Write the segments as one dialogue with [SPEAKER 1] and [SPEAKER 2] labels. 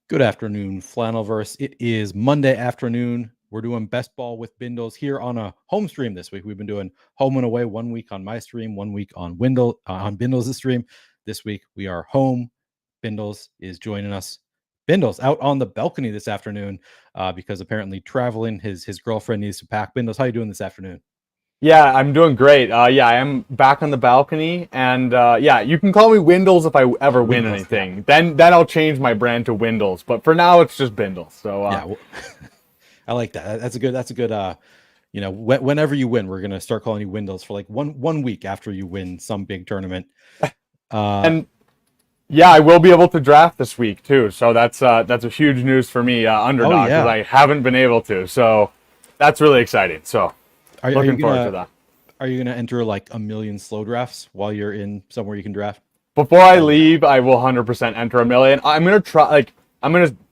[SPEAKER 1] Good afternoon, Flannelverse. It is Monday afternoon. We're doing best ball with Bindles here on a home stream this week. We've been doing home and away 1 week on my stream, 1 week on Bindles' stream. This week we are home. Bindles is joining us. Bindles out on the balcony this afternoon because apparently traveling. His girlfriend needs to pack. Bindles, how you doing this afternoon?
[SPEAKER 2] Yeah, I'm doing great. Yeah, I am back on the balcony, and yeah, you can call me Windles if I ever win
[SPEAKER 1] Windles,
[SPEAKER 2] anything. Then I'll change my brand to Windles, but for now it's just Bindles. So
[SPEAKER 1] yeah, I like that. That's a good. Whenever you win, we're gonna start calling you Windles for like one week after you win some big tournament.
[SPEAKER 2] and yeah, I will be able to draft this week too. So that's a huge news for me, underdog, because I haven't been able to. So that's really exciting. So looking forward to that.
[SPEAKER 1] Are you gonna enter like a million slow drafts while you're in somewhere you can draft?
[SPEAKER 2] Before I leave, I will 100% enter a million. I'm gonna try.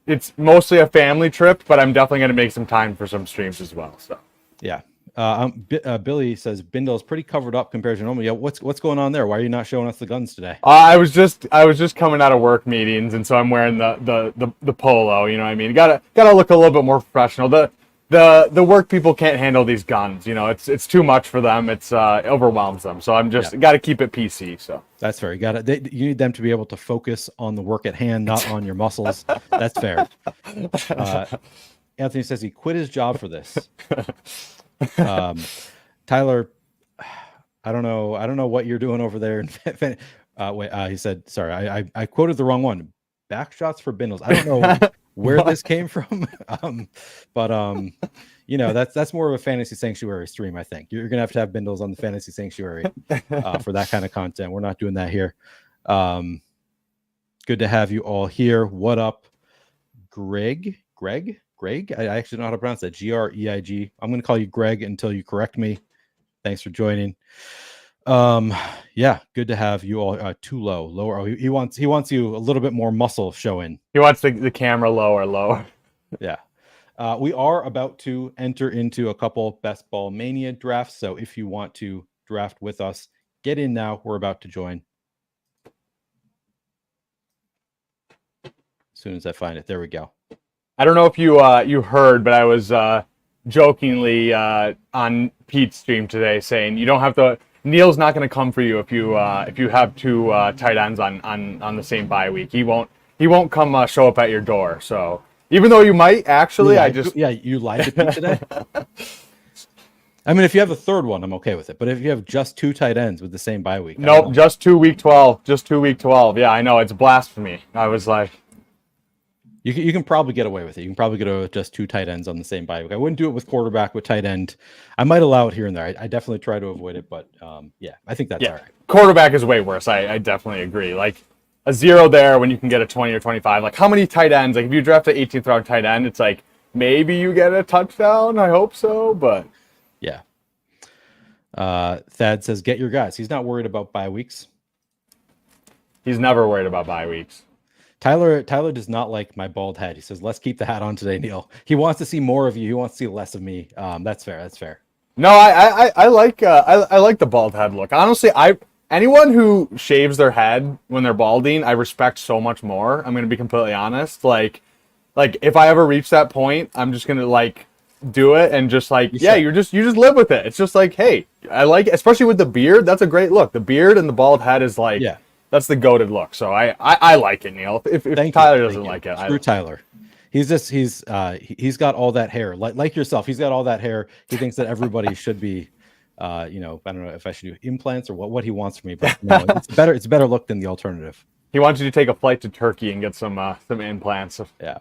[SPEAKER 2] It's mostly a family trip, but I'm definitely gonna make some time for some streams as well. So
[SPEAKER 1] yeah. Billy says Bindle's pretty covered up compared to normal. Yeah, what's going on there? Why are you not showing us the guns today?
[SPEAKER 2] I was just coming out of work meetings, and so I'm wearing the polo. You know what I mean? Gotta look a little bit more professional. The work people can't handle these guns. You know, it's too much for them. It overwhelms them. So I'm just got to keep it PC. So
[SPEAKER 1] that's fair. You need them to be able to focus on the work at hand, not on your muscles. That's fair. Anthony says he quit his job for this. Tyler, I don't know what you're doing over there. He said, sorry, I quoted the wrong one. Back shots for Bindles. I don't know where this came from. But that's more of a Fantasy Sanctuary stream. I think you're gonna have to have Bindles on the Fantasy Sanctuary for that kind of content. We're not doing that here. Good to have you all here. What up, Greg? I actually know how to pronounce that. Greig. I'm going to call you Greg until you correct me. Thanks for joining. Yeah, good to have you all. Too lower. Oh, he wants you a little bit more muscle showing.
[SPEAKER 2] He wants the camera lower.
[SPEAKER 1] Yeah. We are about to enter into a couple Best Ball Mania drafts. So if you want to draft with us, get in now. We're about to join. As soon as I find it, there we go.
[SPEAKER 2] I don't know if you heard, but I was jokingly on Pete's stream today saying you don't have to. Neil's not going to come for you if you have two tight ends on the same bye week. He won't come show up at your door. So even though you might actually,
[SPEAKER 1] you lied to Pete today. I mean, if you have a third one, I'm okay with it. But if you have just two tight ends with the same bye week,
[SPEAKER 2] nope, just 2 week 12, just 2 week 12. Yeah, I know it's blasphemy. I was like.
[SPEAKER 1] You can probably get away with it. You can probably get away with just two tight ends on the same bye week. I wouldn't do it with quarterback with tight end. I might allow it here and there. I definitely try to avoid it, but yeah, I think that's all right.
[SPEAKER 2] Quarterback is way worse. I definitely agree. Like a 0 there when you can get a 20 or 25. Like how many tight ends? Like if you draft an 18th round tight end, it's like maybe you get a touchdown. I hope so, but
[SPEAKER 1] yeah. Thad says get your guys. He's not worried about bye weeks.
[SPEAKER 2] He's never worried about bye weeks.
[SPEAKER 1] Tyler does not like my bald head. He says, "Let's keep the hat on today, Neil." He wants to see more of you. He wants to see less of me. That's fair.
[SPEAKER 2] No, I like the bald head look. Honestly, anyone who shaves their head when they're balding, I respect so much more. I'm gonna be completely honest. Like if I ever reach that point, I'm just gonna like do it and just like you just live with it. It's just like, hey, I like it, especially with the beard. That's a great look. The beard and the bald head is like That's the goated look. So I like it, Neil. If Tyler doesn't like it,
[SPEAKER 1] screw Tyler. He's got all that hair, like yourself. He's got all that hair. He thinks that everybody should be, I don't know if I should do implants or what he wants from me, but no, it's better look than the alternative.
[SPEAKER 2] He wants you to take a flight to Turkey and get some implants.
[SPEAKER 1] Yeah,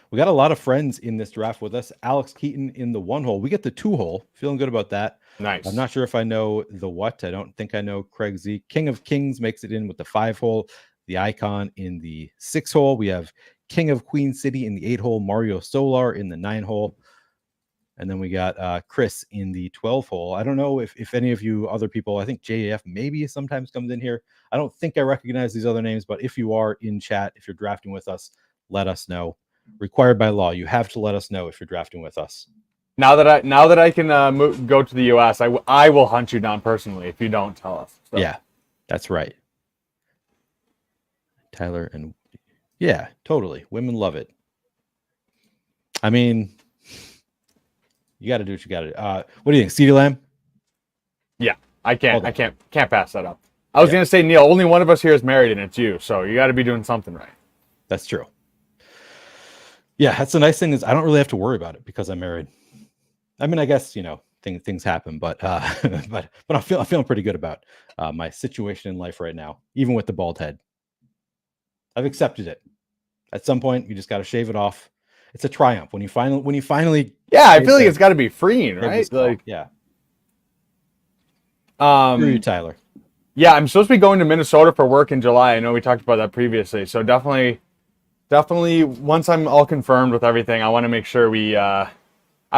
[SPEAKER 1] we got a lot of friends in this draft with us. Alex Keaton in the 1 hole. We get the 2 hole. Feeling good about that.
[SPEAKER 2] Nice.
[SPEAKER 1] I'm not sure if I know the what. I don't think I know Craig Z. King of Kings makes it in with the 5 hole. The Icon in the 6 hole. We have King of Queen City in the 8 hole. Mario Solar in the 9 hole. And then we got Chris in the 12 hole. I don't know if any of you other people, I think JAF maybe sometimes comes in here. I don't think I recognize these other names, but if you are in chat, if you're drafting with us, let us know. Required by law, you have to let us know if you're drafting with us.
[SPEAKER 2] Now that I can go to the U.S., I will hunt you down personally if you don't tell us. So.
[SPEAKER 1] Yeah, that's right. Tyler and Yeah, totally. Women love it. I mean, you got to do what you got to do. What do you think, CeeDee Lamb?
[SPEAKER 2] Yeah, I
[SPEAKER 1] All
[SPEAKER 2] can't pass that up. I was
[SPEAKER 1] Yeah.
[SPEAKER 2] gonna say, Neil, only one of us here is married, and it's you, so you got to be doing something right.
[SPEAKER 1] That's true. Yeah, that's the nice thing is I don't really have to worry about it because I'm married. I mean, I guess things happen, but but I'm feeling pretty good about my situation in life right now, even with the bald head. I've accepted it. At some point, you just got to shave it off. It's a triumph when you finally.
[SPEAKER 2] Yeah, I feel like it's got to be freeing, right? Like,
[SPEAKER 1] yeah. Screw you,
[SPEAKER 2] um,
[SPEAKER 1] Tyler.
[SPEAKER 2] yeah, I'm supposed to be going to Minnesota for work in July. I know we talked about that previously, so definitely once I'm all confirmed with everything, I want to make sure we. I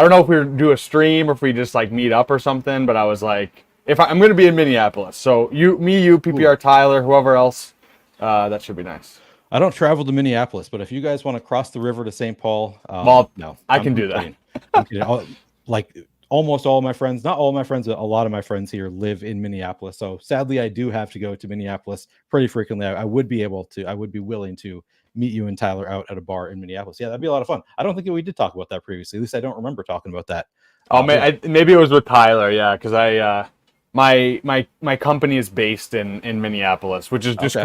[SPEAKER 2] don't know if we do a stream or if we just like meet up or something, but I was like, I'm going to be in Minneapolis, so you, PPR, Tyler, whoever else, that should be nice.
[SPEAKER 1] I don't travel to Minneapolis, but if you guys want to cross the river to St. Paul,
[SPEAKER 2] Well,
[SPEAKER 1] no,
[SPEAKER 2] I can do that.
[SPEAKER 1] Kidding. I'm kidding. Like almost all of my friends, not all of my friends, but a lot of my friends here live in Minneapolis. So sadly, I do have to go to Minneapolis pretty frequently. I would be willing to meet you and Tyler out at a bar in Minneapolis. Yeah, that'd be a lot of fun. I don't think we did talk about that previously. At least I don't remember talking about that.
[SPEAKER 2] Oh, maybe it was with Tyler, yeah, because my company is based in Minneapolis, which is just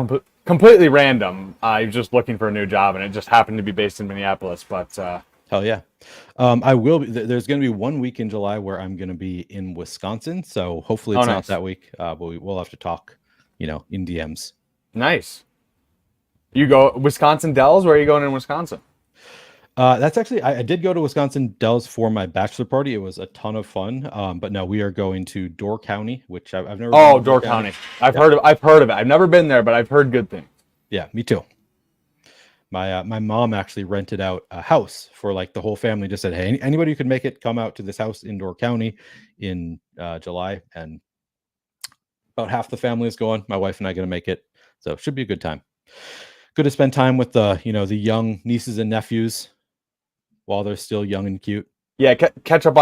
[SPEAKER 2] completely random. I was just looking for a new job, and it just happened to be based in Minneapolis. But
[SPEAKER 1] hell yeah, I will be. There's going to be 1 week in July where I'm going to be in Wisconsin, so hopefully it's not that week. But we'll have to talk, in DMs.
[SPEAKER 2] Nice. You go Wisconsin Dells? Where are you going in Wisconsin?
[SPEAKER 1] That's actually I did go to Wisconsin Dells for my bachelor party. It was a ton of fun. But no, we are going to Door County, which I've never.
[SPEAKER 2] Oh, Door County. I've heard of it. I've never been there, but I've heard good things.
[SPEAKER 1] Yeah, me too. My mom actually rented out a house for like the whole family. Just said, hey, anybody who can make it, come out to this house in Door County in July, and about half the family is going. My wife and I are going to make it, so it should be a good time. Good to spend time with the the young nieces and nephews while they're still young and cute.
[SPEAKER 2] Yeah, catch up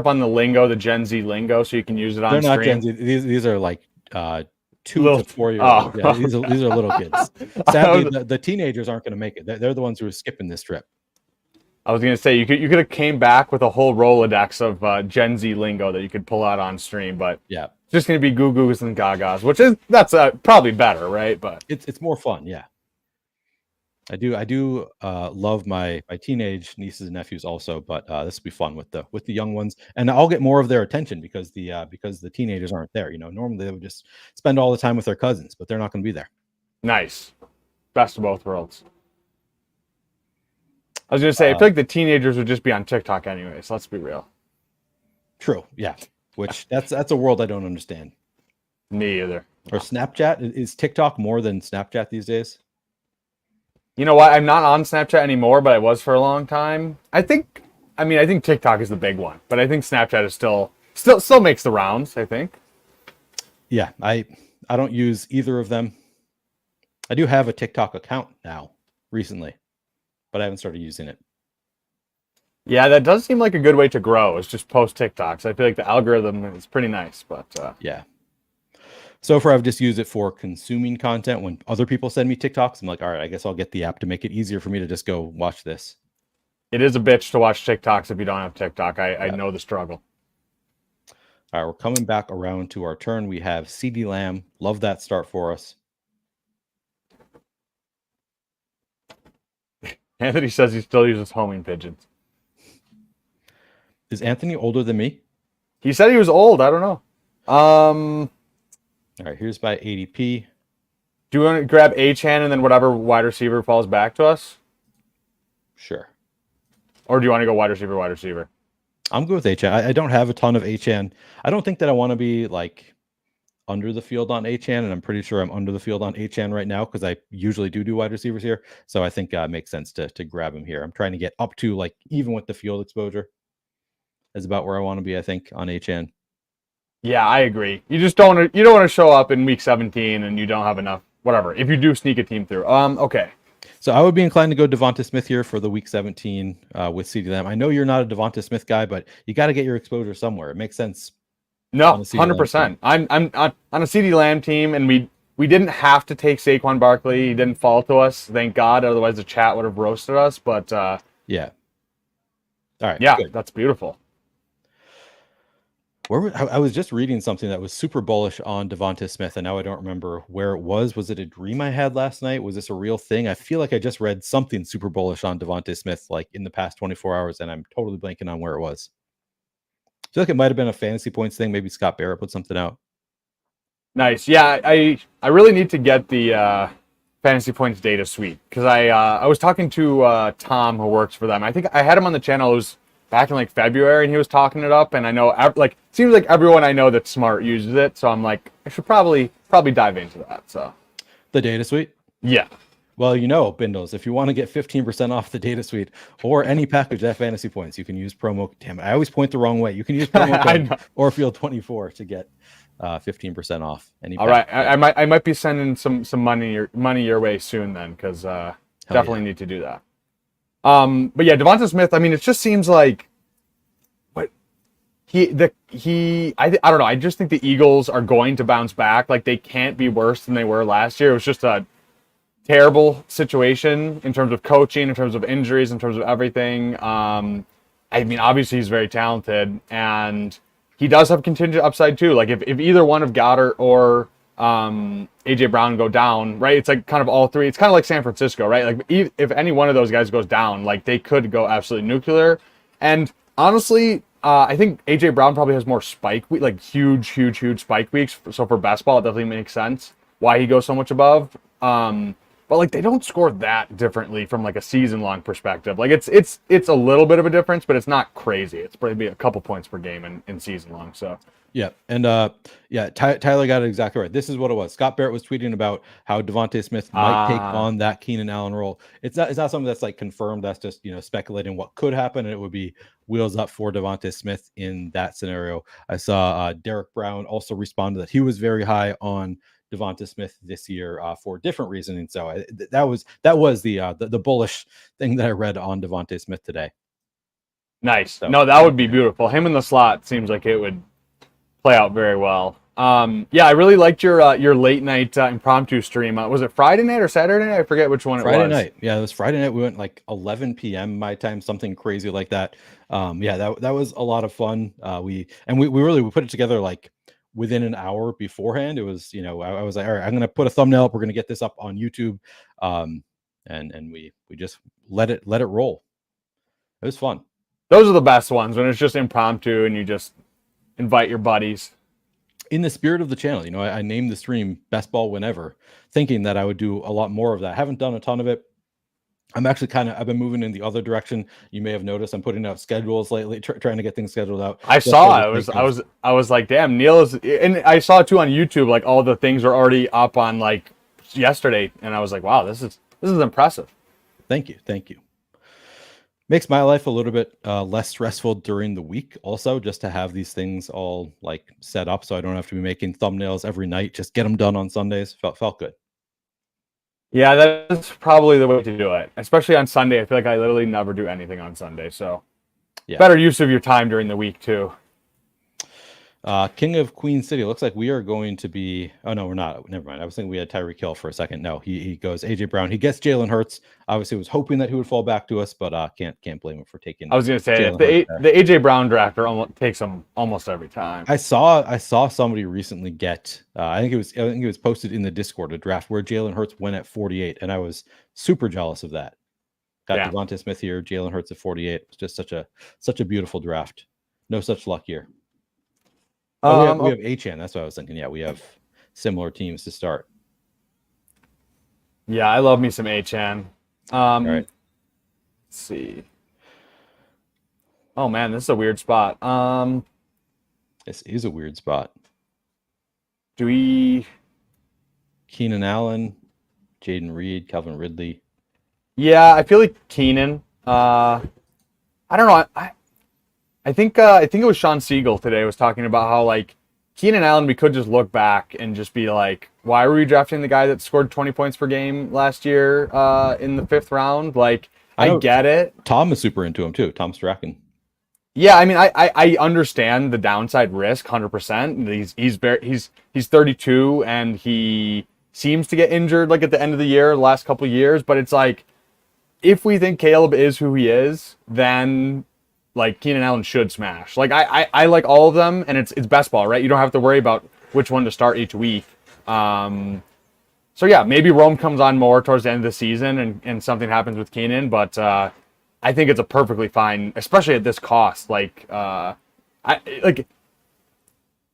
[SPEAKER 2] on the lingo, the Gen Z lingo, so you can use it on.
[SPEAKER 1] They're not
[SPEAKER 2] stream.
[SPEAKER 1] Gen Z. These are like 2 to 4 year olds. Yeah, these are little kids. Sadly, the teenagers aren't going to make it. They're the ones who are skipping this trip.
[SPEAKER 2] I was going to say you could have came back with a whole Rolodex of Gen Z lingo that you could pull out on stream, but
[SPEAKER 1] yeah,
[SPEAKER 2] it's just going to be goo goos and gagas, that's probably better, right? But
[SPEAKER 1] it's more fun. Yeah. I do love my teenage nieces and nephews also, but this will be fun with the young ones, and I'll get more of their attention because the teenagers aren't there. Normally they would just spend all the time with their cousins, but they're not going to be there.
[SPEAKER 2] Nice, best of both worlds. I was going to say I feel like the teenagers would just be on TikTok anyways. Let's be real.
[SPEAKER 1] True, yeah. Which that's a world I don't understand.
[SPEAKER 2] Me either.
[SPEAKER 1] Or Snapchat. Is TikTok more than Snapchat these days?
[SPEAKER 2] You know what? I'm not on Snapchat anymore, but I was for a long time. I think TikTok is the big one, but I think Snapchat is still makes the rounds, I think.
[SPEAKER 1] Yeah, I don't use either of them. I do have a TikTok account now, recently, but I haven't started using it.
[SPEAKER 2] Yeah, that does seem like a good way to grow, is just post TikToks. I feel like the algorithm is pretty nice, but
[SPEAKER 1] yeah. So far, I've just used it for consuming content. When other people send me TikToks, I'm like, all right, I guess I'll get the app to make it easier for me to just go watch this.
[SPEAKER 2] It is a bitch to watch TikToks if you don't have TikTok. I know the struggle.
[SPEAKER 1] All right, we're coming back around to our turn. We have CeeDee Lamb. Love that start for us.
[SPEAKER 2] Anthony says he still uses homing pigeons.
[SPEAKER 1] Is Anthony older than me?
[SPEAKER 2] He said he was old. I don't know.
[SPEAKER 1] All right, here's by ADP.
[SPEAKER 2] Do you want to grab Achane and then whatever wide receiver falls back to us?
[SPEAKER 1] Sure.
[SPEAKER 2] Or do you want to go wide receiver?
[SPEAKER 1] I'm good with Achane. I don't have a ton of Achane. I don't think that I want to be like under the field on Achane, and I'm pretty sure I'm under the field on Achane right now because I usually do wide receivers here. So I think it makes sense to grab him here. I'm trying to get up to like even with the field exposure is about where I want to be, I think, on Achane.
[SPEAKER 2] Yeah, I agree. You just don't want to show up in week 17 and you don't have enough. Whatever. If you do sneak a team through, okay.
[SPEAKER 1] So I would be inclined to go Devonta Smith here for the week 17 with CeeDee Lamb. I know you're not a Devonta Smith guy, but you got to get your exposure somewhere. It makes sense.
[SPEAKER 2] No, 100%. I'm on a CeeDee Lamb team, and we didn't have to take Saquon Barkley. He didn't fall to us, thank God. Otherwise, the chat would have roasted us. But
[SPEAKER 1] Yeah. All right.
[SPEAKER 2] yeah,
[SPEAKER 1] Good.
[SPEAKER 2] that's beautiful.
[SPEAKER 1] I was just reading something that was super bullish on Devonta Smith, and now I don't remember where it was. Was it a dream I had last night? Was this a real thing? I feel like I just read something super bullish on Devonta Smith like in the past 24 hours, and I'm totally blanking on where it was. I feel like it might have been a fantasy points thing. Maybe Scott Barrett put something out.
[SPEAKER 2] Nice. Yeah, I really need to get the fantasy points data suite because I was talking to Tom who works for them. I think I had him on the channel. It was back in like February, and he was talking it up. And I know like seems like everyone I know that's smart uses it. So I'm like, I should probably dive into that. So
[SPEAKER 1] The data suite.
[SPEAKER 2] yeah.
[SPEAKER 1] Well, Bindles, if you want to get 15% off the data suite or any package at Fantasy Points, you can use promo. Damn it, I always point the wrong way. You can use promo code Orfield24 to get 15% off.
[SPEAKER 2] All right, I might be sending some money your way soon then, because definitely need to do that. But yeah, Devonta Smith. I mean, it just seems like I don't know. I just think the Eagles are going to bounce back. Like they can't be worse than they were last year. It was just a terrible situation in terms of coaching, in terms of injuries, in terms of everything. I mean, obviously he's very talented, and he does have contingent upside too. Like if either one of Goddard or AJ Brown go down, right? It's like kind of all three. It's kind of like San Francisco, right? Like if any one of those guys goes down, like they could go absolutely nuclear. And honestly, I think AJ Brown probably has more spike week, like huge spike weeks. So for best ball, it definitely makes sense why he goes so much above. But like they don't score that differently from like a season-long perspective. Like it's a little bit of a difference, but it's not crazy. It's probably a couple points per game in season-long. So
[SPEAKER 1] yeah, and Tyler got it exactly right. This is what it was. Scott Barrett was tweeting about how Devonta Smith might take on that Keenan Allen role. It's not something that's like confirmed. That's just speculating what could happen, and it would be wheels up for Devonta Smith in that scenario. I saw Derek Brown also responded that he was very high on Devonta Smith this year for different reasoning. So that was the bullish thing that I read on Devonta Smith today.
[SPEAKER 2] Nice. So, no, that would be beautiful. Him in the slot seems like it would play out very well. Yeah, I really liked your late night impromptu stream. Was it Friday night or Saturday night? I forget which one it was.
[SPEAKER 1] Friday night. Yeah, it was Friday night. We went like 11 p.m. my time, something crazy like that. Yeah, that was a lot of fun. We put it together like within an hour beforehand. It was, I was like, all right, I'm going to put a thumbnail up. We're going to get this up on YouTube. And we just let it roll. It was fun.
[SPEAKER 2] Those are the best ones when it's just impromptu and you just invite your buddies.
[SPEAKER 1] In the spirit of the channel, I named the stream Best Ball Whenever, thinking that I would do a lot more of that. I haven't done a ton of it. I'm actually I've been moving in the other direction. You may have noticed I'm putting out schedules lately, trying to get things scheduled out.
[SPEAKER 2] I was like, damn, Neil is, and I saw too on YouTube, like all the things are already up on like yesterday. And I was like, wow, this is impressive.
[SPEAKER 1] Thank you. Makes my life a little bit less stressful during the week also, just to have these things all like set up so I don't have to be making thumbnails every night. Just get them done on Sundays. Felt good.
[SPEAKER 2] Yeah, that's probably the way to do it, especially on Sunday. I feel like I literally never do anything on Sunday, so yeah. Better use of your time during the week too.
[SPEAKER 1] King of Queen City. Looks like we are going to be. Oh no, we're not. Never mind. I was thinking we had Tyreek Hill for a second. No, he goes AJ Brown. He gets Jalen Hurts. Obviously, was hoping that he would fall back to us, but can't blame him for taking.
[SPEAKER 2] I was going to say the AJ Brown drafter takes him almost every time.
[SPEAKER 1] I saw somebody recently get. I think it was posted in the Discord, a draft where Jalen Hurts went at 48, and I was super jealous of that. Got Devonta Smith here, Jalen Hurts at 48. It's just such a beautiful draft. No such luck here. We have Achan. That's what I was thinking. Yeah, we have similar teams to start.
[SPEAKER 2] Yeah, I love me some Achan.
[SPEAKER 1] All right.
[SPEAKER 2] Let's see. Oh man, this is a weird spot.
[SPEAKER 1] This is a weird spot.
[SPEAKER 2] Do we?
[SPEAKER 1] Keenan Allen, Jaden Reed, Calvin Ridley.
[SPEAKER 2] Yeah, I feel like Keenan. I don't know. I think it was Sean Siegel today was talking about how like Keenan Allen, we could just look back and just be like, why were we drafting the guy that scored 20 points per game last year in the 5th round? Like, I get it.
[SPEAKER 1] Tom is super into him too. Tom Strachan.
[SPEAKER 2] Yeah, I mean, I understand the downside risk 100%. He's 32 and he seems to get injured like at the end of the year, the last couple of years. But it's like, if we think Caleb is who he is, then like Keenan Allen should smash. Like I like all of them, and it's best ball, right? You don't have to worry about which one to start each week. So yeah, maybe Rome comes on more towards the end of the season and something happens with Keenan, but I think it's a perfectly fine, especially at this cost. Like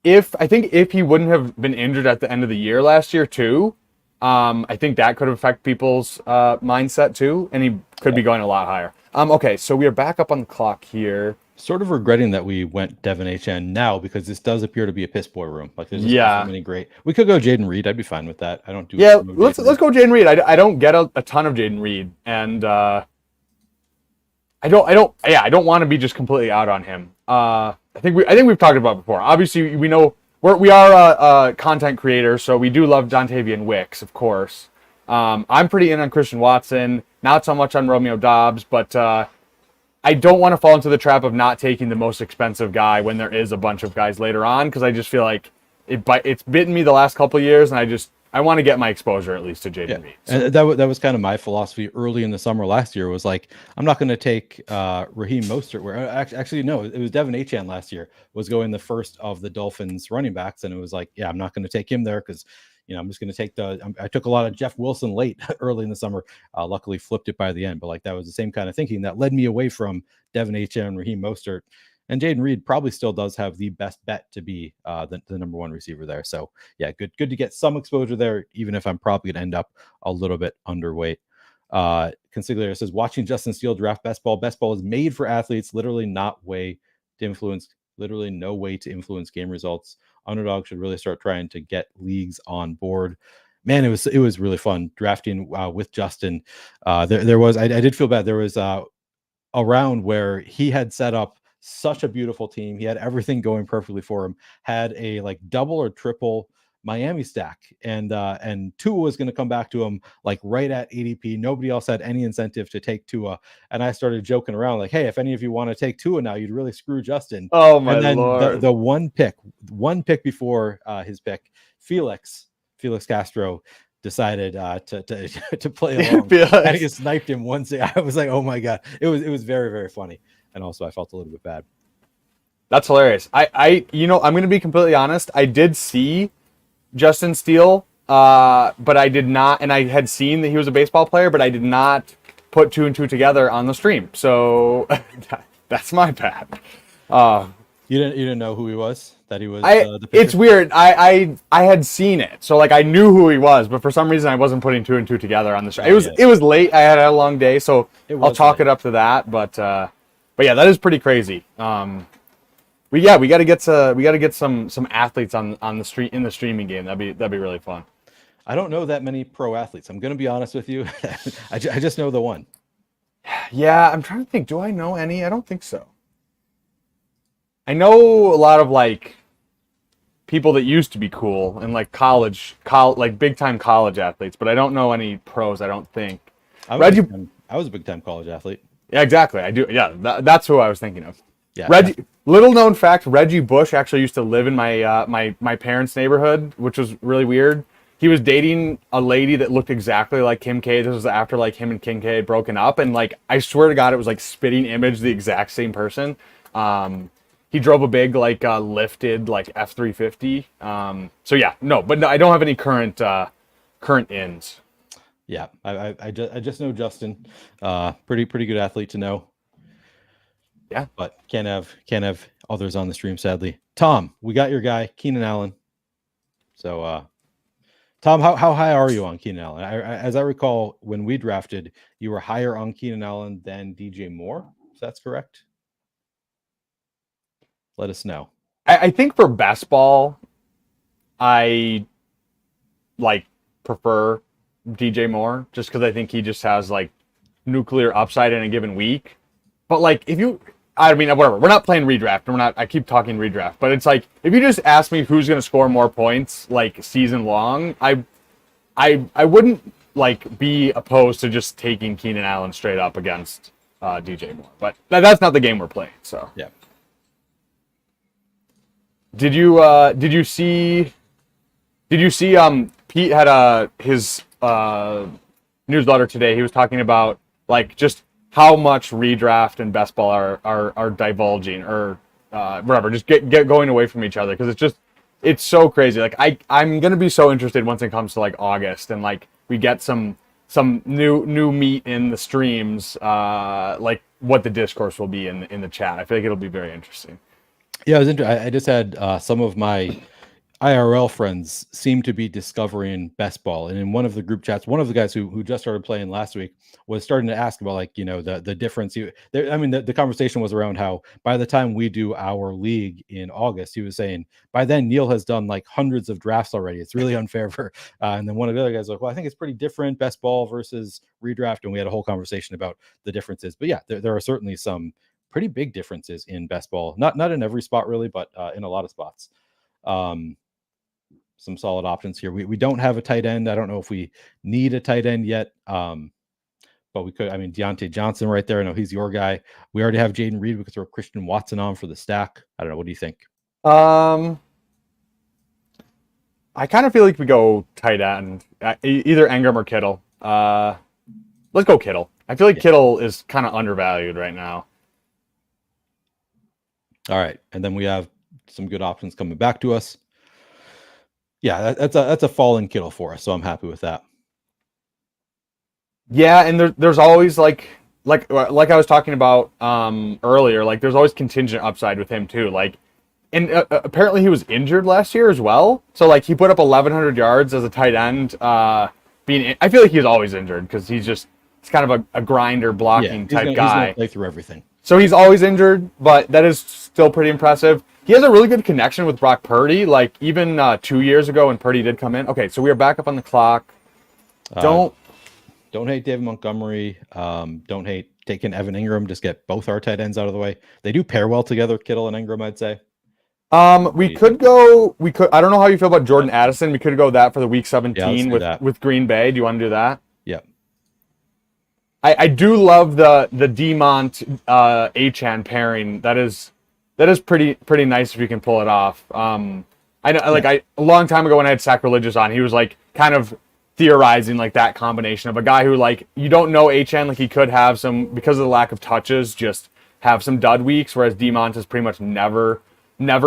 [SPEAKER 2] if he wouldn't have been injured at the end of the year last year too, I think that could affect people's mindset too, and he could be going a lot higher. Okay, so we are back up on the clock here.
[SPEAKER 1] Sort of regretting that we went Devin HN now, because this does appear to be a piss boy room. Like there's just so many great. We could go Jaden Reed. I'd be fine with that. I don't do.
[SPEAKER 2] Yeah, let's go Jaden Reed. I don't get a ton of Jaden Reed, and I don't want to be just completely out on him. I think we've talked about it before. Obviously, we know we are a content creator, so we do love Dontavian Wicks, of course. I'm pretty in on Christian Watson, not so much on Romeo Doubs, but I don't want to fall into the trap of not taking the most expensive guy when there is a bunch of guys later on, because I just feel like it's bitten me the last couple of years, and I want to get my exposure at least to Jaden Reed. So.
[SPEAKER 1] And that was kind of my philosophy early in the summer last year, was like, I'm not going to take Raheem Mostert. Where actually, no, it was Devin Achane last year was going the first of the Dolphins running backs. And it was like, yeah, I'm not going to take him there because, I'm just going to take I took a lot of Jeff Wilson late early in the summer. Luckily flipped it by the end. But like that was the same kind of thinking that led me away from Devin Achane and Raheem Mostert. And Jaden Reed probably still does have the best bet to be the number one receiver there. So yeah, good to get some exposure there, even if I'm probably gonna end up a little bit underweight. Consigliere says, watching Justin Steele draft best ball. Best ball is made for athletes, literally no way to influence game results. Underdog should really start trying to get leagues on board. Man, it was really fun drafting with Justin. I did feel bad. There was a round where he had set up such a beautiful team. He had everything going perfectly for him. Had a like double or triple Miami stack, and Tua was going to come back to him like right at ADP. Nobody else had any incentive to take Tua, and I started joking around like, "Hey, if any of you want to take Tua now, you'd really screw Justin."
[SPEAKER 2] Oh my
[SPEAKER 1] and then
[SPEAKER 2] lord!
[SPEAKER 1] The one pick before his pick, Felix Castro decided to play along, and he sniped him once. I was like, "Oh my god!" It was very, very funny. And also I felt a little bit bad.
[SPEAKER 2] That's hilarious. I'm going to be completely honest. I did see Justin Steele, but I did not, and I had seen that he was a baseball player, but I did not put two and two together on the stream. So that's my bad.
[SPEAKER 1] You didn't know who he was? That he was
[SPEAKER 2] the pitcher? It's weird. I had seen it, so like I knew who he was, but for some reason I wasn't putting two and two together on the stream. It was late. I had a long day, so I'll chalk it up to that. But yeah, that is pretty crazy. We got to get some athletes on the street in the streaming game. That'd be really fun.
[SPEAKER 1] I don't know that many pro athletes. I'm gonna be honest with you. I just know the one.
[SPEAKER 2] Yeah, I'm trying to think. Do I know any? I don't think so. I know a lot of like people that used to be cool and like college like big time college athletes, but I don't know any pros. I don't think.
[SPEAKER 1] I was a big time college athlete.
[SPEAKER 2] Yeah, exactly. I do. Yeah, that's who I was thinking of.
[SPEAKER 1] Yeah.
[SPEAKER 2] Little known fact: Reggie Bush actually used to live in my my parents' neighborhood, which was really weird. He was dating a lady that looked exactly like Kim K. This was after like him and Kim K had broken up, and like I swear to God, it was like spitting image, the exact same person. He drove a big like lifted like F-350. So yeah, but I don't have any current ins.
[SPEAKER 1] Yeah, I just know Justin. Pretty good athlete to know.
[SPEAKER 2] Yeah,
[SPEAKER 1] but can't have others on the stream, sadly. Tom, we got your guy, Keenan Allen. So, Tom, how high are you on Keenan Allen? As I recall, when we drafted, you were higher on Keenan Allen than DJ Moore. If that's correct, let us know.
[SPEAKER 2] I think for best ball, I like prefer DJ Moore just because I think he just has like nuclear upside in a given week. But like whatever. We're not playing redraft. I keep talking redraft, but it's like if you just ask me who's going to score more points like season long, I wouldn't like be opposed to just taking Keenan Allen straight up against DJ Moore. But that's not the game we're playing. So
[SPEAKER 1] yeah.
[SPEAKER 2] Did you see Pete had his newsletter today. He was talking about like just how much redraft and best ball are divulging or whatever, just get going away from each other, because it's so crazy. Like I'm gonna be so interested once it comes to like August and like we get some new meat in the streams, like what the discourse will be in the chat. I feel like it'll be very interesting.
[SPEAKER 1] Yeah, I just had some of my IRL friends seem to be discovering best ball, and in one of the group chats, one of the guys who just started playing last week was starting to ask about, like, the difference. I mean, the conversation was around how by the time we do our league in August, he was saying by then Neil has done like hundreds of drafts already. It's really unfair for. And then one of the other guys was like, well, I think it's pretty different, best ball versus redraft, and we had a whole conversation about the differences. But yeah, there are certainly some pretty big differences in best ball. Not in every spot really, but in a lot of spots. Some solid options here. We don't have a tight end. I don't know if we need a tight end yet. But we could. I mean, Deontay Johnson right there. I know he's your guy. We already have Jaden Reed. We could throw Christian Watson on for the stack. I don't know. What do you think?
[SPEAKER 2] I kind of feel like we go tight end, either Engram or Kittle. Let's go Kittle. I feel like Kittle is kind of undervalued right now.
[SPEAKER 1] All right, and then we have some good options coming back to us. Yeah, that's a fallen Kittle for us, so I'm happy with that.
[SPEAKER 2] Yeah, and there's always like I was talking about earlier, like there's always contingent upside with him too. Like, and apparently he was injured last year as well. So like he put up 1,100 yards as a tight end. I feel like he's always injured because he's kind of a grinder blocking type guy. He's
[SPEAKER 1] gonna play through everything.
[SPEAKER 2] So he's always injured, but that is still pretty impressive. He has a really good connection with Brock Purdy. Like even 2 years ago when Purdy did come in. Okay, so we are back up on the clock. Don't
[SPEAKER 1] hate David Montgomery. Don't hate taking Evan Ingram. Just get both our tight ends out of the way. They do pair well together, Kittle and Ingram, I'd say.
[SPEAKER 2] We could. I don't know how you feel about Jordan Addison. We could go that for the week 17 with Green Bay. Do you want to do that?
[SPEAKER 1] Yeah.
[SPEAKER 2] I do love the Demont Achane pairing. That is pretty nice if you can pull it off. I know, like a long time ago when I had Sacrilegious on, he was like kind of theorizing like that combination of a guy who, like, you don't know Achane, like he could have some, because of the lack of touches, just have some dud weeks, whereas Demont is pretty much never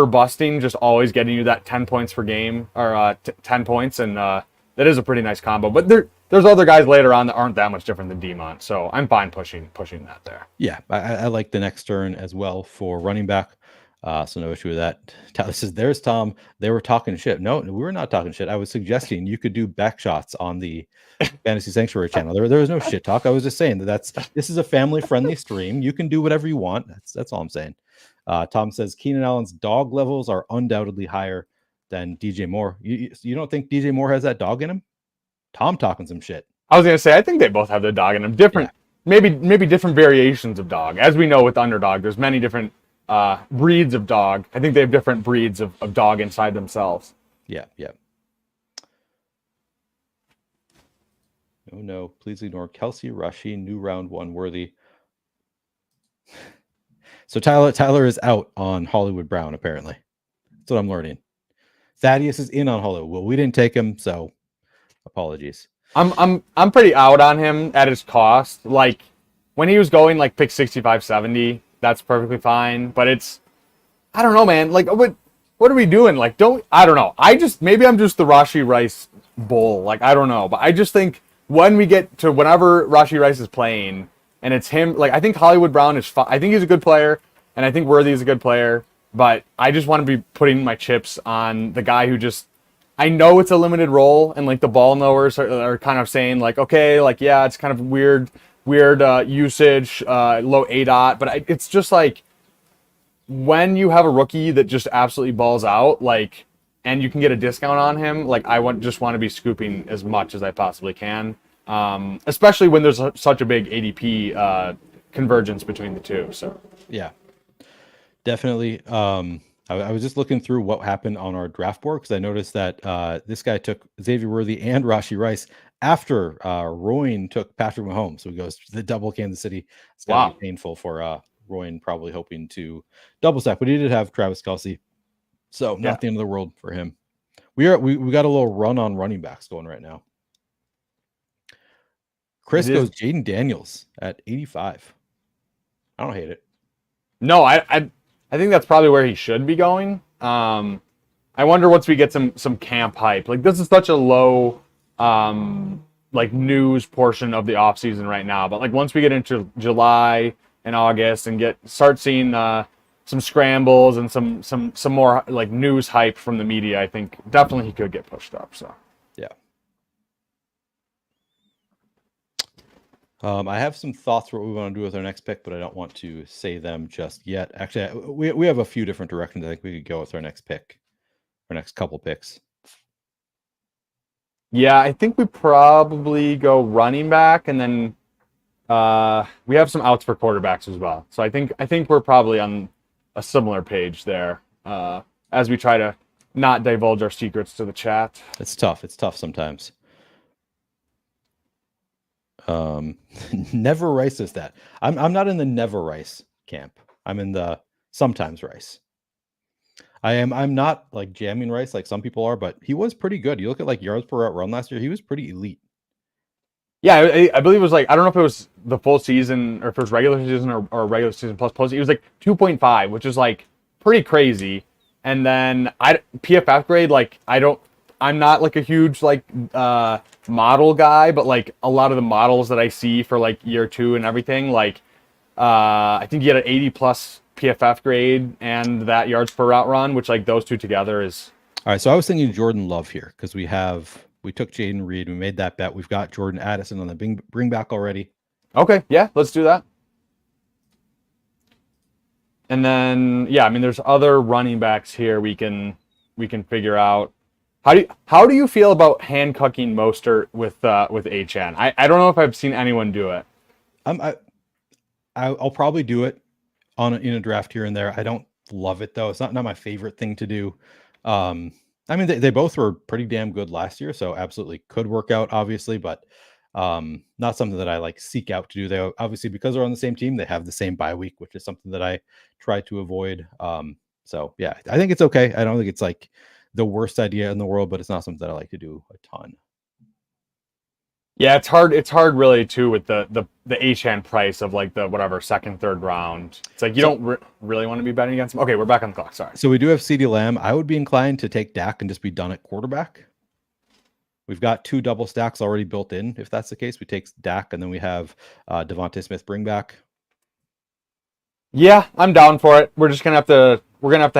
[SPEAKER 2] busting, just always getting you that 10 points per game, or 10 points, and that is a pretty nice combo. But there's other guys later on that aren't that much different than Demont, so I'm fine pushing that there.
[SPEAKER 1] Yeah, I like the next turn as well for running back. So no issue with that. Tyler says, there's Tom. They were talking shit. No, we were not talking shit. I was suggesting you could do back shots on the Fantasy Sanctuary channel. There was no shit talk. I was just saying this is a family-friendly stream. You can do whatever you want. That's all I'm saying. Tom says, Keenan Allen's dog levels are undoubtedly higher than DJ Moore. You don't think DJ Moore has that dog in him? Tom talking some shit.
[SPEAKER 2] I was going to say, I think they both have the dog in them. Different, maybe different variations of dog. As we know with Underdog, there's many different breeds of dog. I think they have different breeds of dog inside themselves.
[SPEAKER 1] Yeah. No, please ignore Kelsey, Rushy, new round one worthy. So Tyler is out on Hollywood Brown, apparently. That's what I'm learning. Thaddeus is in on Hollywood. Well, we didn't take him, so apologies.
[SPEAKER 2] I'm pretty out on him at his cost. Like when he was going like pick 65, 70, that's perfectly fine. But I don't know, man. Like what are we doing? Like I don't know. Maybe I'm just the Rashee Rice bull. Like I don't know, but I just think when we get to whenever Rashee Rice is playing and it's him, like I think Hollywood Brown is I think he's a good player, and I think Worthy is a good player, but I just want to be putting my chips on the guy who just, I know it's a limited role, and like the ball knowers are kind of saying like, okay, like yeah, it's kind of weird usage, low ADOT, but it's just like when you have a rookie that just absolutely balls out, like, and you can get a discount on him, like I just want to be scooping as much as I possibly can, especially when there's such a big ADP convergence between the two. So
[SPEAKER 1] yeah, definitely. I was just looking through what happened on our draft board because I noticed that this guy took Xavier Worthy and Rashee Rice after Royan took Patrick Mahomes. So he goes to the double Kansas City. It's got to be painful for Royan, probably hoping to double stack, but he did have Travis Kelce. So not the end of the world for him. We got a little run on running backs going right now. Chris goes Jaden Daniels at 85. I don't hate it.
[SPEAKER 2] No, I think that's probably where he should be going. I wonder once we get some camp hype. Like this is such a low like news portion of the off season right now. But like once we get into July and August and start seeing some scrambles and some more like news hype from the media, I think definitely he could get pushed up. So
[SPEAKER 1] yeah. I have some thoughts for what we want to do with our next pick, but I don't want to say them just yet. Actually, we have a few different directions I think we could go with our next pick, our next couple picks.
[SPEAKER 2] Yeah, I think we probably go running back, and then we have some outs for quarterbacks as well. So I think we're probably on a similar page there as we try to not divulge our secrets to the chat.
[SPEAKER 1] It's tough. It's tough sometimes. Never Rice is that. I'm not in the never Rice camp. I'm in the sometimes Rice. I'm not like jamming Rice like some people are, but he was pretty good. You look at like yards per route run last year, he was pretty elite.
[SPEAKER 2] Yeah, I believe it was like, I don't know if it was the full season or if it was regular season or regular season plus post. It was like 2.5, which is like pretty crazy. And then PFF grade, like I'm not like a huge like model guy, but like a lot of the models that I see for like year 2 and everything, like I think he had an 80 plus PFF grade and that yards per route run, which like those two together is.
[SPEAKER 1] All right, so I was thinking Jordan Love here because we took Jaden Reed, we made that bet. We've got Jordan Addison on the bring back already.
[SPEAKER 2] Okay, yeah, let's do that. And then yeah, I mean there's other running backs here we can figure out. How do you feel about handcuffing Mostert with HN? I don't know if I've seen anyone do it.
[SPEAKER 1] I'll probably do it in a draft here and there. I don't love it though. It's not my favorite thing to do. I mean they both were pretty damn good last year, so absolutely could work out obviously, but not something that I like seek out to do. They obviously, because they're on the same team, they have the same bye week, which is something that I try to avoid. So yeah, I think it's okay. I don't think it's like the worst idea in the world, but it's not something that I like to do a ton.
[SPEAKER 2] Yeah, it's hard. It's hard, really, too, with the HN price of like the whatever second, third round. It's like you don't really want to be betting against him. Okay, we're back on the clock. Sorry.
[SPEAKER 1] So we do have CeeDee Lamb. I would be inclined to take Dak and just be done at quarterback. We've got 2 double stacks already built in. If that's the case, we take Dak and then we have Devontae Smith bring back.
[SPEAKER 2] Yeah, I'm down for it. We're just gonna have to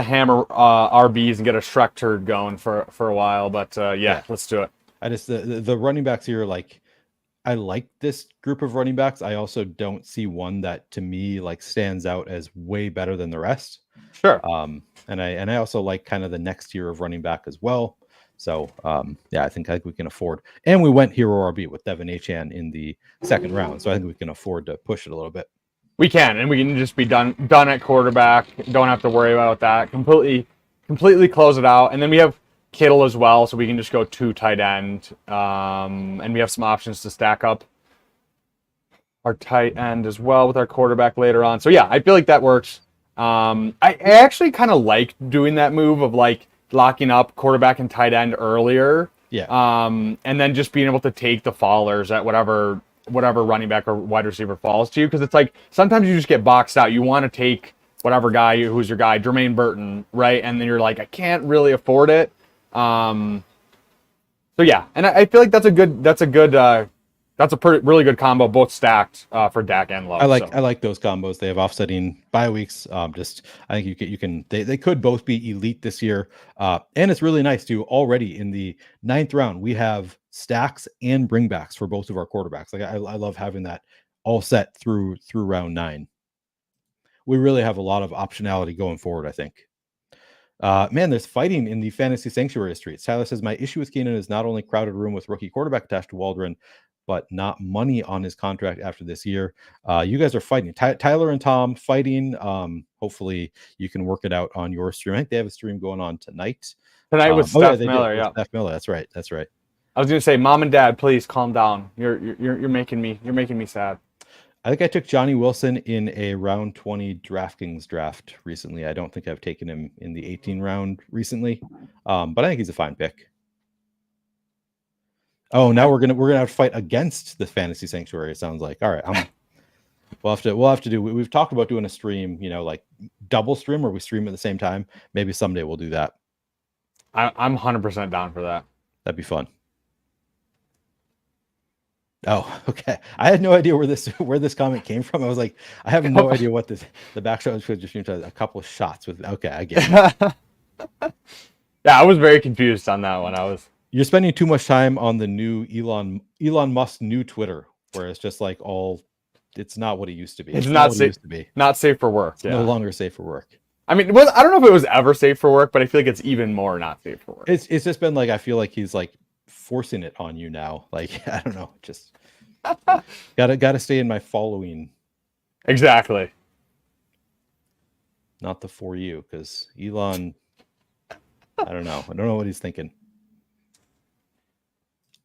[SPEAKER 2] hammer RBs and get a Shrek turd going for a while. But yeah, let's do it.
[SPEAKER 1] I just the running backs here, like I like this group of running backs. I also don't see one that to me like stands out as way better than the rest.
[SPEAKER 2] Sure.
[SPEAKER 1] And I also like kind of the next tier of running back as well. So yeah, I think we can afford. And we went hero RB with Devin Achane in the second round, so I think we can afford to push it a little bit.
[SPEAKER 2] We can, and we can just be done at quarterback. Don't have to worry about that. Completely close it out, and then we have Kittle as well, so we can just go 2 tight end, and we have some options to stack up our tight end as well with our quarterback later on. So yeah, I feel like that works. I actually kind of like doing that move of like locking up quarterback and tight end earlier.
[SPEAKER 1] Yeah.
[SPEAKER 2] And then just being able to take the fallers at whatever running back or wide receiver falls to you, because it's like sometimes you just get boxed out. You want to take whatever guy who's your guy, Jermaine Burton, right? And then you're like, I can't really afford it. So yeah, and I feel like that's a really good combo, both stacked for Dak and Love.
[SPEAKER 1] I like those combos. They have offsetting bye weeks. I think they could both be elite this year. And it's really nice too. Already in the 9th round, we have stacks and bringbacks for both of our quarterbacks. Like I love having that all set through round 9. We really have a lot of optionality going forward, I think. Man, there's fighting in the fantasy sanctuary streets. Tyler says, my issue with Keenan is not only crowded room with rookie quarterback attached to Waldron, but not money on his contract after this year. You guys are fighting. Tyler and Tom fighting. Hopefully you can work it out on your stream. I think they have a stream going on tonight.
[SPEAKER 2] Tonight with Steph Miller. Yeah,
[SPEAKER 1] Steph Miller. That's right.
[SPEAKER 2] I was gonna say, Mom and Dad, please calm down. You're making me sad.
[SPEAKER 1] I think I took Johnny Wilson in a round 20 DraftKings draft recently. I don't think I've taken him in the 18 round recently, but I think he's a fine pick. Oh, now we're gonna have to fight against the Fantasy Sanctuary. It sounds like. All right, we'll have to do. We've talked about doing a stream, like double stream where we stream at the same time. Maybe someday we'll do that.
[SPEAKER 2] I'm 100% down for that.
[SPEAKER 1] That'd be fun. Oh, okay. I had no idea where this comment came from. I was like, I have no idea what the backshot was just a couple of shots with. Okay, I get it.
[SPEAKER 2] Yeah, I was very confused on that one.
[SPEAKER 1] You're spending too much time on the new Elon Musk's new Twitter, where it's just like it's not what it used to be.
[SPEAKER 2] It's not safe. Not safe for work.
[SPEAKER 1] It's no longer safe for work.
[SPEAKER 2] I mean, I don't know if it was ever safe for work, but I feel like it's even more not safe for work.
[SPEAKER 1] It's just been like, I feel like he's like forcing it on you now. Like, I don't know, just gotta stay in my following.
[SPEAKER 2] Exactly.
[SPEAKER 1] Not the for you, because Elon, I don't know what he's thinking.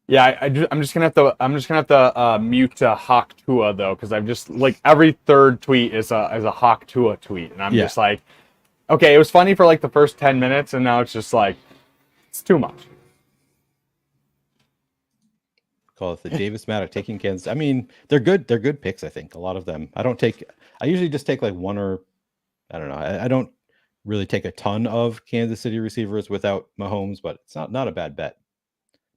[SPEAKER 2] Yeah, I'm just gonna have to mute Hawk Tua though, because I'm just like every third tweet is a Hawk Tua tweet, and I'm just like, okay, it was funny for like the first 10 minutes, and now it's just like it's too much.
[SPEAKER 1] Call it the Davis Maddox taking Kansas. I mean, they're good picks. I think a lot of them. I usually just take like one or I don't know. I don't really take a ton of Kansas City receivers without Mahomes, but it's not a bad bet.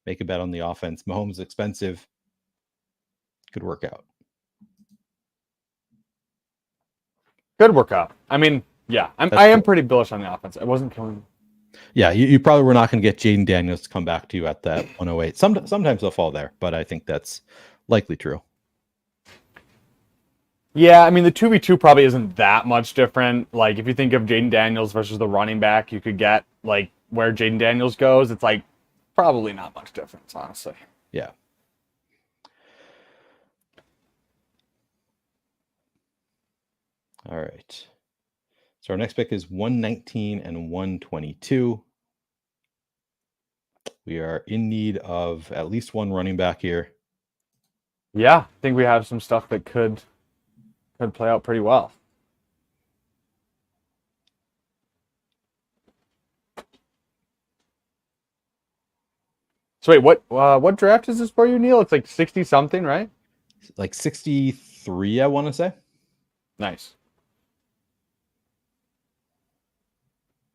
[SPEAKER 1] Make a bet on the offense. Mahomes is expensive. Could work out.
[SPEAKER 2] Good workout. I mean, yeah, I am pretty bullish on the offense. I wasn't killing.
[SPEAKER 1] Yeah, you probably were not going to get Jaden Daniels to come back to you at that 108. Sometimes they'll fall there, but I think that's likely true.
[SPEAKER 2] Yeah, I mean, the 2v2 probably isn't that much different. Like, if you think of Jaden Daniels versus the running back, you could get, like, where Jaden Daniels goes, it's, like, probably not much difference, honestly.
[SPEAKER 1] Yeah. All right. So our next pick is 119 and 122. We are in need of at least one running back here.
[SPEAKER 2] Yeah, I think we have some stuff that could play out pretty well. So wait, what draft is this for you, Neil? It's like 60 something, right?
[SPEAKER 1] Like 63, I want to say.
[SPEAKER 2] Nice.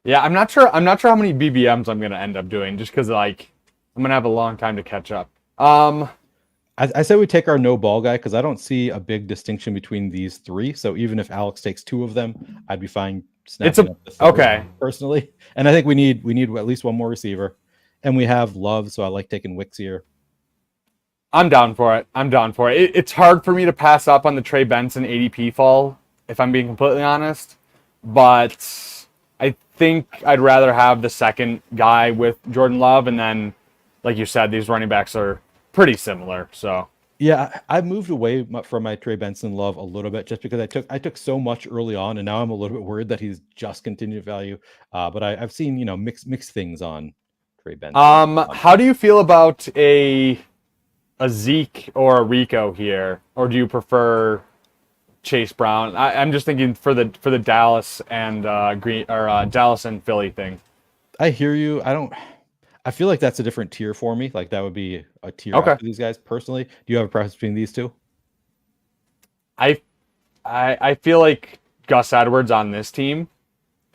[SPEAKER 2] Yeah, I'm not sure how many BBMs I'm gonna end up doing, just because like I'm gonna have a long time to catch up.
[SPEAKER 1] I say we take our no ball guy because I don't see a big distinction between these three. So even if Alex takes two of them, I'd be fine snapping up the third
[SPEAKER 2] okay
[SPEAKER 1] personally. And I think we need at least one more receiver, and we have Love, so I like taking Wicks here.
[SPEAKER 2] I'm down for it. It's hard for me to pass up on the Trey Benson ADP fall, if I'm being completely honest, but I think I'd rather have the second guy with Jordan Love, and then, like you said, these running backs are pretty similar. So
[SPEAKER 1] yeah, I moved away from my Trey Benson Love a little bit just because I took so much early on, and now I'm a little bit worried that he's just contingent value. But I've seen mixed things on Trey Benson.
[SPEAKER 2] How do you feel about a Zeke or a Rico here, or do you prefer Chase Brown? I'm just thinking for the Dallas and Dallas and Philly thing.
[SPEAKER 1] I hear you. I feel like that's a different tier for me. Like that would be a tier after these guys. Personally, do you have a preference between these two?
[SPEAKER 2] I feel like Gus Edwards on this team.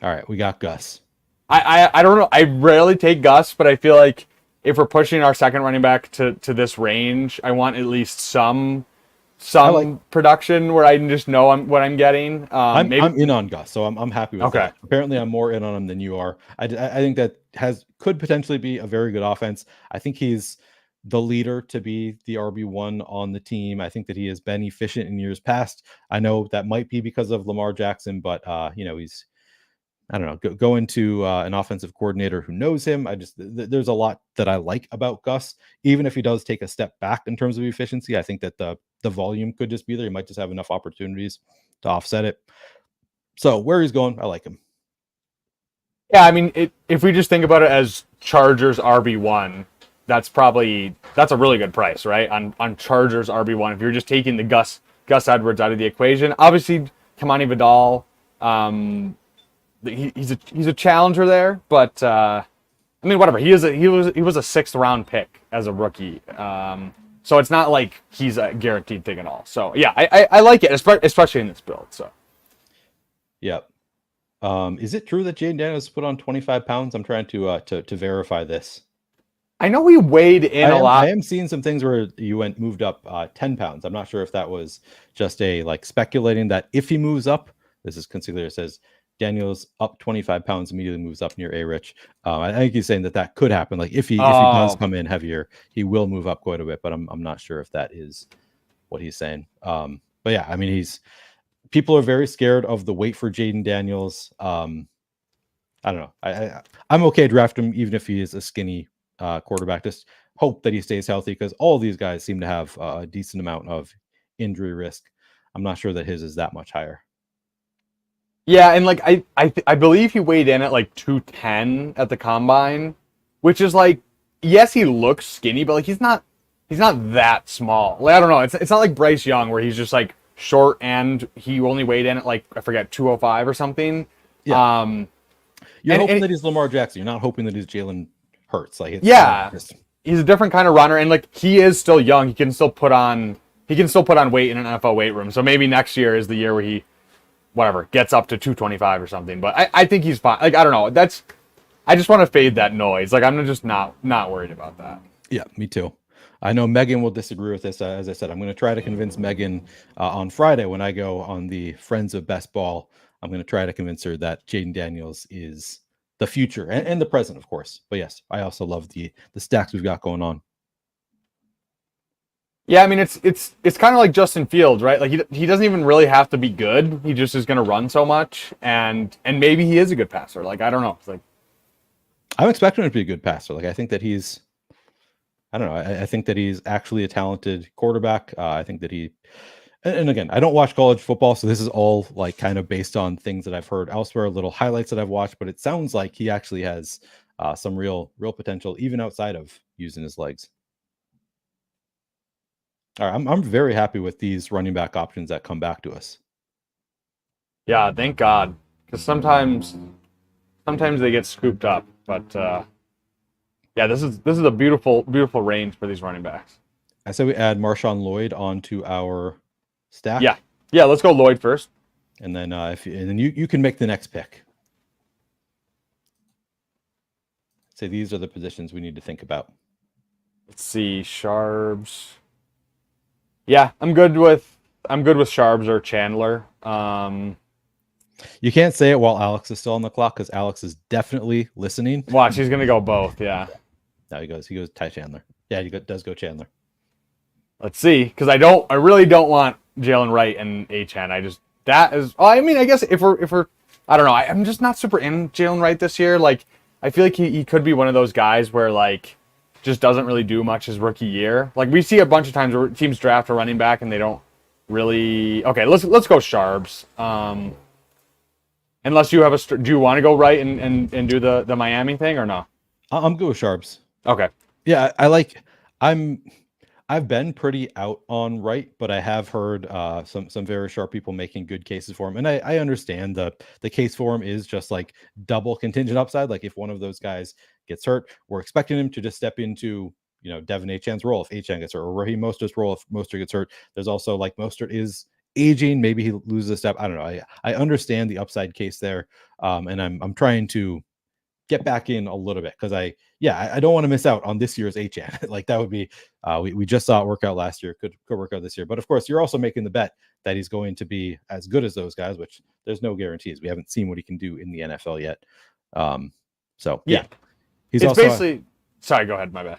[SPEAKER 1] All right, we got Gus.
[SPEAKER 2] I don't know. I rarely take Gus, but I feel like if we're pushing our second running back to this range, I want at least some production where I just know what I'm getting.
[SPEAKER 1] I'm in on Gus, so I'm happy with that.
[SPEAKER 2] Okay.
[SPEAKER 1] Apparently, I'm more in on him than you are. I think that could potentially be a very good offense. I think he's the leader to be the RB1 on the team. I think that he has been efficient in years past. I know that might be because of Lamar Jackson, but he's I don't know, go into an offensive coordinator who knows him. There's a lot that I like about Gus, even if he does take a step back in terms of efficiency. I think that the volume could just be there. He might just have enough opportunities to offset it. So where he's going, I like him.
[SPEAKER 2] Yeah, I mean, if we just think about it as Chargers RB1, that's a really good price, right? On Chargers RB1, if you're just taking the Gus Gus Edwards out of the equation. Obviously, Kamani Vidal, he's a challenger there, but I mean, whatever. He was a 6th round pick as a rookie. So it's not like he's a guaranteed thing at all. So yeah, I like it, especially in this build. So
[SPEAKER 1] Yep. Is it true that Jaden Daniels put on 25 pounds? I'm trying to verify this.
[SPEAKER 2] I know he weighed in a lot.
[SPEAKER 1] I am seeing some things where you moved up 10 pounds. I'm not sure if that was just a speculating that if he moves up, this is considered. It says Daniels up 25 pounds immediately moves up near A-Rich. I think he's saying that could happen. Like if he does come in heavier, he will move up quite a bit. But I'm not sure if that is what he's saying. But yeah, I mean people are very scared of the weight for Jaden Daniels. I don't know. I'm okay drafting him even if he is a skinny quarterback. Just hope that he stays healthy because all of these guys seem to have a decent amount of injury risk. I'm not sure that his is that much higher.
[SPEAKER 2] Yeah, and I believe he weighed in at 210 at the combine, which is yes, he looks skinny, but he's not that small. I don't know. It's not like Bryce Young where he's just short and he only weighed in at I forget 205 or something.
[SPEAKER 1] Yeah. You're hoping that he's Lamar Jackson. You're not hoping that he's Jalen Hurts.
[SPEAKER 2] He's a different kind of runner, and he is still young. He can still put on weight in an NFL weight room. So maybe next year is the year where he gets up to 225 or something. But I think he's fine. I don't know. I just want to fade that noise. I'm just not worried about that.
[SPEAKER 1] Yeah, me too. I know Megan will disagree with this. As I said, I'm going to try to convince Megan on Friday when I go on the Friends of Best Ball. I'm going to try to convince her that Jaden Daniels is the future and the present, of course. But yes, I also love the stacks we've got going on.
[SPEAKER 2] Yeah, I mean it's kind of like Justin Fields, right? He doesn't even really have to be good. He just is going to run so much, and maybe he is a good passer. I don't know.
[SPEAKER 1] I'm expecting him to be a good passer. I think that he's. I don't know. I think that he's actually a talented quarterback. I think that he, and again, I don't watch college football, so this is all kind of based on things that I've heard elsewhere, little highlights that I've watched. But it sounds like he actually has some real potential, even outside of using his legs. All right, I'm very happy with these running back options that come back to us.
[SPEAKER 2] Yeah, thank God, because sometimes they get scooped up, but. Yeah, this is a beautiful range for these running backs.
[SPEAKER 1] I said we add Marshawn Lloyd onto our stack.
[SPEAKER 2] Yeah. Let's go Lloyd first,
[SPEAKER 1] and then you can make the next pick. Say these are the positions we need to think about.
[SPEAKER 2] Let's see, Sharbs. Yeah, I'm good with Sharbs or Chandler.
[SPEAKER 1] You can't say it while Alex is still on the clock because Alex is definitely listening.
[SPEAKER 2] Watch, he's gonna go both. Yeah.
[SPEAKER 1] No, he goes Ty Chandler. Yeah, does go Chandler.
[SPEAKER 2] Let's see, because I really don't want Jalen Wright and Achane. I guess if we're I don't know. I'm just not super in Jalen Wright this year. I feel like he could be one of those guys where just doesn't really do much his rookie year. We see a bunch of times where teams draft a running back and they don't really. Okay, let's go Sharbs. Unless you have do you want to go Wright and do the Miami thing or no?
[SPEAKER 1] I'm good with Sharbs.
[SPEAKER 2] Okay.
[SPEAKER 1] Yeah, I've been pretty out on Wright, but I have heard some very sharp people making good cases for him, and I understand the case for him is just double contingent upside. If one of those guys gets hurt, we're expecting him to just step into Devin Achane's role if Achane gets hurt, or Raheem Mostert's role if Mostert gets hurt. There's also Mostert is aging, maybe he loses a step. I don't know. I understand the upside case there, and I'm trying to get back in a little bit because I don't want to miss out on this year's Achane. That would be we just saw it work out last year, could work out this year. But of course, you're also making the bet that he's going to be as good as those guys, which there's no guarantees. We haven't seen what he can do in the NFL yet. So yeah,
[SPEAKER 2] he's also basically. Sorry, go ahead. My bad.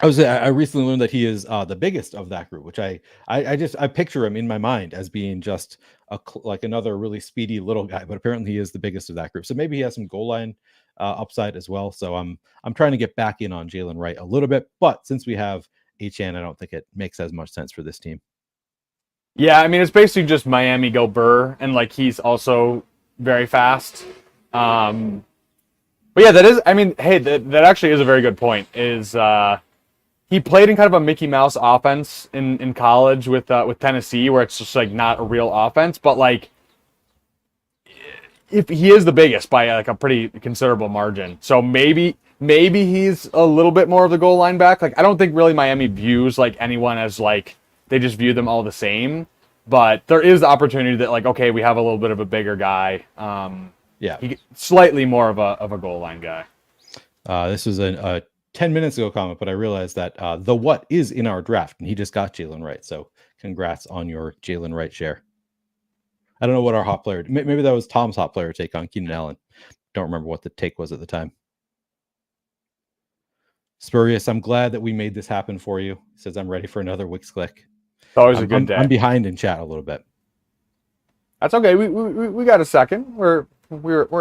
[SPEAKER 1] I recently learned that he is the biggest of that group, which I picture him in my mind as being just another really speedy little guy, but apparently he is the biggest of that group. So maybe he has some goal line upside as well. So I'm trying to get back in on Jalen Wright a little bit, but since we have Achane, I don't think it makes as much sense for this team.
[SPEAKER 2] Yeah, I mean it's basically just Miami go Burr, and he's also very fast. But yeah, that is. I mean, hey, that actually is a very good point. Is he played in kind of a Mickey Mouse offense in college with Tennessee, where it's just like not a real offense, but like if he is the biggest by like a pretty considerable margin. So maybe he's a little bit more of the goal line back. Like I don't think really Miami views like anyone as like they just view them all the same. But there is the opportunity that like okay, we have a little bit of a bigger guy. He slightly more of a goal line guy.
[SPEAKER 1] This was a 10 minutes ago comment, but I realized that the what is in our draft, and he just got Jalen Wright. So congrats on your Jalen Wright share. I don't know what our hot player, maybe that was Tom's hot player take on Keenan Allen. Don't remember what the take was at the time. Spurious, I'm glad that we made this happen for you. He says I'm ready for another Wix click.
[SPEAKER 2] It's always a good day.
[SPEAKER 1] I'm behind in chat a little bit.
[SPEAKER 2] That's okay. We got a second. We're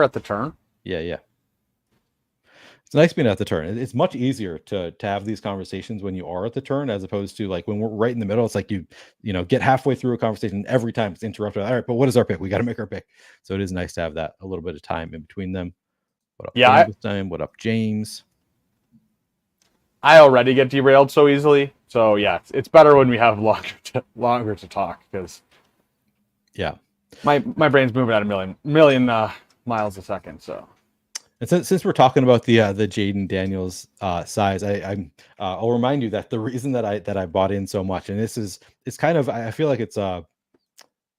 [SPEAKER 2] at the turn.
[SPEAKER 1] Yeah. It's nice being at the turn. It's much easier to have these conversations when you are at the turn, as opposed to like when we're right in the middle. It's like you get halfway through a conversation every time it's interrupted. All right, but what is our pick? We got to make our pick. So it is nice to have that a little bit of time in between them. What up?
[SPEAKER 2] Yeah.
[SPEAKER 1] This time. What up, James?
[SPEAKER 2] I already get derailed so easily. So yeah, it's better when we have longer to talk because my brain's moving at a million miles a second. So.
[SPEAKER 1] And since we're talking about the Jaden Daniels size, I'll remind you that the reason that I bought in so much, and it's kind of, I feel like it's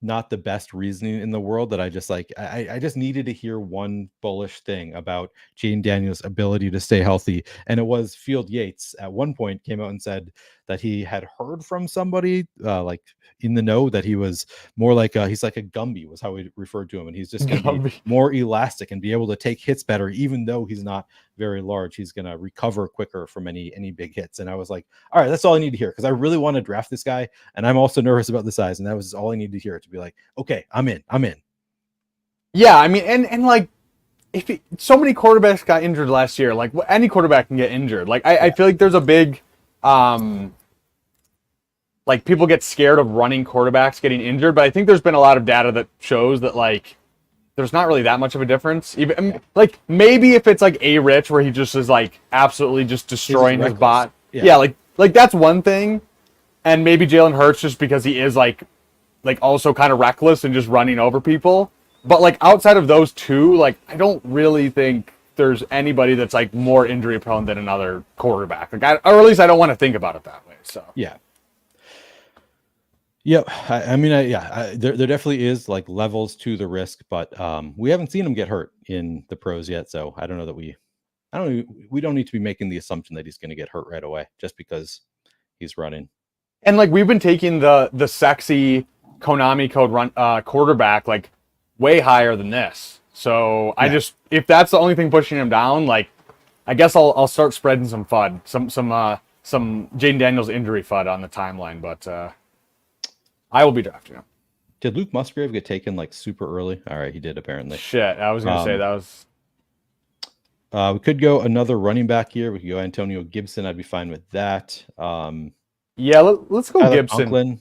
[SPEAKER 1] not the best reasoning in the world, that I just like I just needed to hear one bullish thing about Jaden Daniels' ability to stay healthy, and it was Field Yates at one point came out and said that he had heard from somebody like in the know that he was more like he's like a Gumby was how we referred to him, and he's just going to be more elastic and be able to take hits better, even though he's not very large. He's going to recover quicker from any big hits. And I was like, all right, that's all I need to hear, because I really want to draft this guy, and I'm also nervous about the size, and that was all I needed to hear to be like, okay, I'm in.
[SPEAKER 2] Yeah, I mean, and like so many quarterbacks got injured last year. Like any quarterback can get injured. Like I feel like there's a big like people get scared of running quarterbacks getting injured, but I think there's been a lot of data that shows that like there's not really that much of a difference. Even like maybe if it's like a Rich where he just is like absolutely just destroying his bot. Yeah, like that's one thing. And maybe Jalen Hurts just because he is like also kind of reckless and just running over people. But like outside of those two, like I don't really think there's anybody that's like more injury prone than another quarterback. Like or at least I don't want to think about it that way. So
[SPEAKER 1] yeah. Yep. There definitely is like levels to the risk, but we haven't seen him get hurt in the pros yet. So I don't know that we don't need to be making the assumption that he's going to get hurt right away just because he's running.
[SPEAKER 2] And like we've been taking the sexy Konami code run quarterback like way higher than this. So I just, if that's the only thing pushing him down, like I guess I'll start spreading some FUD, some Jaden Daniels injury FUD on the timeline, but I will be drafting him.
[SPEAKER 1] Did Luke Musgrave get taken like super early? All right, he did apparently.
[SPEAKER 2] Shit, I was gonna say that was.
[SPEAKER 1] We could go another running back here. We could go Antonio Gibson. I'd be fine with that.
[SPEAKER 2] Yeah, let's go Gibson.
[SPEAKER 1] Conklin.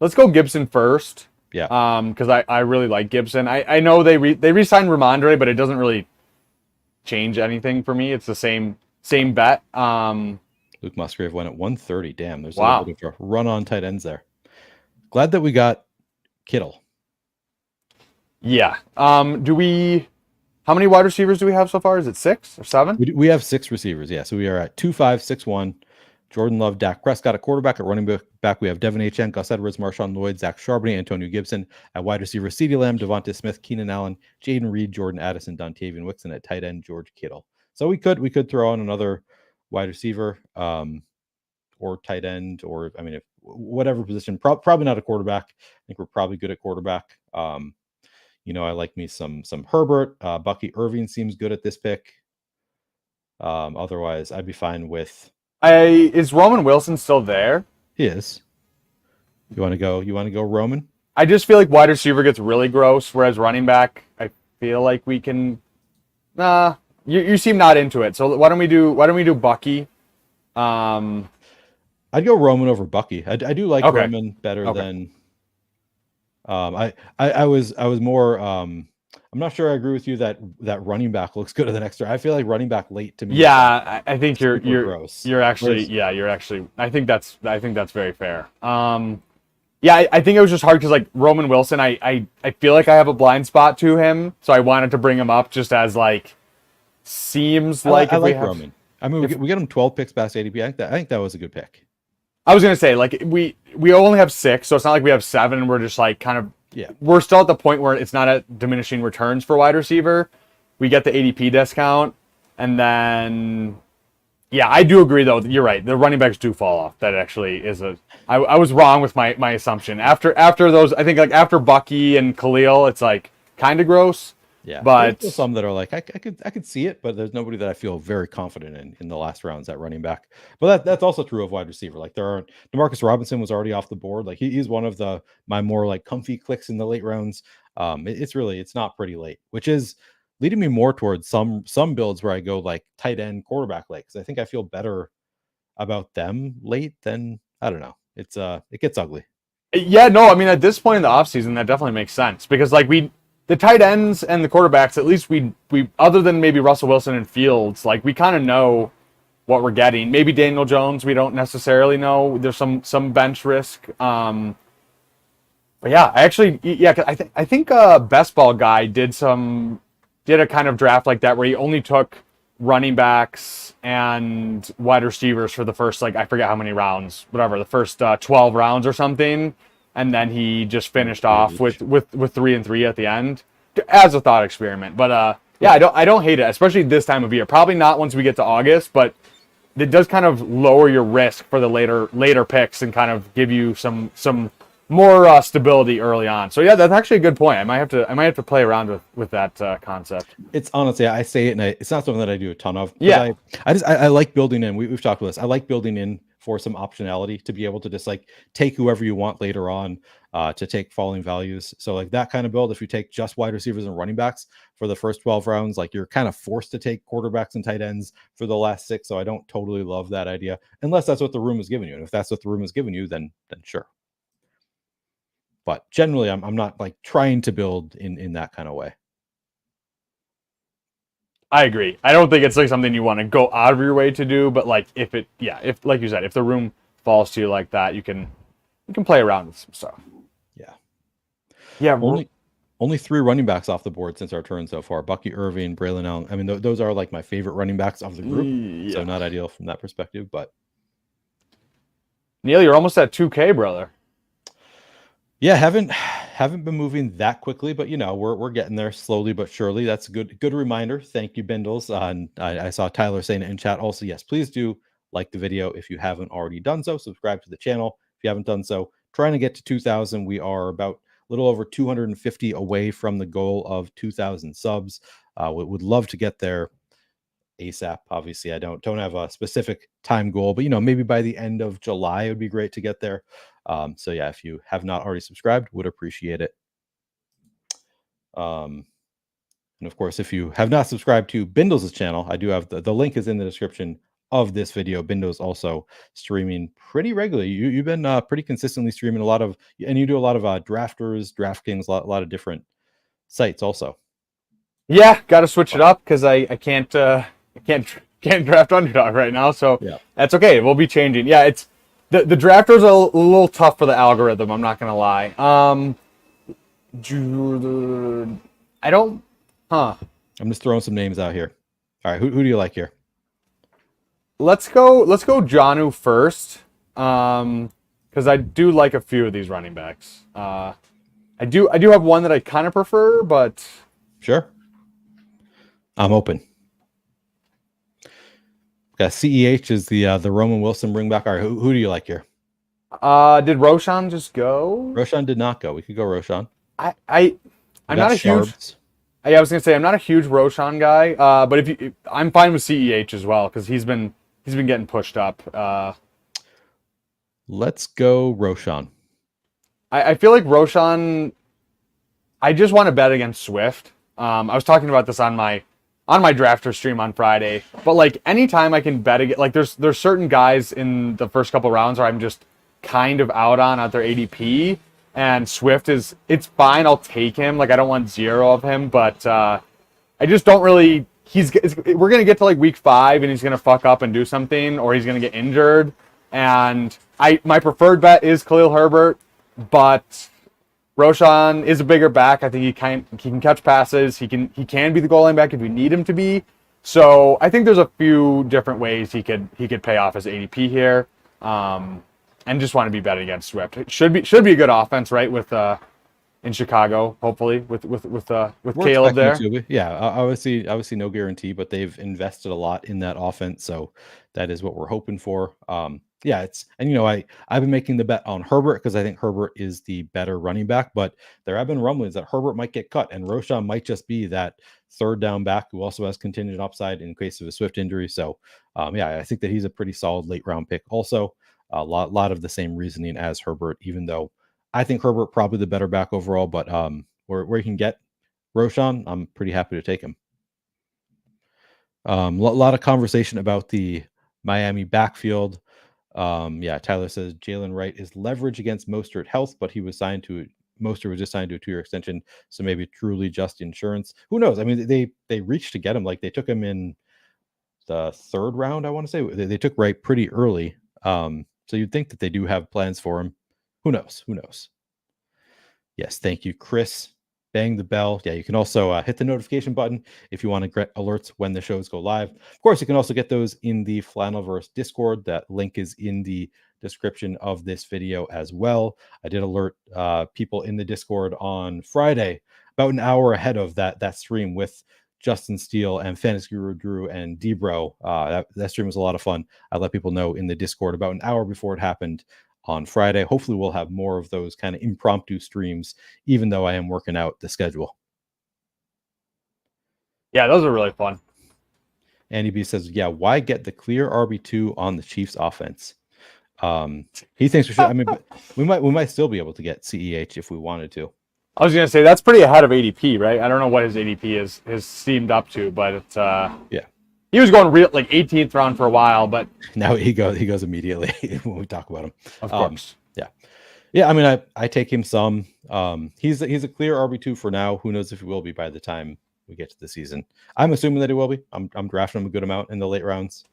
[SPEAKER 2] Let's go Gibson first.
[SPEAKER 1] Yeah.
[SPEAKER 2] Because I really like Gibson. I know they re-signed Ramondre, but it doesn't really change anything for me. It's the same bet.
[SPEAKER 1] Luke Musgrave went at 130. Damn, there's a
[SPEAKER 2] wow.
[SPEAKER 1] little bit of a run on tight ends there. Glad that we got Kittle.
[SPEAKER 2] Yeah. How many wide receivers do we have so far? Is it 6 or 7?
[SPEAKER 1] We have 6 receivers. Yeah. So we are at 2, 5, 6, 1. Jordan Love, Dak Prescott at quarterback. At running back, we have Devin Achane, Gus Edwards, Marshawn Lloyd, Zach Charbonnet, Antonio Gibson. At wide receiver, CeeDee Lamb, Devonta Smith, Keenan Allen, Jaden Reed, Jordan Addison, Dontavian Wixon. At tight end, George Kittle. So we could throw on another wide receiver or tight end, or I mean, if whatever position. Probably not a quarterback. I think we're probably good at quarterback. I like me some Herbert. Bucky Irving seems good at this pick. Otherwise, I'd be fine with.
[SPEAKER 2] Is Roman Wilson still there?
[SPEAKER 1] He is. You want to go Roman?
[SPEAKER 2] I just feel like wide receiver gets really gross, whereas running back, I feel like we can. You seem not into it. So why don't we do Bucky?
[SPEAKER 1] I'd go Roman over Bucky. I do like Roman better than. I was more. I'm not sure I agree with you that running back looks good in the next round. I feel like running back late to me.
[SPEAKER 2] Yeah, I think you're
[SPEAKER 1] gross.
[SPEAKER 2] You're actually I think that's very fair. Yeah, I think it was just hard because like Roman Wilson, I feel like I have a blind spot to him, so I wanted to bring him up just as like seems like
[SPEAKER 1] I
[SPEAKER 2] if
[SPEAKER 1] like
[SPEAKER 2] we have,
[SPEAKER 1] Roman. I mean, we get him 12 picks past ADP. I think that was a good pick.
[SPEAKER 2] I was gonna say like we only have 6, so it's not like we have 7 and we're just like kind of we're still at the point where it's not at diminishing returns for wide receiver. We get the ADP discount, and then yeah, I do agree though. You're right. The running backs do fall off. That actually is I was wrong with my assumption. After those, I think like after Bucky and Khalil, it's like kind of gross.
[SPEAKER 1] Yeah,
[SPEAKER 2] but
[SPEAKER 1] there's some that are like I could see it, but there's nobody that I feel very confident in the last rounds at running back. But that's also true of wide receiver. Like there aren't Demarcus Robinson was already off the board. Like he's one of my more like comfy clicks in the late rounds. It's not pretty late, which is leading me more towards some builds where I go like tight end quarterback late, because I think I feel better about them late than I don't know. It gets ugly.
[SPEAKER 2] Yeah, no, I mean at this point in the offseason, that definitely makes sense because like the tight ends and the quarterbacks, at least we other than maybe Russell Wilson and Fields, like we kind of know what we're getting. Maybe Daniel Jones, we don't necessarily know. There's some bench risk. But yeah, I think Best Ball Guy did a kind of draft like that where he only took running backs and wide receivers for the first, like I forget how many rounds, whatever, the first 12 rounds or something. And then he just finished off with 3 and 3 at the end as a thought experiment. But yeah, I don't hate it, especially this time of year. Probably not once we get to August, but it does kind of lower your risk for the later picks and kind of give you some more stability early on. So yeah, that's actually a good point. I might have to play around with that concept.
[SPEAKER 1] It's honestly, I say it, and it's not something that I do a ton of.
[SPEAKER 2] Yeah,
[SPEAKER 1] I like building in. We've talked about this. I like building in for some optionality to be able to just like take whoever you want later on to take falling values. So like that kind of build, if you take just wide receivers and running backs for the first 12 rounds, like you're kind of forced to take quarterbacks and tight ends for the last 6. So I don't totally love that idea unless that's what the room is giving you. And if that's what the room is giving you, then sure. But generally I'm not like trying to build in that kind of way.
[SPEAKER 2] I agree. I don't think it's like something you want to go out of your way to do, but like if like you said, if the room falls to you like that, you can play around with some stuff.
[SPEAKER 1] Yeah.
[SPEAKER 2] Yeah.
[SPEAKER 1] Only 3 running backs off the board since our turn so far. Bucky Irving, Braylon Allen. I mean, those are like my favorite running backs of the group. Yeah. So not ideal from that perspective, but
[SPEAKER 2] Neil, you're almost at 2K, brother.
[SPEAKER 1] Yeah, haven't been moving that quickly, but you know, we're getting there slowly but surely. That's a good reminder. Thank you, Bindles. And I saw Tyler saying it in chat also. Yes, please do like the video if you haven't already done so. Subscribe to the channel if you haven't done so. Trying to get to 2,000. We are about a little over 250 away from the goal of 2,000 subs. Would love to get there ASAP. Obviously, I don't have a specific time goal, but you know, maybe by the end of July it would be great to get there. So yeah, if you have not already subscribed, would appreciate it. And of course, if you have not subscribed to Bindles' channel, I do have the link is in the description of this video. Bindles also streaming pretty regularly. You've been pretty consistently streaming a lot of, and you do a lot of drafters, DraftKings, a lot of different sites also. Yeah,
[SPEAKER 2] got to switch it up because I can't draft underdog right now. So yeah, that's okay. We'll be changing. Yeah, it's the drafters are a little tough for the algorithm. I'm not gonna lie. I don't. I'm
[SPEAKER 1] just throwing some names out here. All right, who do you like here?
[SPEAKER 2] Let's go Jonnu first, because I do like a few of these running backs. I do have one that I kind of prefer, but
[SPEAKER 1] sure, I'm open. CEH is the Roman Wilson bring back. All right, who do you like here?
[SPEAKER 2] Did Roshan just go?
[SPEAKER 1] Roshan did not go. We could go Roshan.
[SPEAKER 2] I'm not a huge. Yeah, I was gonna say I'm not a huge Roshan guy. But I'm fine with CEH as well because he's been getting pushed up.
[SPEAKER 1] Let's go Roshan.
[SPEAKER 2] I feel like Roshan. I just want to bet against Swift. I was talking about this on my drafter stream on Friday, but like anytime I can bet against, like there's certain guys in the first couple rounds where I'm just kind of out on at their ADP, And Swift it's fine. I'll take him. Like, I don't want 0 of him, but I just don't really. We're gonna get to like week 5, and he's gonna fuck up and do something, or he's gonna get injured. And my preferred bet is Khalil Herbert, but Roshan is a bigger back. I think he can catch passes. He can be the goal line back if you need him to be. So I think there's a few different ways he could pay off his ADP here. And just want to be betting against Swift. It should be a good offense, right? With in Chicago, hopefully with Caleb there.
[SPEAKER 1] Yeah, obviously no guarantee, but they've invested a lot in that offense, so that is what we're hoping for. Yeah, I've been making the bet on Herbert because I think Herbert is the better running back, but there have been rumblings that Herbert might get cut and Roshan might just be that third down back who also has contingent upside in case of a Swift injury. So, yeah, I think that he's a pretty solid late round pick. Also, a lot of the same reasoning as Herbert, even though I think Herbert probably the better back overall. But where you can get Roshan, I'm pretty happy to take him. Lot of conversation about the Miami backfield. Yeah, Tyler says Jalen Wright is leverage against Mostert health, but Mostert was just signed to a 2-year extension, so maybe truly just insurance. Who knows? I mean, they reached to get him. Like, they took him in the 3rd round, I want to say. They took Wright pretty early. So you'd think that they do have plans for him. Who knows? Yes, thank you, Chris. Bang the bell. Yeah, you can also hit the notification button if you want to get alerts when the shows go live. Of course, you can also get those in the Flannelverse Discord. That link is in the description of this video as well. I did alert people in the Discord on Friday, about an hour ahead of that stream with Justin Steele and Fantasy Guru Drew and Debro. That stream was a lot of fun. I let people know in the Discord about an hour before it happened on Friday. Hopefully we'll have more of those kind of impromptu streams, even though I am working out the schedule.
[SPEAKER 2] Yeah, those are really fun.
[SPEAKER 1] Andy B says, yeah, why get the clear RB2 on the Chiefs offense? He thinks we should. I mean, we might still be able to get CEH if we wanted to.
[SPEAKER 2] I was going to say, that's pretty ahead of ADP, right? I don't know what his ADP has steamed up to, but it's
[SPEAKER 1] yeah.
[SPEAKER 2] He was going like 18th round for a while, but
[SPEAKER 1] now he goes immediately when we talk about him.
[SPEAKER 2] Of course.
[SPEAKER 1] Yeah. I mean, I take him some. He's a clear RB2 for now. Who knows if he will be by the time we get to the season. I'm assuming that he will be. I'm drafting him a good amount in the late rounds,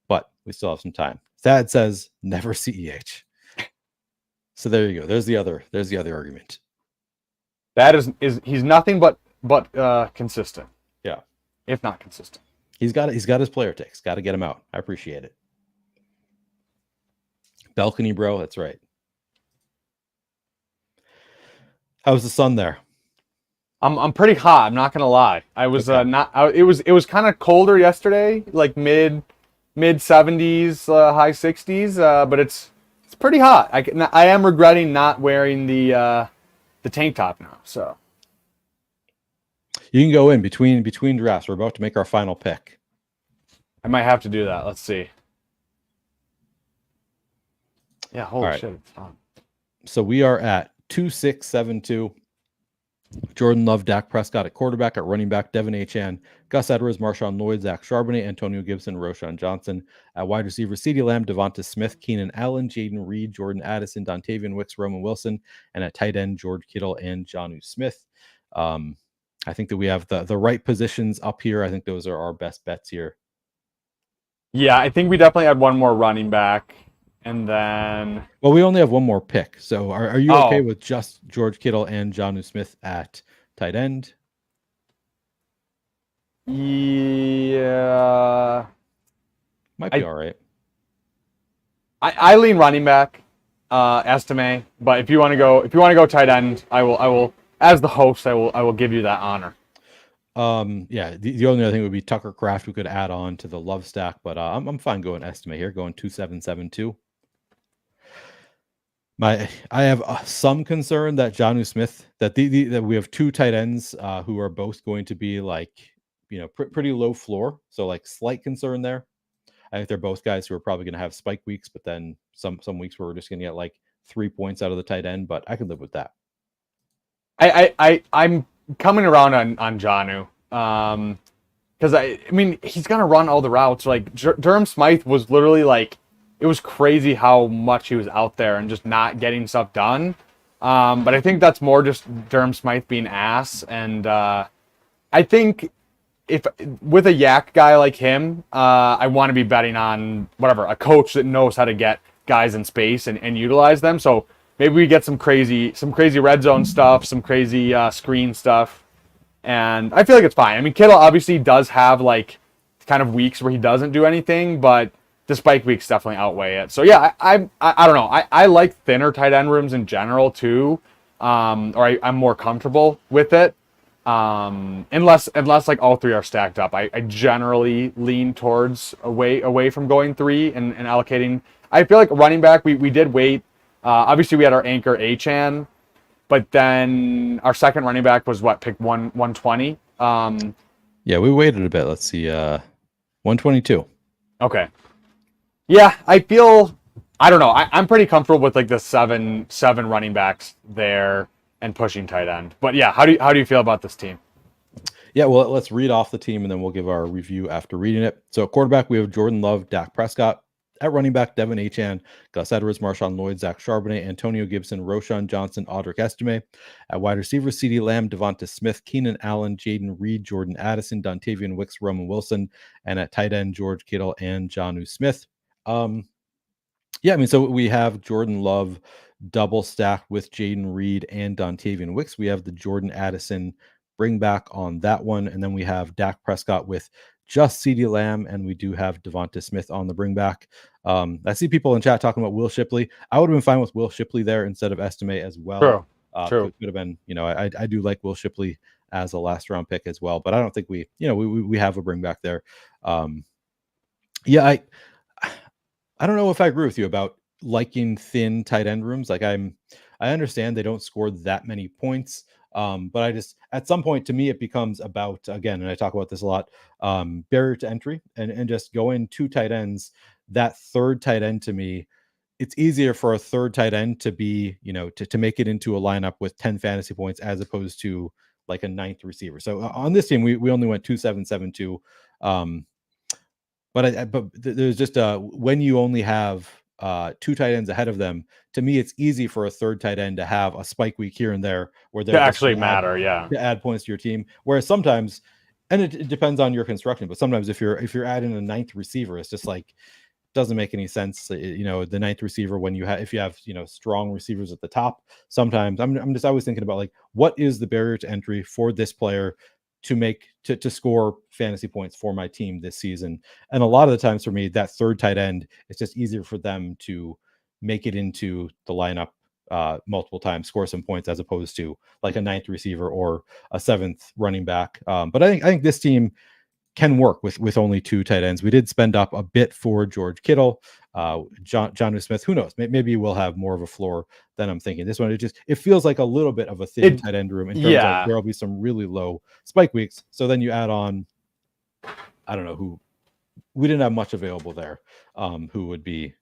[SPEAKER 1] but we still have some time. Thad says never CEH. So there you go. There's the other argument.
[SPEAKER 2] That is he's nothing but consistent.
[SPEAKER 1] Yeah.
[SPEAKER 2] If not consistent.
[SPEAKER 1] He's got his player takes. Got to get him out. I appreciate it. Balcony bro, that's right. How's the sun there?
[SPEAKER 2] I'm pretty hot, I'm not gonna lie. I was it was kind of colder yesterday, like mid 70s, high 60s, but it's pretty hot. I am regretting not wearing the tank top now. So
[SPEAKER 1] you can go in between drafts. We're about to make our final pick.
[SPEAKER 2] I might have to do that. Let's see. Yeah, holy shit, it's on.
[SPEAKER 1] So we are at 2-6-7-2. Jordan Love, Dak Prescott at quarterback. At running back, Devin Achane, Gus Edwards, Marshawn Lloyd, Zach Charbonnet, Antonio Gibson, Roshan Johnson. At wide receiver, CeeDee Lamb, Devonta Smith, Keenan Allen, Jaden Reed, Jordan Addison, Dontavian Wicks, Roman Wilson. And at tight end, George Kittle and Jonnu Smith. I think that we have the right positions up here. I think those are our best bets here.
[SPEAKER 2] Yeah, I think we definitely had one more running back. And then...
[SPEAKER 1] Well, we only have one more pick. So are you okay with just George Kittle and Jonnu Smith at tight end?
[SPEAKER 2] Yeah.
[SPEAKER 1] Might be all right.
[SPEAKER 2] I lean running back, Estime. But if you want to go tight end, I will as the host, I will give you that honor.
[SPEAKER 1] Yeah, the only other thing would be Tucker Kraft we could add on to the love stack, but I'm fine going Estime here, going 2-7-7-2. I have some concern that Jonnu Smith, that that we have two tight ends who are both going to be like, pretty low floor. So like slight concern there. I think they're both guys who are probably going to have spike weeks, but then some weeks where we're just going to get like 3 points out of the tight end, but I can live with that.
[SPEAKER 2] I'm coming around on Jonnu. Because I mean, he's going to run all the routes. Like Durham Smythe was literally like, it was crazy how much he was out there and just not getting stuff done. But I think that's more just Durham Smythe being ass. And I think if with a yak guy like him, I want to be betting on whatever, a coach that knows how to get guys in space and utilize them. So maybe we get some crazy red zone stuff, some crazy screen stuff. And I feel like it's fine. I mean, Kittle obviously does have like kind of weeks where he doesn't do anything, but the spike weeks definitely outweigh it. So yeah, I don't know. I like thinner tight end rooms in general too, or I'm more comfortable with it. Unless like all three are stacked up, I generally lean towards away from going three and allocating. I feel like running back, we did wait. Obviously we had our anchor Achan, but then our second running back was what, pick 120.
[SPEAKER 1] Yeah, we waited a bit. Let's see, 122.
[SPEAKER 2] Okay. Yeah, I don't know. I'm pretty comfortable with like the seven running backs there and pushing tight end. But yeah, how do you feel about this team?
[SPEAKER 1] Yeah, well, let's read off the team and then we'll give our review after reading it. So, at quarterback, we have Jordan Love, Dak Prescott. At running back, Devin Achan, Gus Edwards, Marshawn Lloyd, Zach Charbonnet, Antonio Gibson, Roshan Johnson, Audric Estime. At wide receiver, CeeDee Lamb, Devonta Smith, Keenan Allen, Jaden Reed, Jordan Addison, Dontavian Wicks, Roman Wilson. And at tight end, George Kittle and Jonnu Smith. Yeah, I mean, so we have Jordan Love double stacked with Jaden Reed and Dontavian Wicks. We have the Jordan Addison bring back on that one. And then we have Dak Prescott with just CeeDee Lamb, and we do have Devonta Smith on the bring back. I see people in chat talking about Will Shipley. I would have been fine with Will Shipley there instead of Estime as well.
[SPEAKER 2] True.
[SPEAKER 1] It could have been, I do like Will Shipley as a last round pick as well, but I don't think we have a bring back there. Yeah, I don't know if I agree with you about liking thin tight end rooms. Like I understand they don't score that many points. But I just, at some point, to me, it becomes about, again, and I talk about this a lot, barrier to entry and just going two tight ends. That third tight end, to me, it's easier for a third tight end to be, to make it into a lineup with 10 fantasy points as opposed to like a ninth receiver. So on this team, we only went 2-7-7-2. But there's just when you only have two tight ends ahead of them, to me, it's easy for a third tight end to have a spike week here and there where they
[SPEAKER 2] actually matter,
[SPEAKER 1] to add points to your team. Whereas sometimes, and it depends on your construction, but sometimes if you're adding a ninth receiver, it's just like doesn't make any sense. The ninth receiver when if you have strong receivers at the top, sometimes I'm just always thinking about like what is the barrier to entry for this player to score fantasy points for my team this season. And a lot of the times for me, that third tight end, it's just easier for them to make it into the lineup multiple times, score some points as opposed to like a ninth receiver or a seventh running back. But I think this team can work with only two tight ends. We did spend up a bit for George Kittle, Jonnu Smith. Who knows? Maybe we'll have more of a floor than I'm thinking. This one, it feels like a little bit of a thin tight end room in terms of there'll be some really low spike weeks. So then you add on, I don't know who, we didn't have much available there, who would be,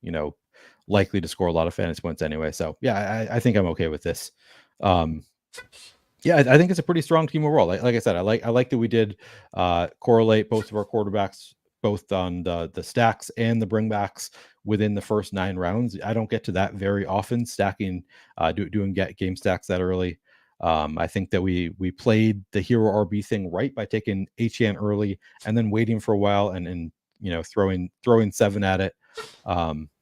[SPEAKER 1] likely to score a lot of fantasy points anyway. So yeah, I think I'm okay with this. Yeah, I think it's a pretty strong team overall. Like I said, I like that we did correlate both of our quarterbacks, both on the stacks and the bringbacks within the first 9 rounds. I don't get to that very often, stacking, doing game stacks that early. I think that we played the hero RB thing right by taking HN early and then waiting for a while and throwing 7 at it.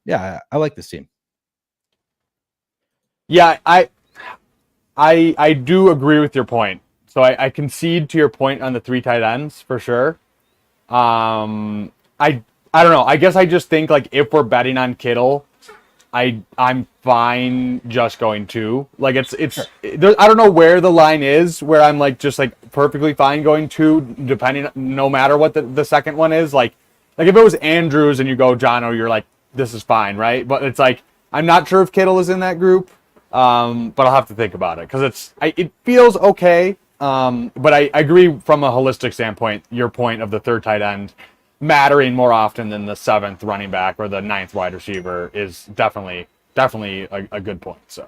[SPEAKER 1] Yeah, I like this team.
[SPEAKER 2] Yeah, I do agree with your point. So I concede to your point on the 3 tight ends for sure. I don't know. I guess I just think like if we're betting on Kittle, I'm fine just going 2. Like it's I don't know where the line is where I'm like just like perfectly fine going 2, depending no matter what the second one is. Like if it was Andrews and you go Jono, you're like this is fine, right? But it's like I'm not sure if Kittle is in that group. But I'll have to think about it because it feels okay. But I agree from a holistic standpoint, your point of the third tight end mattering more often than the 7th running back or the 9th wide receiver is definitely a good point. So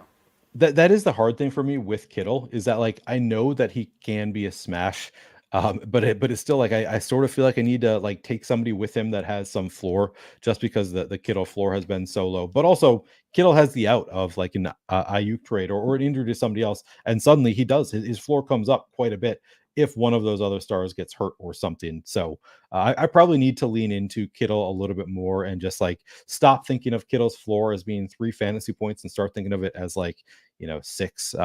[SPEAKER 1] that is the hard thing for me with Kittle is that like I know that he can be a smash But it's still like I sort of feel like I need to like take somebody with him that has some floor, just because the Kittle floor has been so low. But also Kittle has the out of like an Ayuk trade or an injury to somebody else, and suddenly he does his floor comes up quite a bit if one of those other stars gets hurt or something. So I probably need to lean into Kittle a little bit more and just like stop thinking of Kittle's floor as being 3 fantasy points and start thinking of it as like 6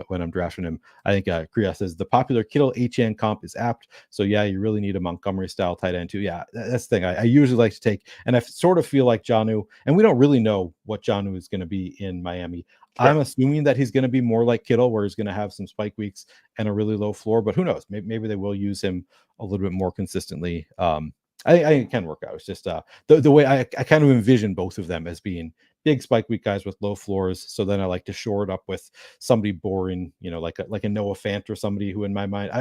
[SPEAKER 1] when I'm drafting him. I think Kriya says the popular Kittle HN comp is apt. So yeah, you really need a Montgomery style tight end too. Yeah, that's the thing. I usually like to take, and I sort of feel like Jonnu, and we don't really know what Jonnu is going to be in Miami.
[SPEAKER 2] Sure.
[SPEAKER 1] I'm assuming that he's going to be more like Kittle, where he's going to have some spike weeks and a really low floor. But who knows? Maybe they will use him a little bit more consistently. I think it can work out. It's just the way I kind of envision both of them as being big spike week guys with low floors. So then I like to shore it up with somebody boring, like a Noah Fant or somebody who, in my mind,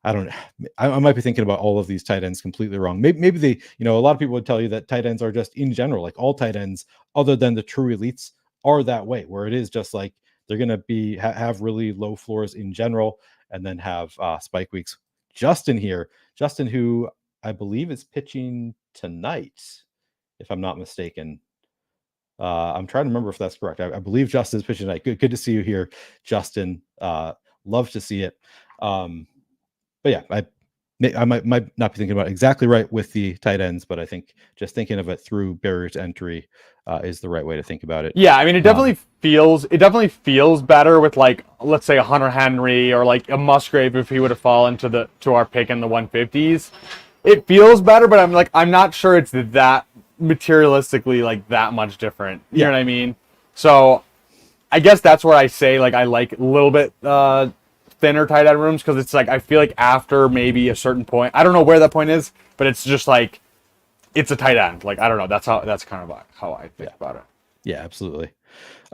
[SPEAKER 1] I don't know. I might be thinking about all of these tight ends completely wrong. Maybe they, a lot of people would tell you that tight ends are just in general, like all tight ends, other than the true elites, are that way, where it is just like they're going to be have really low floors in general, and then have spike weeks. Justin, who I believe is pitching tonight, if I'm not mistaken. I'm trying to remember if that's correct. I believe Justin's pitching tonight. Good to see you here, Justin. Love to see it. But yeah, I might not be thinking about it exactly right with the tight ends, but I think just thinking of it through barrier to entry is the right way to think about it.
[SPEAKER 2] Yeah, I mean, it definitely feels better with, like, let's say a Hunter Henry or like a Musgrave if he would have fallen to our pick in the 150s. It feels better, but I'm not sure it's that materialistically like that much different. You know what I mean? So I guess that's where I say like I like a little bit thinner tight end rooms, because it's like I feel like after maybe a certain point, I don't know where that point is, but it's just like it's a tight end. Like I don't know. That's kind of how I think about it.
[SPEAKER 1] Yeah, absolutely.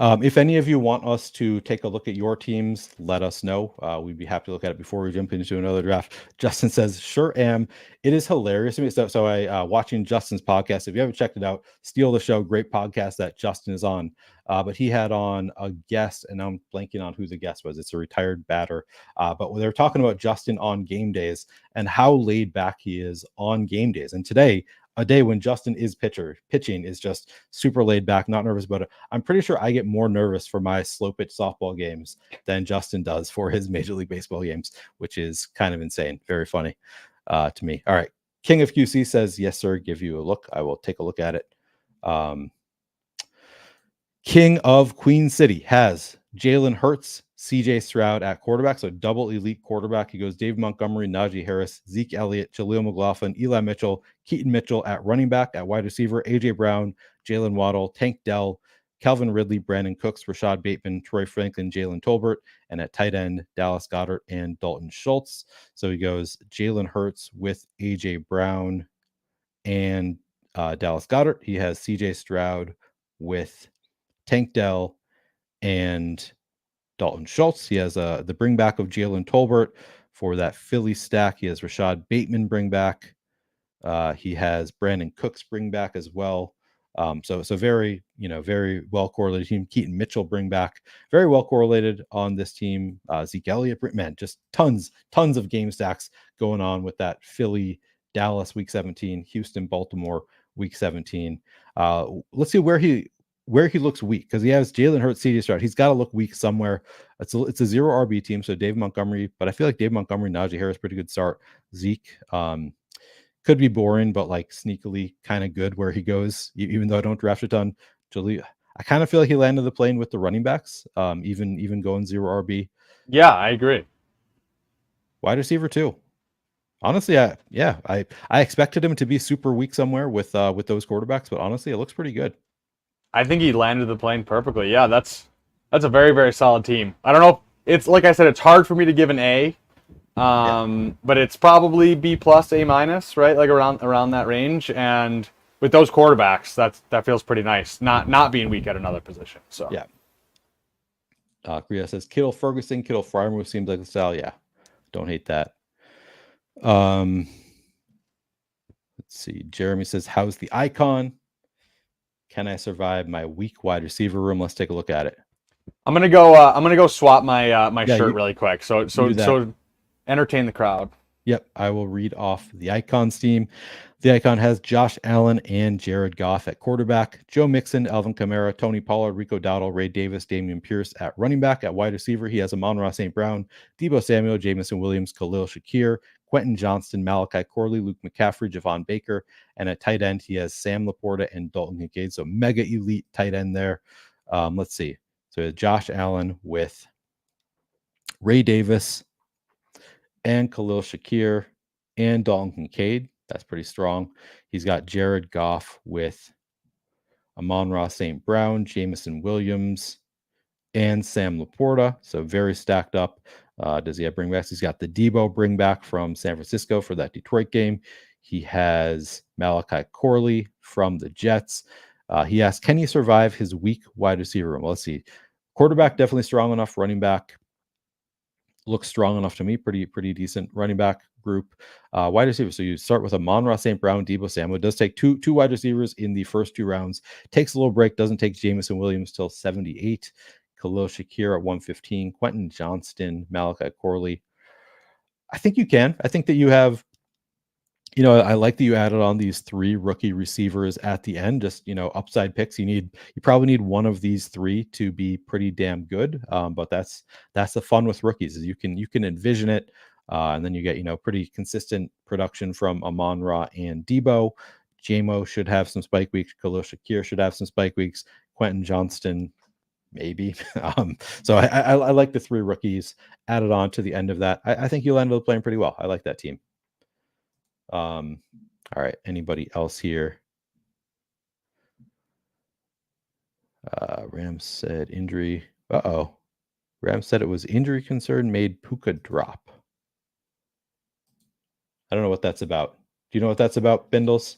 [SPEAKER 1] If any of you want us to take a look at your teams, let us know. We'd be happy to look at it before we jump into another draft. Justin says, "Sure am." It is hilarious to me. So I watching Justin's podcast. If you haven't checked it out, Steal the Show, great podcast that Justin is on. But he had on a guest, and I'm blanking on who the guest was. It's a retired batter. But they were talking about Justin on game days and how laid back he is on game days. And today, a day when Justin is pitching is just super laid back, not nervous about it. I'm pretty sure I get more nervous for my slow pitch softball games than Justin does for his Major League Baseball games, which is kind of insane. Very funny to me. All right. King of QC says, yes, sir. Give you a look. I will take a look at it. King of Queen City has Jalen Hurts, CJ Stroud at quarterback, so double elite quarterback. He goes David Montgomery, Najee Harris, Zeke Elliott, Jaleel McLaughlin, Eli Mitchell, Keaton Mitchell at running back, at wide receiver, AJ Brown, Jalen Waddle, Tank Dell, Calvin Ridley, Brandon Cooks, Rashad Bateman, Troy Franklin, Jalen Tolbert, and at tight end, Dallas Goedert and Dalton Schultz. So he goes Jalen Hurts with AJ Brown and Dallas Goedert. He has CJ Stroud with Tank Dell and Dalton Schultz. He has the bring back of Jalen Tolbert for that Philly stack. He has Rashad Bateman bring back. He has Brandon Cooks bring back as well. So very, very well correlated team. Keaton Mitchell bring back, very well correlated on this team. Zeke Elliott, man, just tons of game stacks going on with that Philly, Dallas week 17, Houston, Baltimore week 17. Let's see where he looks weak, because he has Jalen Hurts, CJ Stroud. He's got to look weak somewhere. It's a zero RB team, so Dave Montgomery, but I feel like Dave Montgomery, Najee Harris, pretty good start. Zeke could be boring, but like sneakily kind of good where he goes, even though I don't draft a ton. I kind of feel like he landed the plane with the running backs, even going zero RB.
[SPEAKER 2] Yeah, I agree.
[SPEAKER 1] Wide receiver too. Honestly, I expected him to be super weak somewhere with those quarterbacks, but honestly, it looks pretty good.
[SPEAKER 2] I think he landed the plane perfectly. Yeah, that's a very, very solid team. I don't know. It's like I said, it's hard for me to give an A, but it's probably B plus, A minus, right? Like around that range. And with those quarterbacks, that feels pretty nice. Not being weak at another position. So
[SPEAKER 1] yeah. Kriya says Kittle Ferguson, Kittle Frymouth seems like the style. Yeah, don't hate that. Let's see. Jeremy says, how's the icon? Can I survive my weak wide receiver room? Let's take a look at it.
[SPEAKER 2] I'm gonna go swap my shirt really quick. So entertain the crowd.
[SPEAKER 1] Yep, I will read off the Icons team. The Icon has Josh Allen and Jared Goff at quarterback, Joe Mixon, Alvin Kamara, Tony Pollard, Rico Dowdle, Ray Davis, Damian Pierce at running back. At wide receiver, he has Amon-Ra St. Brown, Debo Samuel, Jamison Williams, Khalil Shakir, Quentin Johnston, Malachi Corley, Luke McCaffrey, Javon Baker. And at tight end, he has Sam Laporta and Dalton Kincaid. So mega elite tight end there. Let's see. So Josh Allen with Ray Davis and Khalil Shakir and Dalton Kincaid. That's pretty strong. He's got Jared Goff with Amon-Ra St. Brown, Jamison Williams, and Sam Laporta. So very stacked up. Does he have bringbacks? He's got the Debo bringback from San Francisco for that Detroit game. He has Malachi Corley from the Jets. He asked, can he survive his weak wide receiver room? Well, let's see. Quarterback, definitely strong enough. Running back, looks strong enough to me. Pretty decent running back group. Wide receiver. So you start with Amon-Ra St. Brown, Debo Samuel. It does take two wide receivers in the first 2 rounds. Takes a little break. Doesn't take Jamison Williams till 78. Khalil Shakir at 115. Quentin Johnston, Malachi Corley. I think you can. I think that you have. I like that you added on these 3 rookie receivers at the end, just, upside picks. You probably need one of these 3 to be pretty damn good. But that's the fun with rookies, is you can envision it. And then you get, pretty consistent production from Amon-Ra and Debo. Jamo should have some spike weeks. Khalil Shakir should have some spike weeks. Quentin Johnston, maybe. So I like the 3 rookies added on to the end of that. I think you'll end up playing pretty well. I like that team. All right. Anybody else here? Rams said injury. Rams said it was injury concern made Puka drop. I don't know what that's about. Do you know what that's about, Bindles?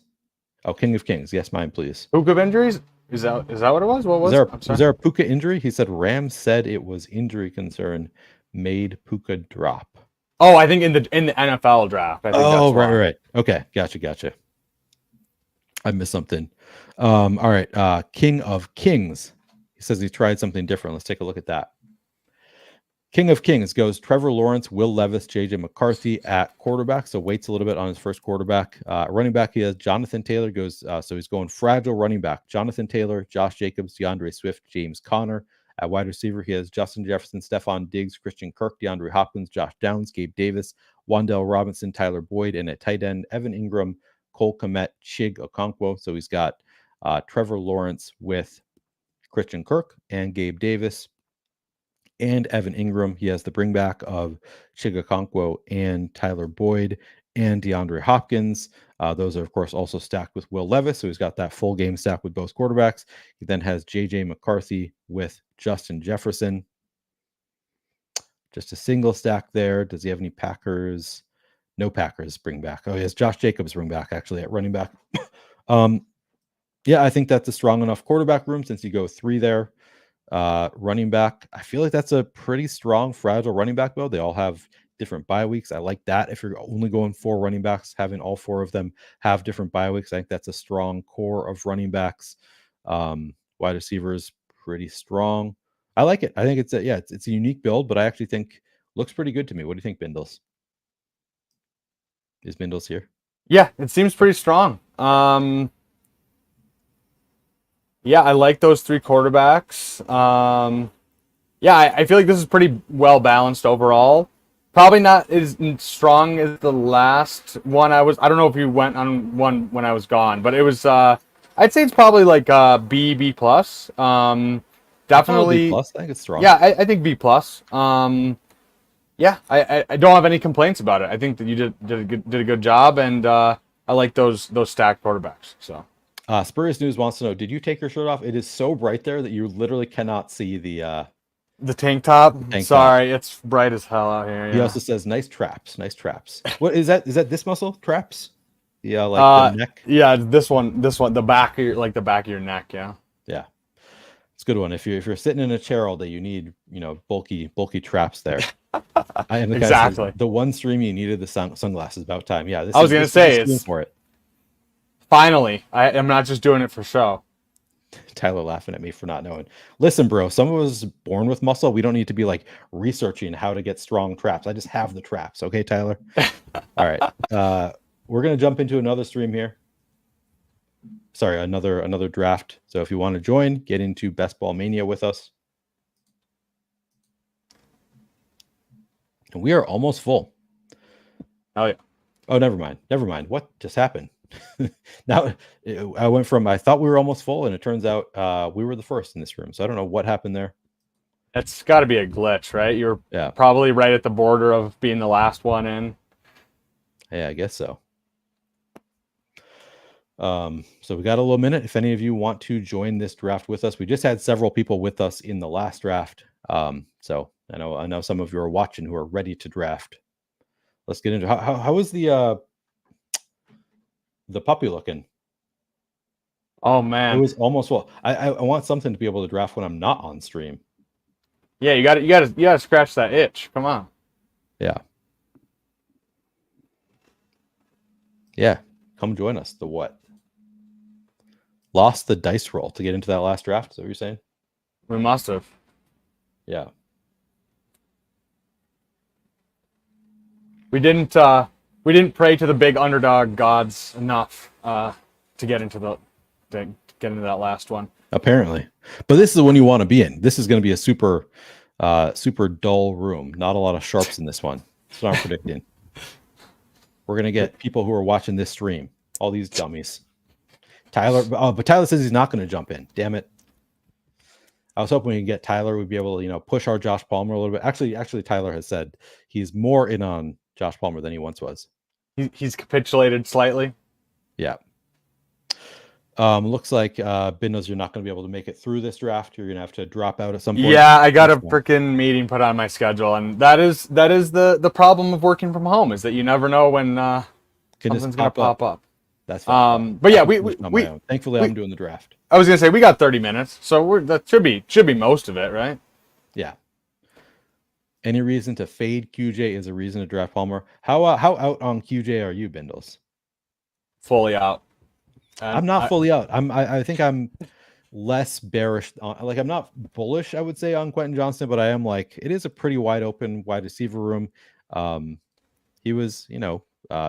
[SPEAKER 1] Oh, King of Kings. Yes, mine, please.
[SPEAKER 2] Puka injuries? Is that what it was? What was?
[SPEAKER 1] Was there a Puka injury? He said Rams said it was injury concern made Puka drop.
[SPEAKER 2] Oh, I think in the NFL draft. I think
[SPEAKER 1] that's right. Okay, gotcha. I missed something. All right. King of Kings. He says he tried something different. Let's take a look at that. King of Kings goes Trevor Lawrence, Will Levis, JJ McCarthy at quarterback. So waits a little bit on his first quarterback. Running back, he has Jonathan Taylor goes. So he's going fragile running back. Jonathan Taylor, Josh Jacobs, DeAndre Swift, James Conner. At wide receiver, he has Justin Jefferson, Stephon Diggs, Christian Kirk, DeAndre Hopkins, Josh Downs, Gabe Davis, Wan'Dale Robinson, Tyler Boyd, and at tight end, Evan Ingram, Cole Kmet, Chig Okonkwo. So he's got Trevor Lawrence with Christian Kirk and Gabe Davis and Evan Ingram. He has the bringback of Chig Okonkwo and Tyler Boyd and DeAndre Hopkins. Those are, of course, also stacked with Will Levis. So he's got that full game stack with both quarterbacks. He then has JJ McCarthy with Justin Jefferson. Just a single stack there. Does he have any Packers? No Packers bring back. Oh, he has Josh Jacobs bring back, actually, at running back. Yeah, I think that's a strong enough quarterback room since you go 3 there. Running back, I feel like that's a pretty strong, fragile running back build. They all have different bye weeks. I like that. If you're only going 4 running backs, having all 4 of them have different bye weeks, I think that's a strong core of running backs. Wide receivers, pretty strong. I like it. I think it's a unique build, but I actually think looks pretty good to me. What do you think, Bindles? Is Bindles here?
[SPEAKER 2] Yeah, it seems pretty strong. Yeah, I like those 3 quarterbacks. Yeah, I feel like this is pretty well balanced overall. Probably not as strong as the last one I don't know if you went on one when I was gone, but it was, I'd say it's probably like B plus. Definitely.
[SPEAKER 1] B plus. I think it's strong.
[SPEAKER 2] Yeah, I think B plus. Yeah, I don't have any complaints about it. I think that you did a good job, and I like those stacked quarterbacks. So.
[SPEAKER 1] Spurious News wants to know, did you take your shirt off? It is so bright there that you literally cannot see the
[SPEAKER 2] tank top. Sorry,
[SPEAKER 1] top.
[SPEAKER 2] It's bright as hell out here. Yeah.
[SPEAKER 1] He also says, nice traps. What is that? Is that this muscle? Traps? Yeah, like the neck.
[SPEAKER 2] Yeah, this one, the back of your neck. Yeah.
[SPEAKER 1] Yeah. It's a good one. If you're sitting in a chair all day, you need, bulky traps there.
[SPEAKER 2] Exactly.
[SPEAKER 1] The one stream you needed the sunglasses. About time. Yeah.
[SPEAKER 2] I was gonna say
[SPEAKER 1] it's for it.
[SPEAKER 2] Finally, I'm not just doing it for show.
[SPEAKER 1] Tyler laughing at me for not knowing. Listen, bro, some of us born with muscle. We don't need to be like researching how to get strong traps. I just have the traps. Okay, Tyler? All right. We're going to jump into another stream here. Sorry, another draft. So if you want to join, get into Best Ball Mania with us. And we are almost full.
[SPEAKER 2] Oh, yeah.
[SPEAKER 1] Oh, never mind. What just happened? Now I went from I thought we were almost full, and it turns out we were the first in this room. So I don't know what happened there.
[SPEAKER 2] It's got to be a glitch, right? You're probably right at the border of being the last one in.
[SPEAKER 1] Yeah, I guess so. So we got a little minute. If any of you want to join this draft with us, we just had several people with us in the last draft. So I know some of you are watching who are ready to draft. Let's get into how is the puppy looking?
[SPEAKER 2] Oh man,
[SPEAKER 1] it was almost full. I want something to be able to draft when I'm not on stream.
[SPEAKER 2] Yeah, you got to scratch that itch. Come on.
[SPEAKER 1] Yeah, come join us. The what? Lost the dice roll to get into that last draft. Is that what you're saying?
[SPEAKER 2] We must have.
[SPEAKER 1] Yeah.
[SPEAKER 2] We didn't pray to the big underdog gods enough to get into that last one.
[SPEAKER 1] Apparently. But this is the one you want to be in. This is going to be a super dull room. Not a lot of sharps in this one. That's what I'm predicting. We're going to get people who are watching this stream. All these dummies. Tyler, but Tyler says he's not going to jump in. Damn it. I was hoping we could get Tyler. We'd be able to, push our Josh Palmer a little bit. Actually, Tyler has said he's more in on Josh Palmer than he once was.
[SPEAKER 2] He's capitulated slightly.
[SPEAKER 1] Yeah. Looks like Bindles, you're not going to be able to make it through this draft. You're going to have to drop out at some point.
[SPEAKER 2] Yeah, I got a freaking meeting put on my schedule, and that is the problem of working from home, is that you never know when something's going to pop up.
[SPEAKER 1] That's fine.
[SPEAKER 2] But yeah, we
[SPEAKER 1] thankfully I'm doing the draft.
[SPEAKER 2] I was going to say we got 30 minutes, so that should be most of it, right?
[SPEAKER 1] Yeah. Any reason to fade QJ is a reason to draft Palmer. How out on QJ are you, Bindles?
[SPEAKER 2] Fully out.
[SPEAKER 1] I'm not fully out. I think I'm less bearish on, like, I'm not bullish, I would say, on Quentin Johnston, but I am like, it is a pretty wide open wide receiver room. He was,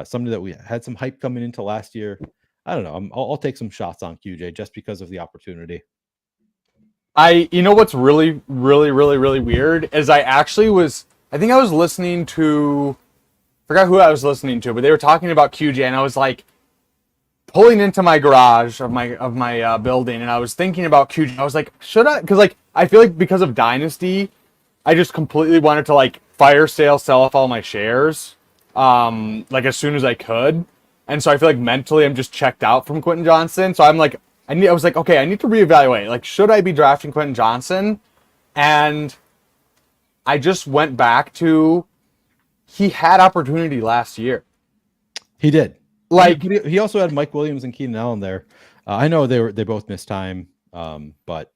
[SPEAKER 1] somebody that we had some hype coming into last year. I don't know. I'll take some shots on QJ just because of the opportunity.
[SPEAKER 2] What's really, really, really, really weird is I think I was listening to, forgot who I was listening to, but they were talking about QJ, and I was like pulling into my garage of my building, and I was thinking about QJ. I was like, should I? Because I feel like because of Dynasty, I just completely wanted to fire sale, sell off all my shares, as soon as I could, and so I feel like mentally I'm just checked out from Quentin Johnston. So I'm like, I was like, okay, I need to reevaluate. Should I be drafting Quentin Johnston? And I just went back to, he had opportunity last year.
[SPEAKER 1] He did. He also had Mike Williams and Keenan Allen there. I know they both missed time, but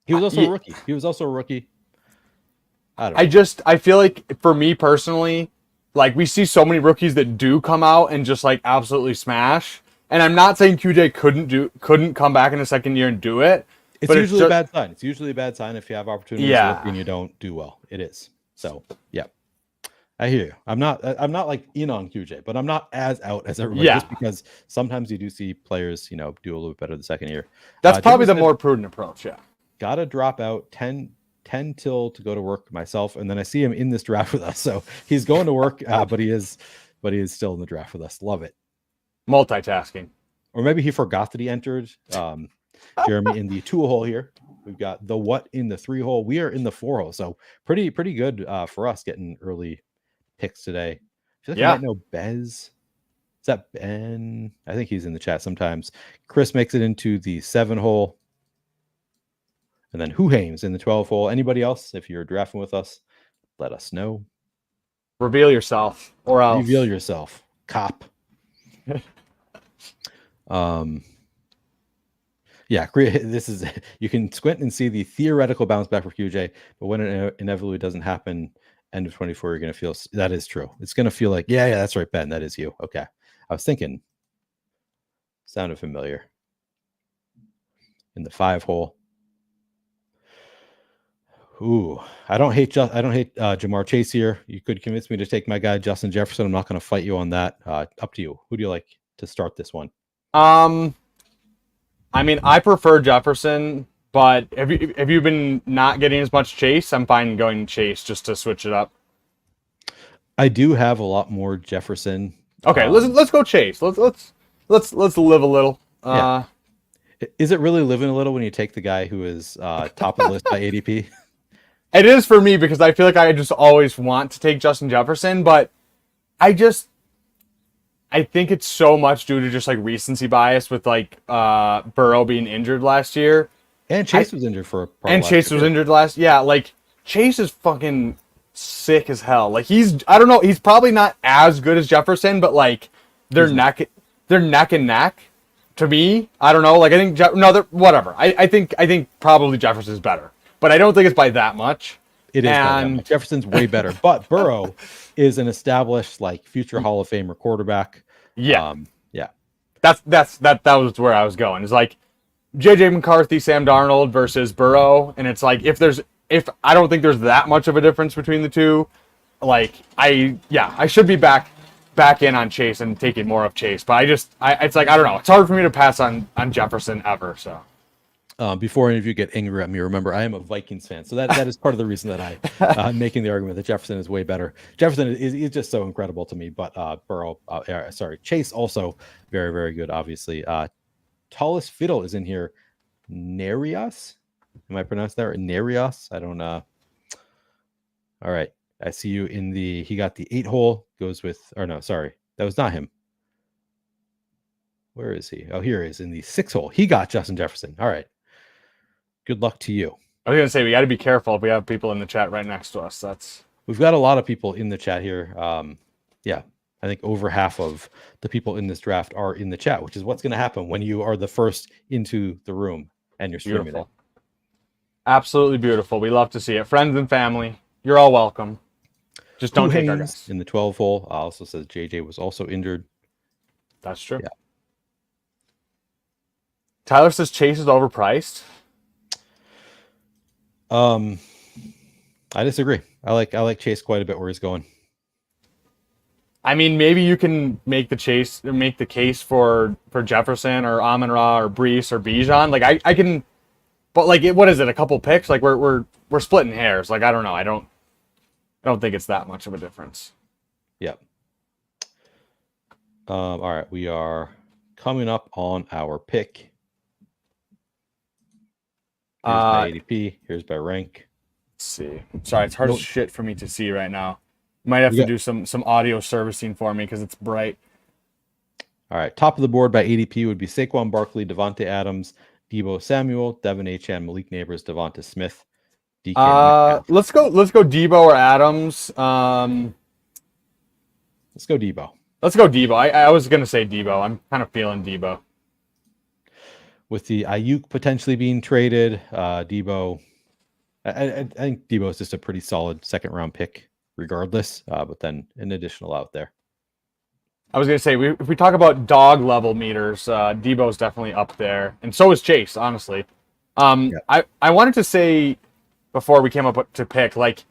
[SPEAKER 1] he was also a rookie. I don't know.
[SPEAKER 2] I feel like for me personally, we see so many rookies that do come out and just absolutely smash. And I'm not saying QJ couldn't come back in the second year and do it.
[SPEAKER 1] It's usually a bad sign. It's usually a bad sign if you have opportunities and you don't do well. It is. So yeah, I hear you. I'm not in on QJ, but I'm not as out as everybody. Just because sometimes you do see players, do a little bit better the second year.
[SPEAKER 2] That's probably the more prudent approach. Yeah.
[SPEAKER 1] Got to drop out 10 till to go to work myself, and then I see him in this draft with us. So he's going to work, but he is still in the draft with us. Love it.
[SPEAKER 2] Multitasking.
[SPEAKER 1] Or maybe he forgot that he entered. Jeremy in the 2-hole here. We've got the what in the 3-hole. We are in the 4-hole. So pretty good for us getting early picks today. I feel like I might know Bez. Is that Ben? I think he's in the chat sometimes. Chris makes it into the 7-hole. And then Huhames in the 12-hole. Anybody else, if you're drafting with us, let us know.
[SPEAKER 2] Reveal yourself or else.
[SPEAKER 1] Reveal yourself. Cop. This is, you can squint and see the theoretical bounce back for QJ, but when it inevitably doesn't happen, end of 24, you're going to feel, that is true. It's going to feel like, yeah, that's right, Ben, that is you. Okay. I was thinking, sounded familiar. in the 5 hole. Ooh, I don't hate Jamar Chase here. You could convince me to take my guy Justin Jefferson. I'm not going to fight you on that. Up to you. Who do you like to start this one?
[SPEAKER 2] I mean, I prefer Jefferson, but have you been not getting as much Chase? I'm fine going Chase just to switch it up.
[SPEAKER 1] I do have a lot more Jefferson.
[SPEAKER 2] Okay, let's go Chase. Let's live a little.
[SPEAKER 1] Yeah. Is it really living a little when you take the guy who is top of the list by ADP?
[SPEAKER 2] It is for me because I feel like I just always want to take Justin Jefferson, but I think it's so much due to just like recency bias with like Burrow being injured last year.
[SPEAKER 1] And Chase was injured for a part.
[SPEAKER 2] And Chase was injured last. Yeah, like Chase is fucking sick as hell. Like I don't know, he's probably not as good as Jefferson, but like they're neck and neck. To me, I don't know. Like I think whatever. I think probably Jefferson's better, but I don't think it's by that much.
[SPEAKER 1] It is. And Jefferson's way better, but Burrow is an established like future Hall of Famer quarterback.
[SPEAKER 2] Yeah,
[SPEAKER 1] yeah.
[SPEAKER 2] That was where I was going. It's like JJ McCarthy, Sam Darnold versus Burrow, and it's like if I don't think there's that much of a difference between the two. Like I should be back in on Chase and taking more of Chase, but it's like I don't know. It's hard for me to pass on Jefferson ever. So.
[SPEAKER 1] Before any of you get angry at me, remember I am a Vikings fan, so that is part of the reason that I'm making the argument that Jefferson is way better. Jefferson is just so incredible to me, but Chase also very, very good. Obviously, Tallest Fiddle is in here. Nerios, am I pronounced that right? Nerios? I don't know. All right, I see you in the. He got the 8 hole. Goes with, or no, sorry, that was not him. Where is he? Oh, here he is in the 6 hole. He got Justin Jefferson. All right. Good luck to you.
[SPEAKER 2] I was going to say, we got to be careful if we have people in the chat right next to us.
[SPEAKER 1] We've got a lot of people in the chat here. Yeah, I think over half of the people in this draft are in the chat, which is what's going to happen when you are the first into the room and you're streaming it.
[SPEAKER 2] Absolutely beautiful. We love to see it. Friends and family, you're all welcome. Just don't take our guys.
[SPEAKER 1] In the 12 hole, also says JJ was also injured.
[SPEAKER 2] That's true.
[SPEAKER 1] Yeah.
[SPEAKER 2] Tyler says Chase is overpriced.
[SPEAKER 1] I disagree. I like Chase quite a bit where he's going.
[SPEAKER 2] I mean, maybe you can make the case for Jefferson or Amon-Ra or Brees or Bijan. Like I can, but like what is it? A couple picks? Like we're splitting hairs. Like I don't know. I don't think it's that much of a difference.
[SPEAKER 1] Yep. All right, we are coming up on our pick. Here's by ADP. Here's by rank.
[SPEAKER 2] Let's see. Sorry, it's hard as shit for me to see right now. Might have to do some audio servicing for me because it's bright.
[SPEAKER 1] All right, top of the board by ADP would be Saquon Barkley, Devontae Adams, Deebo Samuel, Devin Achane, Malik Neighbors, Devonta Smith.
[SPEAKER 2] Let's go Deebo or Adams.
[SPEAKER 1] Let's go Deebo.
[SPEAKER 2] Let's go Deebo. I was gonna say Deebo. I'm kind of feeling Deebo.
[SPEAKER 1] With the Ayuk potentially being traded, Deebo, I think Deebo is just a pretty solid second round pick, regardless. But then an additional out there.
[SPEAKER 2] I was gonna say if we talk about dog level meters, Deebo is definitely up there, and so is Chase. Honestly, I wanted to say before we came up to pick, like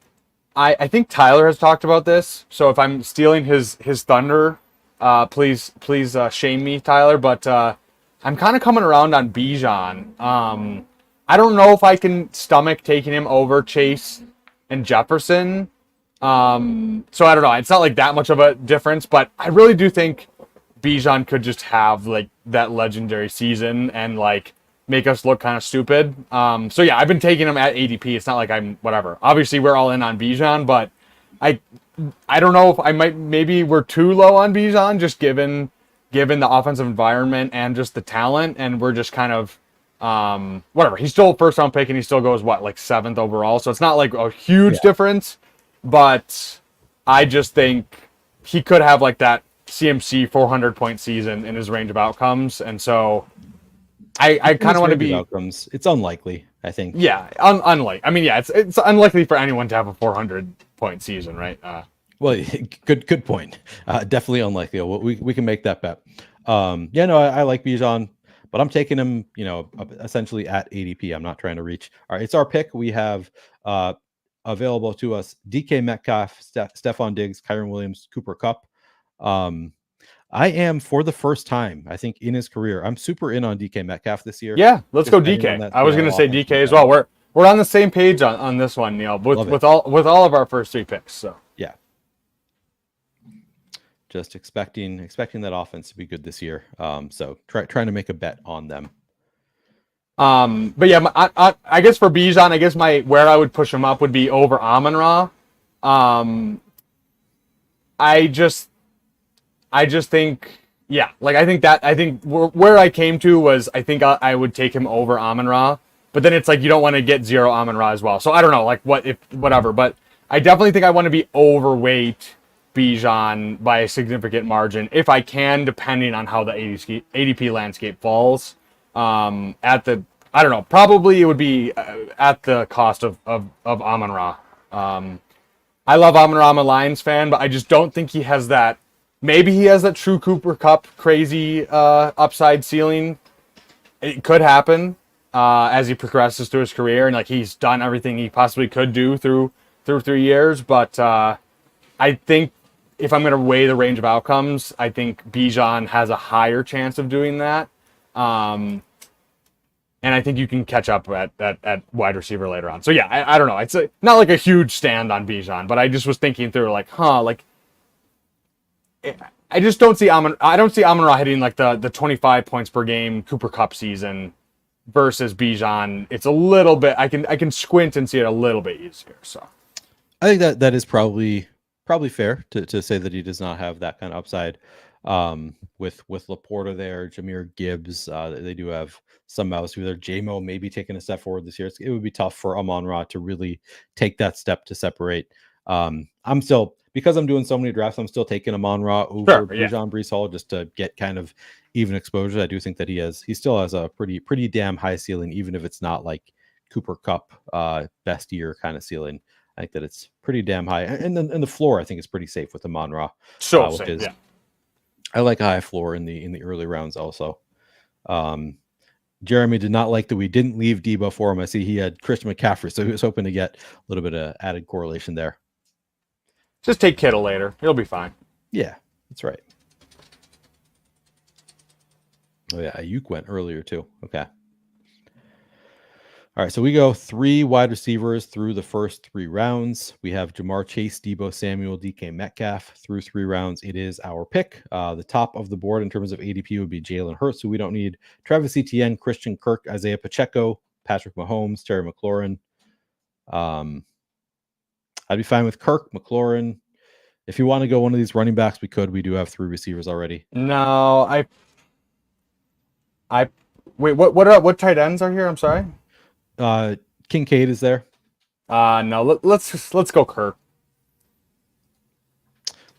[SPEAKER 2] I think Tyler has talked about this. So if I'm stealing his thunder, please shame me, Tyler. But I'm kind of coming around on Bijan. I don't know if I can stomach taking him over Chase and Jefferson. So I don't know. It's not like that much of a difference, but I really do think Bijan could just have like that legendary season and like make us look kind of stupid. So yeah, I've been taking him at ADP. It's not like I'm whatever. Obviously, we're all in on Bijan, but I don't know if maybe we're too low on Bijan just given the offensive environment and just the talent, and we're just kind of whatever. He's still a first round pick and he still goes like 7th overall. So it's not like a huge difference, but I just think he could have like that CMC 400-point season in his range of outcomes, and so I kind of want to be
[SPEAKER 1] outcomes. It's unlikely, I think.
[SPEAKER 2] Yeah, unlike. I mean, yeah, it's unlikely for anyone to have a 400-point season, right?
[SPEAKER 1] Well, good point. Definitely unlikely. We can make that bet. I like Bijan, but I'm taking him, essentially at ADP. I'm not trying to reach. All right, it's our pick. We have available to us DK Metcalf, Stephon Diggs, Kyron Williams, Cooper Kupp. I am, for the first time, I think, in his career, I'm super in on DK Metcalf this year.
[SPEAKER 2] Yeah, let's go DK. I was going to say DK as well. We're on the same page on this one, Neil, with all of our first 3 picks. So
[SPEAKER 1] yeah, just expecting that offense to be good this year. So trying to make a bet on them.
[SPEAKER 2] But yeah, I guess for Bijan, I guess where I would push him up would be over Amon-Ra. I just think, yeah, like I think where I came to was I think I would take him over Amon-Ra, but then it's like you don't want to get 0 Amon-Ra as well. So I don't know, like whatever, but I definitely think I want to be overweight Bijan by a significant margin if I can, depending on how the ADP landscape falls. I don't know, probably it would be at the cost of Amon-Ra. I love Amon-Ra. I'm a Lions fan, but I just don't think he has that. Maybe he has that true Cooper Kupp crazy upside ceiling. It could happen as he progresses through his career, and like he's done everything he possibly could do through 3 years. But I think if I'm going to weigh the range of outcomes, I think Bijan has a higher chance of doing that. And I think you can catch up at wide receiver later on. So yeah, I don't know. It's not like a huge stand on Bijan, but I just was thinking through like, I just don't see I don't see Amon-Ra hitting like the 25 points per game Cooper Kupp season versus Bijan. It's a little bit, I can squint and see it a little bit easier. So
[SPEAKER 1] I think that is probably fair to say that he does not have that kind of upside. With Laporta there, Jahmyr Gibbs, they do have some else through there. J-Mo maybe taking a step forward this year. It would be tough for Amon-Ra to really take that step to separate. I'm still, because I'm doing so many drafts, I'm still taking Amon-Ra over Bijan Breece Hall just to get kind of even exposure. I do think that he still has a pretty damn high ceiling, even if it's not like Cooper Kupp best year kind of ceiling. I think that it's pretty damn high, and the floor I think is pretty safe with Amon-Ra.
[SPEAKER 2] So safe, yeah.
[SPEAKER 1] I like a high floor in the early rounds also. Jeremy did not like that we didn't leave Debo for him. I see he had Christian McCaffrey, so he was hoping to get a little bit of added correlation there.
[SPEAKER 2] Just take Kittle later. He'll be fine.
[SPEAKER 1] Yeah, that's right. Oh yeah, Ayuk went earlier too. Okay. All right, so we go 3 wide receivers through the first 3 rounds. We have Jamar Chase, Deebo Samuel, DK Metcalf through 3 rounds. It is our pick. The top of the board in terms of ADP would be Jalen Hurts, who we don't need. Travis Etienne, Christian Kirk, Isaiah Pacheco, Patrick Mahomes, Terry McLaurin. I'd be fine with Kirk, McLaurin. If you want to go one of these running backs, we could. We do have 3 receivers already.
[SPEAKER 2] No, wait. What tight ends are here? I'm sorry.
[SPEAKER 1] Kincaid is there.
[SPEAKER 2] No, let's go Kirk.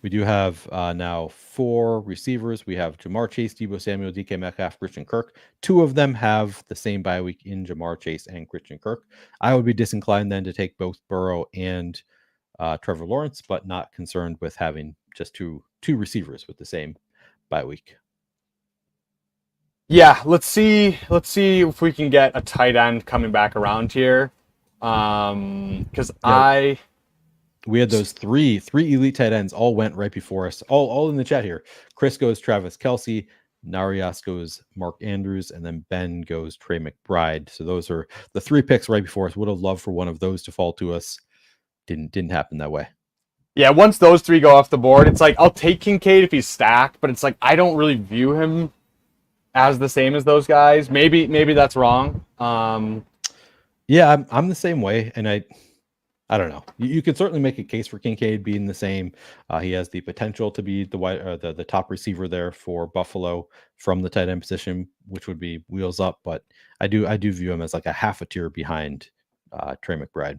[SPEAKER 1] We do have now 4 receivers. We have Jamar Chase, Deebo Samuel, DK Metcalf, Christian Kirk. 2 of them have the same bye week in Jamar Chase and Christian Kirk. I would be disinclined then to take both Burrow and Trevor Lawrence, but not concerned with having just two receivers with the same bye week.
[SPEAKER 2] Yeah, let's see if we can get a tight end coming back around here. Because
[SPEAKER 1] we had those three elite tight ends all went right before us. All in the chat here. Chris goes Travis Kelce, Narias goes Mark Andrews, and then Ben goes Trey McBride. So those are the 3 picks right before us. Would have loved for one of those to fall to us. Didn't happen that way.
[SPEAKER 2] Yeah, once those 3 go off the board, it's like I'll take Kincaid if he's stacked, but it's like I don't really view him as the same as those guys. Maybe that's wrong.
[SPEAKER 1] Yeah, I'm the same way, and I don't know. You could certainly make a case for Kincaid being the same. He has the potential to be the top receiver there for Buffalo from the tight end position, which would be wheels up. But I do view him as like a half a tier behind Trey McBride.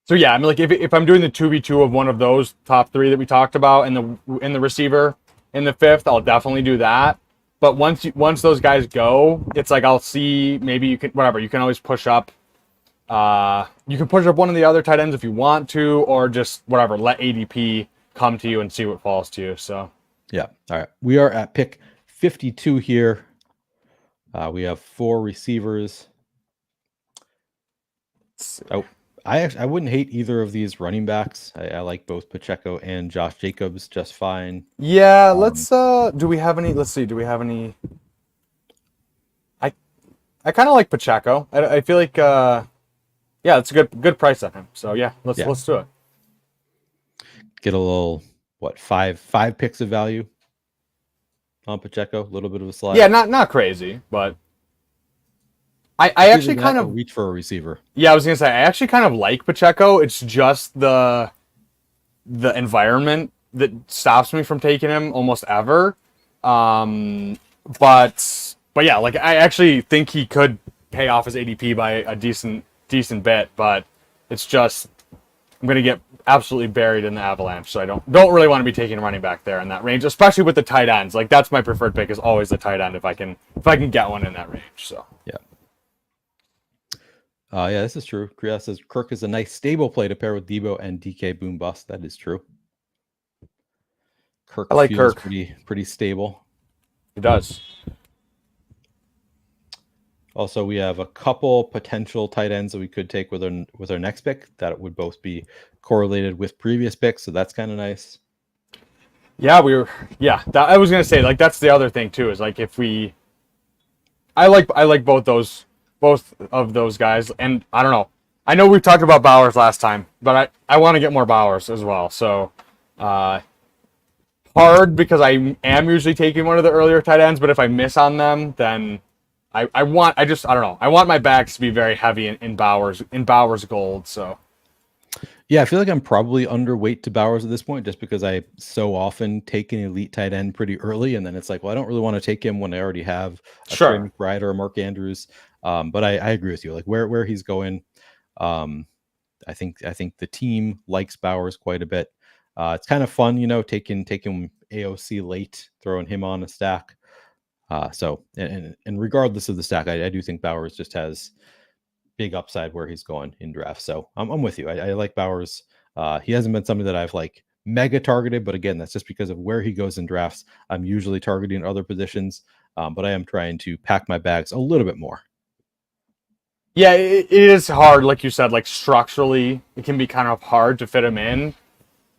[SPEAKER 2] So yeah, I mean, like if I'm doing the 2v2 of one of those top 3 that we talked about, and the receiver in the 5th, I'll definitely do that. But once those guys go, it's like I'll see, maybe you can always push up. You can push up one of the other tight ends if you want to, or just let ADP come to you and see what falls to you. So
[SPEAKER 1] yeah, all right. We are at pick 52 here. We have 4 receivers. Oh, I wouldn't hate either of these running backs. I like both Pacheco and Josh Jacobs just fine.
[SPEAKER 2] Yeah, let's do we have any? Let's see. Do we have any? I kind of like Pacheco. I feel like yeah, it's a good price on him. So yeah, let's do it.
[SPEAKER 1] Get a little five picks of value on Pacheco, a little bit of a slide.
[SPEAKER 2] Yeah, not crazy, but I actually kind of
[SPEAKER 1] reach for a receiver.
[SPEAKER 2] Yeah, I was gonna say I actually kind of like Pacheco. It's just the environment that stops me from taking him almost ever. But yeah, like I actually think he could pay off his ADP by a decent bit, but it's just I'm gonna get absolutely buried in the avalanche, so I don't really want to be taking a running back there in that range, especially with the tight ends. Like that's my preferred pick is always the tight end if I can get one in that range. So
[SPEAKER 1] yeah. Yeah, this is true. Kriya says Kirk is a nice stable play to pair with Debo and DK boom bust. That is true. Kirk feels pretty stable.
[SPEAKER 2] He does.
[SPEAKER 1] Also, we have a couple potential tight ends that we could take with our next pick that would both be correlated with previous picks, so that's kind of nice.
[SPEAKER 2] Yeah, I was gonna say like that's the other thing too is like if we, I like both of those guys, and I don't know. I know we talked about Bowers last time, but I want to get more Bowers as well. So hard because I am usually taking one of the earlier tight ends, but if I miss on them, then I don't know. I want my backs to be very heavy in Bowers gold. So
[SPEAKER 1] yeah, I feel like I'm probably underweight to Bowers at this point just because I so often take an elite tight end pretty early, and then it's like, well, I don't really want to take him when I already have a Trey McBride or a Mark Andrews. But I agree with you. Like where he's going, I think the team likes Bowers quite a bit. It's kind of fun, taking AOC late, throwing him on a stack. So regardless of the stack, I do think Bowers just has big upside where he's going in drafts. So I'm with you. I like Bowers. He hasn't been something that I've like mega targeted, but again, that's just because of where he goes in drafts. I'm usually targeting other positions, but I am trying to pack my bags a little bit more.
[SPEAKER 2] Yeah, it is hard, like you said, like structurally, it can be kind of hard to fit him in.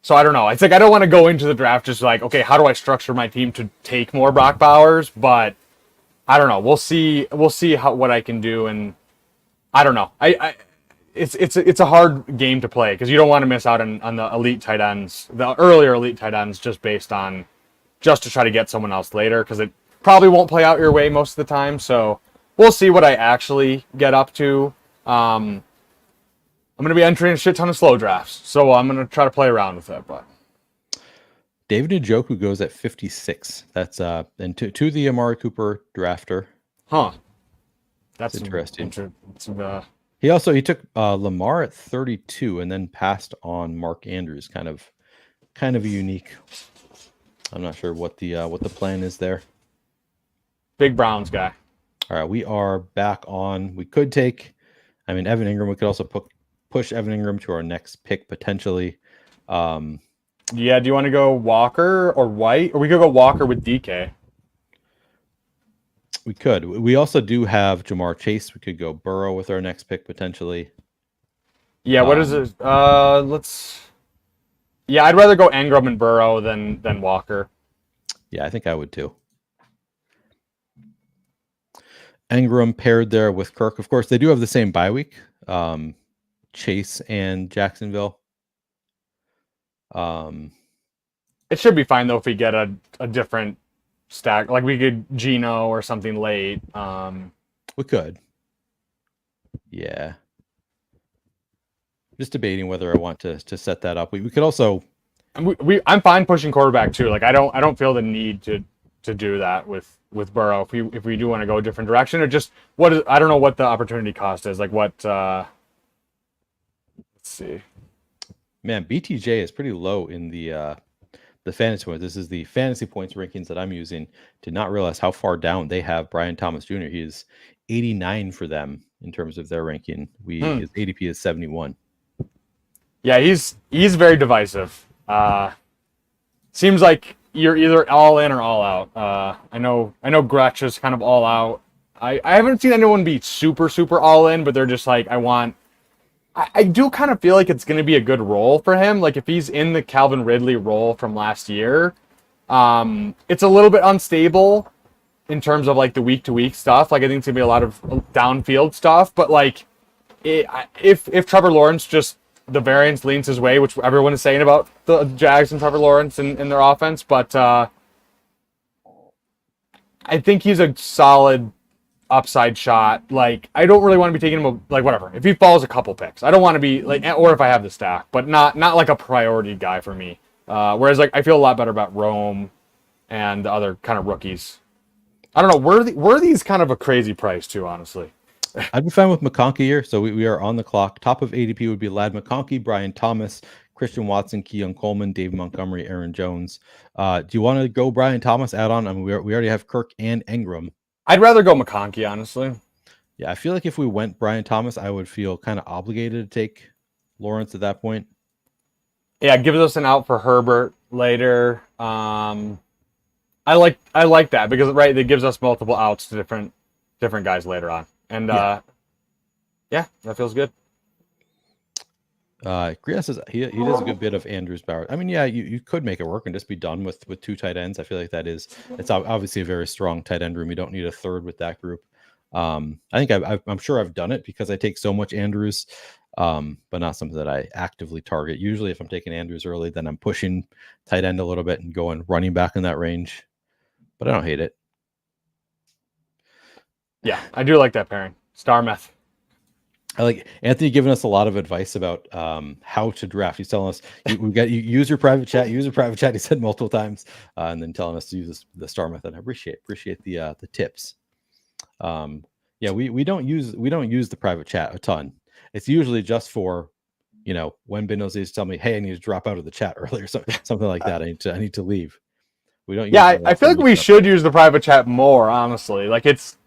[SPEAKER 2] So I don't know. It's like I don't want to go into the draft just like, okay, how do I structure my team to take more Brock Bowers? But I don't know. We'll see what I can do, and I don't know. It's a hard game to play because you don't want to miss out on the elite tight ends, the earlier elite tight ends, just to try to get someone else later because it probably won't play out your way most of the time. So we'll see what I actually get up to. I'm going to be entering a shit ton of slow drafts, so I'm going to try to play around with it. But
[SPEAKER 1] David Njoku goes at 56. That's and to the Amari Cooper drafter.
[SPEAKER 2] Huh. That's
[SPEAKER 1] interesting. He took Lamar at 32 and then passed on Mark Andrews. Kind of unique. I'm not sure what the plan is there.
[SPEAKER 2] Big Browns guy.
[SPEAKER 1] All right, we are back on. We could take, Evan Ingram. We could also push Evan Ingram to our next pick potentially.
[SPEAKER 2] Yeah, do you want to go Walker or White? Or we could go Walker with DK.
[SPEAKER 1] We could. We also do have Jamar Chase. We could go Burrow with our next pick potentially.
[SPEAKER 2] Yeah, what is it? Yeah, I'd rather go Ingram and Burrow than Walker.
[SPEAKER 1] Yeah, I think I would too. Ingram paired there with Kirk. Of course, they do have the same bye week. Chase and Jacksonville.
[SPEAKER 2] It should be fine though if we get a different stack, like we could Geno or something late.
[SPEAKER 1] We could. Yeah. Just debating whether I want to set that up. We could also.
[SPEAKER 2] I'm fine pushing quarterback too. Like I don't feel the need to do that with Burrow if we do want to go a different direction or just I don't know what the opportunity cost is. Like what. Let's see.
[SPEAKER 1] Man, BTJ is pretty low in the fantasy points. This is the fantasy points rankings that I'm using. Did not realize how far down they have Brian Thomas Jr. He is 89 for them in terms of their ranking. His ADP is 71.
[SPEAKER 2] Yeah, he's very divisive. Seems like you're either all in or all out. I know Gretsch is kind of all out. I haven't seen anyone be super all in, but they're just like, I do kind of feel like it's going to be a good role for him. Like if he's in the Calvin Ridley role from last year, it's a little bit unstable in terms of like the week to week stuff. Like I think it's going to be a lot of downfield stuff, but like if Trevor Lawrence just the variance leans his way, which everyone is saying about the Jags and Trevor Lawrence in their offense, but I think he's a solid upside shot. Like I don't really want to be taking him like whatever. If he falls a couple picks, I don't want to be like, or if I have the stack, but not like a priority guy for me. Whereas like I feel a lot better about Rome and the other kind of rookies. I don't know. Were these kind of a crazy price too, honestly?
[SPEAKER 1] I'd be fine with McConkey here. So we are on the clock. Top of ADP would be Lad McConkey, Brian Thomas, Christian Watson, Keon Coleman, Dave Montgomery, Aaron Jones. Do you want to go Brian Thomas add on? I mean, we already have Kirk and Ingram.
[SPEAKER 2] I'd rather go McConkey, honestly.
[SPEAKER 1] Yeah, I feel like if we went Brian Thomas, I would feel kind of obligated to take Lawrence at that point.
[SPEAKER 2] Yeah, it gives us an out for Herbert later. I like that because right, it gives us multiple outs to different guys later on. And yeah, that feels good.
[SPEAKER 1] Grias says he does a good bit of Andrews Bauer. I mean, yeah, you could make it work and just be done with two tight ends. I feel like it's obviously a very strong tight end room. You don't need a third with that group. I think I'm sure I've done it because I take so much Andrews, but not something that I actively target. Usually, if I'm taking Andrews early, then I'm pushing tight end a little bit and going running back in that range. But I don't hate it.
[SPEAKER 2] Yeah, I do like that pairing. Star meth.
[SPEAKER 1] I like Anthony giving us a lot of advice about how to draft. He's telling us you use your private chat. He said multiple times, and then telling us to use the star method. I appreciate the tips. Yeah, we don't use the private chat a ton. It's usually just for when Bindles needs to tell me, hey, I need to drop out of the chat earlier, something like that. I need to leave. We don't.
[SPEAKER 2] Yeah, I feel like we should use the private chat more. Honestly, like it's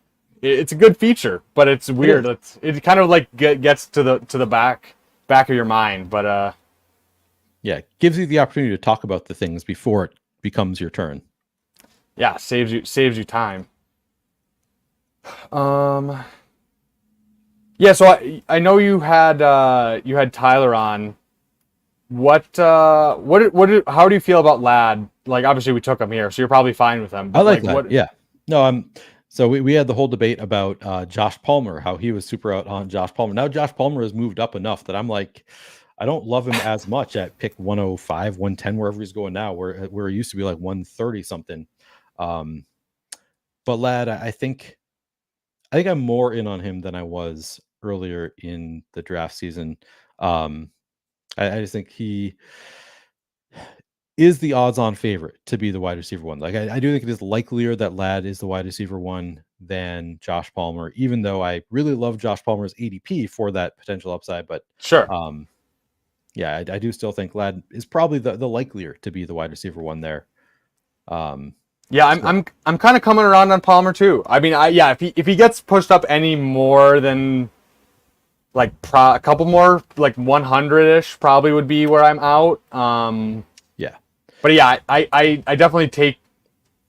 [SPEAKER 2] a good feature, but it's weird. It kind of like gets to the back of your mind, but
[SPEAKER 1] yeah, it gives you the opportunity to talk about the things before it becomes your turn.
[SPEAKER 2] Yeah, saves you time. Yeah, so I know you had Tyler on. How do you feel about Lad? Like obviously we took him here, so you're probably fine with him.
[SPEAKER 1] I like Lad. Yeah. No, so we had the whole debate about Josh Palmer, how he was super out on Josh Palmer. Now Josh Palmer has moved up enough that I'm like, I don't love him as much at pick 105, 110, wherever he's going now, where he used to be like 130 something. But Lad, I think I'm more in on him than I was earlier in the draft season. I just think he is the odds-on favorite to be the wide receiver one. Like I do think it is likelier that Lad is the wide receiver one than Josh Palmer, even though I really love Josh Palmer's ADP for that potential upside. But
[SPEAKER 2] sure,
[SPEAKER 1] yeah, I do still think Lad is probably the likelier to be the wide receiver one there.
[SPEAKER 2] Yeah, I'm kind of coming around on Palmer too. I mean, if he gets pushed up any more than like a couple more, like 100-ish, probably would be where I'm out.
[SPEAKER 1] Yeah,
[SPEAKER 2] but yeah, I definitely take.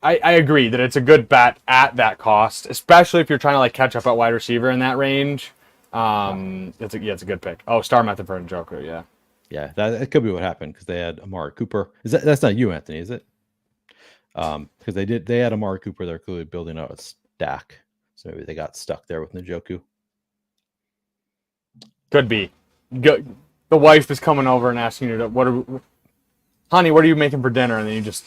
[SPEAKER 2] I agree that it's a good bet at that cost, especially if you're trying to like catch up at wide receiver in that range. It's a good pick. Oh, star method for Njoku, yeah.
[SPEAKER 1] Yeah, that could be what happened because they had Amari Cooper. That's not you, Anthony, is it? Because they had Amari Cooper. They're clearly building out a stack, so maybe they got stuck there with Njoku.
[SPEAKER 2] Could be. The wife is coming over and asking you honey, what are you making for dinner? And then you just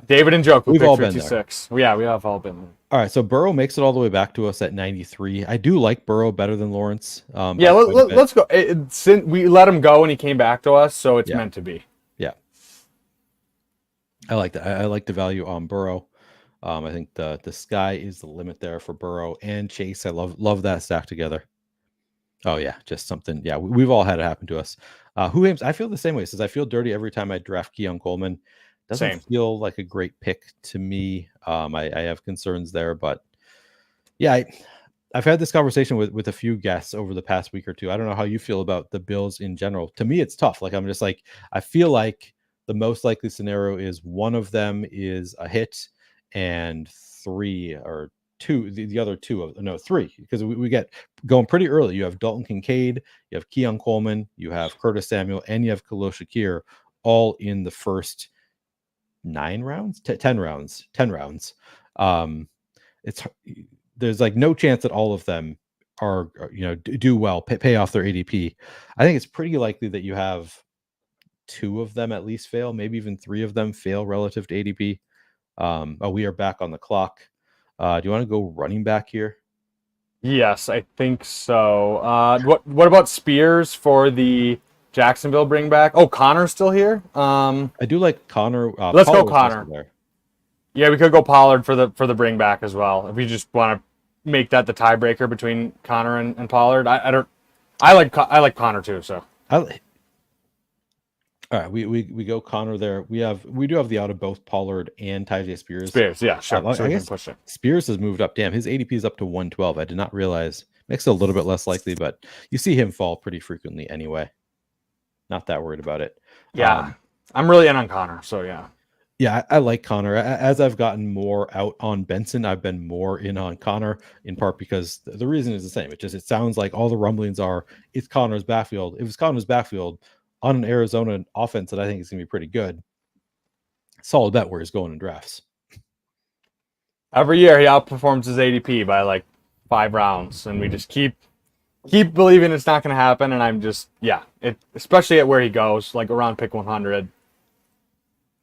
[SPEAKER 2] David Njoku.
[SPEAKER 1] We've all been there.
[SPEAKER 2] Yeah, we have all been there.
[SPEAKER 1] All right, so Burrow makes it all the way back to us at 93. I do like Burrow better than Lawrence.
[SPEAKER 2] Yeah, let's go. We let him go and he came back to us, so it's meant to be.
[SPEAKER 1] Yeah, I like that. I like the value on Burrow. I think the sky is the limit there for Burrow and Chase. I love that stack together. Oh yeah, just something. Yeah, we've all had it happen to us. I feel the same way. Says I feel dirty every time I draft Keon Coleman. Doesn't feel like a great pick to me. I have concerns there, but yeah, I've had this conversation with a few guests over the past week or two. I don't know how you feel about the Bills in general. To me, it's tough. Like I'm just like I feel like the most likely scenario is one of them is a hit and three are the other two of no three, because we get going pretty early. You have Dalton Kincaid, you have Keon Coleman, you have Curtis Samuel, and you have Khalil Shakir, all in the first 9 rounds, 10 rounds, 10 rounds. It's there's like no chance that all of them are do well, pay off their ADP. I think it's pretty likely that you have 2 of them at least fail, maybe even 3 of them fail relative to ADP. We are back on the clock. Do you want to go running back here?
[SPEAKER 2] Yes, I think so. What about Spears for the Jacksonville bring back? Oh, Connor's still here.
[SPEAKER 1] I do like Connor.
[SPEAKER 2] Let's go Connor. Yeah, we could go Pollard for the bring back as well. If we just want to make that the tiebreaker between Connor and Pollard. I like Connor too. So
[SPEAKER 1] all right, we go Connor there. We do have the out of both Pollard and Tyjae Spears.
[SPEAKER 2] Spears, yeah, sure.
[SPEAKER 1] I guess Spears has moved up. Damn, his ADP is up to 112. I did not realize. Makes it a little bit less likely, but you see him fall pretty frequently anyway. Not that worried about it.
[SPEAKER 2] Yeah, I'm really in on Connor, so yeah.
[SPEAKER 1] Yeah, I like Connor. As I've gotten more out on Benson, I've been more in on Connor, in part because the reason is the same. It sounds like all the rumblings are it's Connor's backfield. If it's Connor's backfield on an Arizona offense that I think is going to be pretty good, solid bet where he's going in drafts.
[SPEAKER 2] Every year he outperforms his ADP by like 5 rounds, and we just keep believing it's not going to happen. And I'm just especially at where he goes, like around pick 100.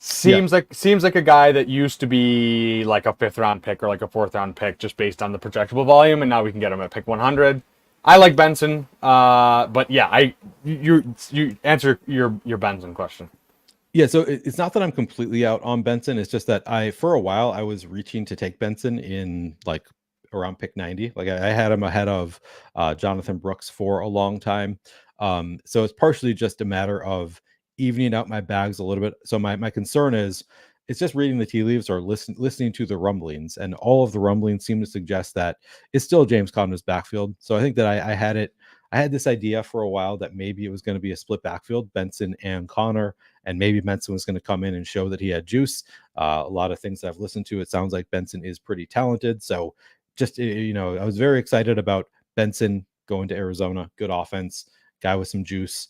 [SPEAKER 2] Seems like a guy that used to be like a 5th round pick or like a 4th round pick just based on the projectable volume, and now we can get him at pick 100. I like Benson, but yeah, you answer your Benson question.
[SPEAKER 1] Yeah, so it's not that I'm completely out on Benson. It's just that for a while I was reaching to take Benson in like around pick 90. Like I had him ahead of Jonathan Brooks for a long time. So it's partially just a matter of evening out my bags a little bit. So my concern is it's just reading the tea leaves or listening to the rumblings, and all of the rumblings seem to suggest that it's still James Conner's backfield. So I think that I had this idea for a while that maybe it was going to be a split backfield, Benson and Connor, and maybe Benson was going to come in and show that he had juice. A lot of things that I've listened to, it sounds like Benson is pretty talented. So just, I was very excited about Benson going to Arizona, good offense, guy with some juice.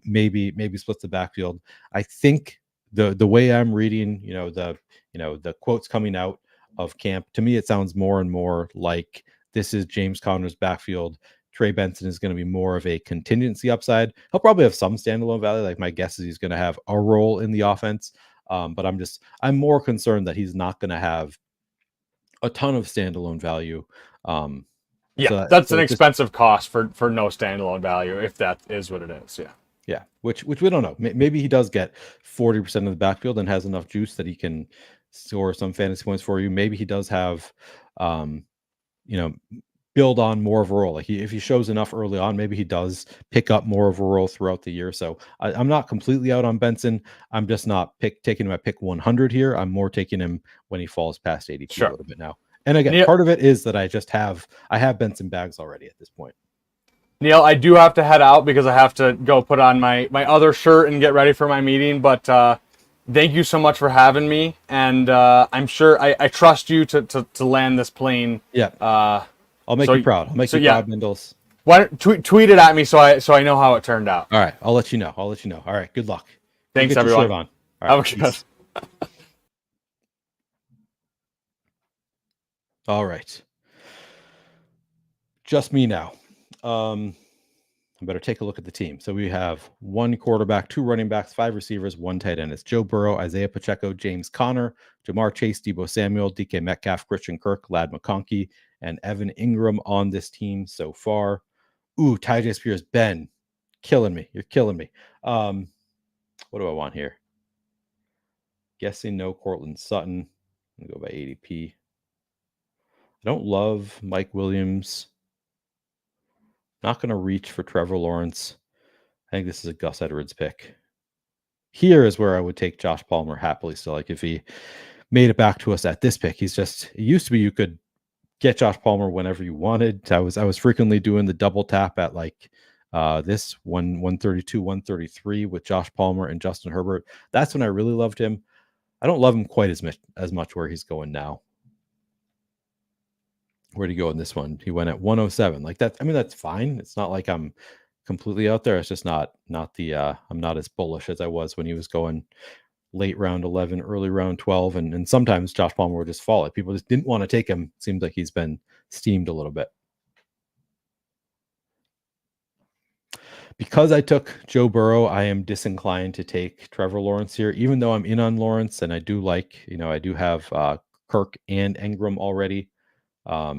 [SPEAKER 1] Maybe splits the backfield. I think the way I'm reading, the quotes coming out of camp, to me, it sounds more and more like this is James Conner's backfield. Trey Benson is going to be more of a contingency upside. He'll probably have some standalone value. Like my guess is he's going to have a role in the offense. But I'm more concerned that he's not going to have a ton of standalone value.
[SPEAKER 2] That's an expensive cost for no standalone value, if that is what it is.
[SPEAKER 1] Yeah, which we don't know. Maybe he does get 40% of the backfield and has enough juice that he can score some fantasy points for you. Maybe he does have, build on more of a role. Like if he shows enough early on, maybe he does pick up more of a role throughout the year. So I'm not completely out on Benson. I'm just not taking him at pick 100 here. I'm more taking him when he falls past 82 a little bit now. And again, part of it is that I have Benson bags already at this point.
[SPEAKER 2] Neil, I do have to head out because I have to go put on my other shirt and get ready for my meeting. But thank you so much for having me. And I'm sure I trust you to land this plane.
[SPEAKER 1] Yeah. I'll make you proud. I'll make you proud, Bindles.
[SPEAKER 2] Why don't tweet it at me so I know how it turned out.
[SPEAKER 1] All right. I'll let you know. All right. Good luck.
[SPEAKER 2] Thanks, everyone.
[SPEAKER 1] All right,
[SPEAKER 2] have a good.
[SPEAKER 1] All right. Just me now. I better take a look at the team. So we have 1 quarterback, 2 running backs, 5 receivers, 1 tight end. It's Joe Burrow, Isaiah Pacheco, James Conner, Jamar Chase, Deebo Samuel, DK Metcalf, Christian Kirk, Lad McConkey, and Evan Ingram on this team so far. Ooh, Tyjae Spears, Ben, killing me. You're killing me. What do I want here? Guessing no Cortland Sutton. I'm going to go by ADP. I don't love Mike Williams. Not going to reach for Trevor Lawrence. I think this is a Gus Edwards pick. Here is where I would take Josh Palmer happily. So, like, if he made it back to us at this pick, it used to be you could get Josh Palmer whenever you wanted. I was frequently doing the double tap at like this 132, 133 with Josh Palmer and Justin Herbert. That's when I really loved him. I don't love him quite as much where he's going now. Where'd he go in this one? He went at 107. Like that. I mean, that's fine. It's not like I'm completely out there. It's just not the I'm not as bullish as I was when he was going late round 11, early round 12. And sometimes Josh Palmer would just fall. Like people just didn't want to take him. Seems like he's been steamed a little bit. Because I took Joe Burrow, I am disinclined to take Trevor Lawrence here, even though I'm in on Lawrence and I do like, I do have Kirk and Ingram already.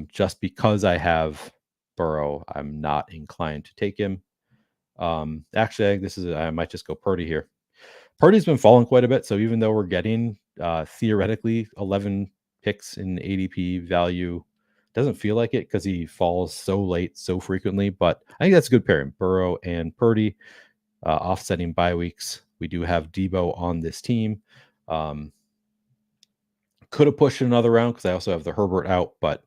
[SPEAKER 1] Just because I have Burrow, I'm not inclined to take him. Actually, I think I might just go Purdy here. Purdy's been falling quite a bit, so even though we're getting theoretically 11 picks in ADP value, doesn't feel like it because he falls so late so frequently. But I think that's a good pairing, Burrow and Purdy, offsetting bye weeks. We do have Debo on this team. Could have pushed another round because I also have the Herbert out, but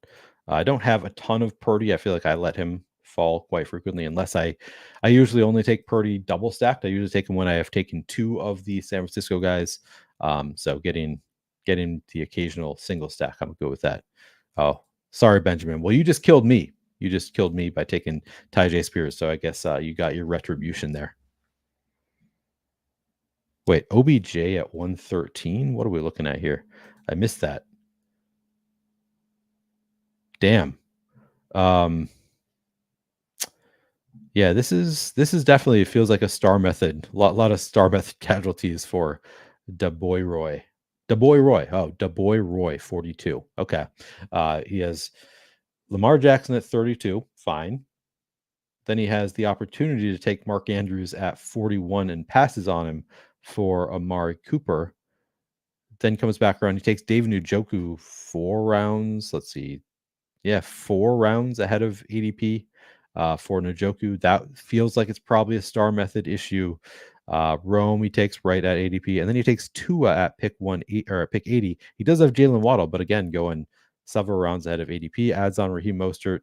[SPEAKER 1] I don't have a ton of Purdy. I feel like I let him fall quite frequently unless I usually only take Purdy double stacked. I usually take him when I have taken two of the San Francisco guys. So getting the occasional single stack, I'm good with that. Oh, sorry, Benjamin. Well, you just killed me. You just killed me by taking Tyjae Spears. So I guess you got your retribution there. Wait, OBJ at 113? What are we looking at here? I missed that. Damn. Yeah, this is definitely, it feels like a star method. Lot of star method casualties for Daboy Roy. Oh, Daboy Roy 42. Okay. He has Lamar Jackson at 32. Fine. Then he has the opportunity to take Mark Andrews at 41 and passes on him for Amari Cooper. Then comes back around. He takes David Njoku 4 rounds. Let's see. Yeah, 4 rounds ahead of ADP for Njoku. That feels like it's probably a star method issue. Rome he takes right at ADP, and then he takes Tua at pick 80. He does have Jalen Waddle, but again, going several rounds ahead of ADP, adds on Raheem Mostert.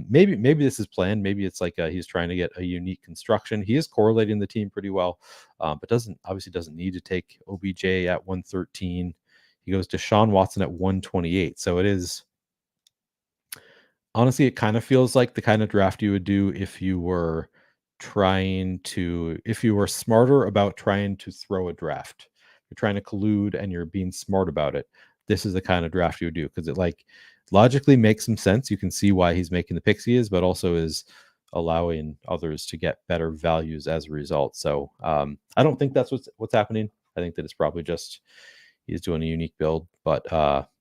[SPEAKER 1] Maybe this is planned. Maybe it's like he's trying to get a unique construction. He is correlating the team pretty well, but obviously doesn't need to take OBJ at 113. He goes to Deshaun Watson at 128. So it is. Honestly, it kind of feels like the kind of draft you would do if you were smarter about trying to throw a draft. You're trying to collude and you're being smart about it. This is the kind of draft you would do because it like logically makes some sense. You can see why he's making the picks he is, but also is allowing others to get better values as a result. So I don't think that's what's happening. I think that it's probably just he's doing a unique build, but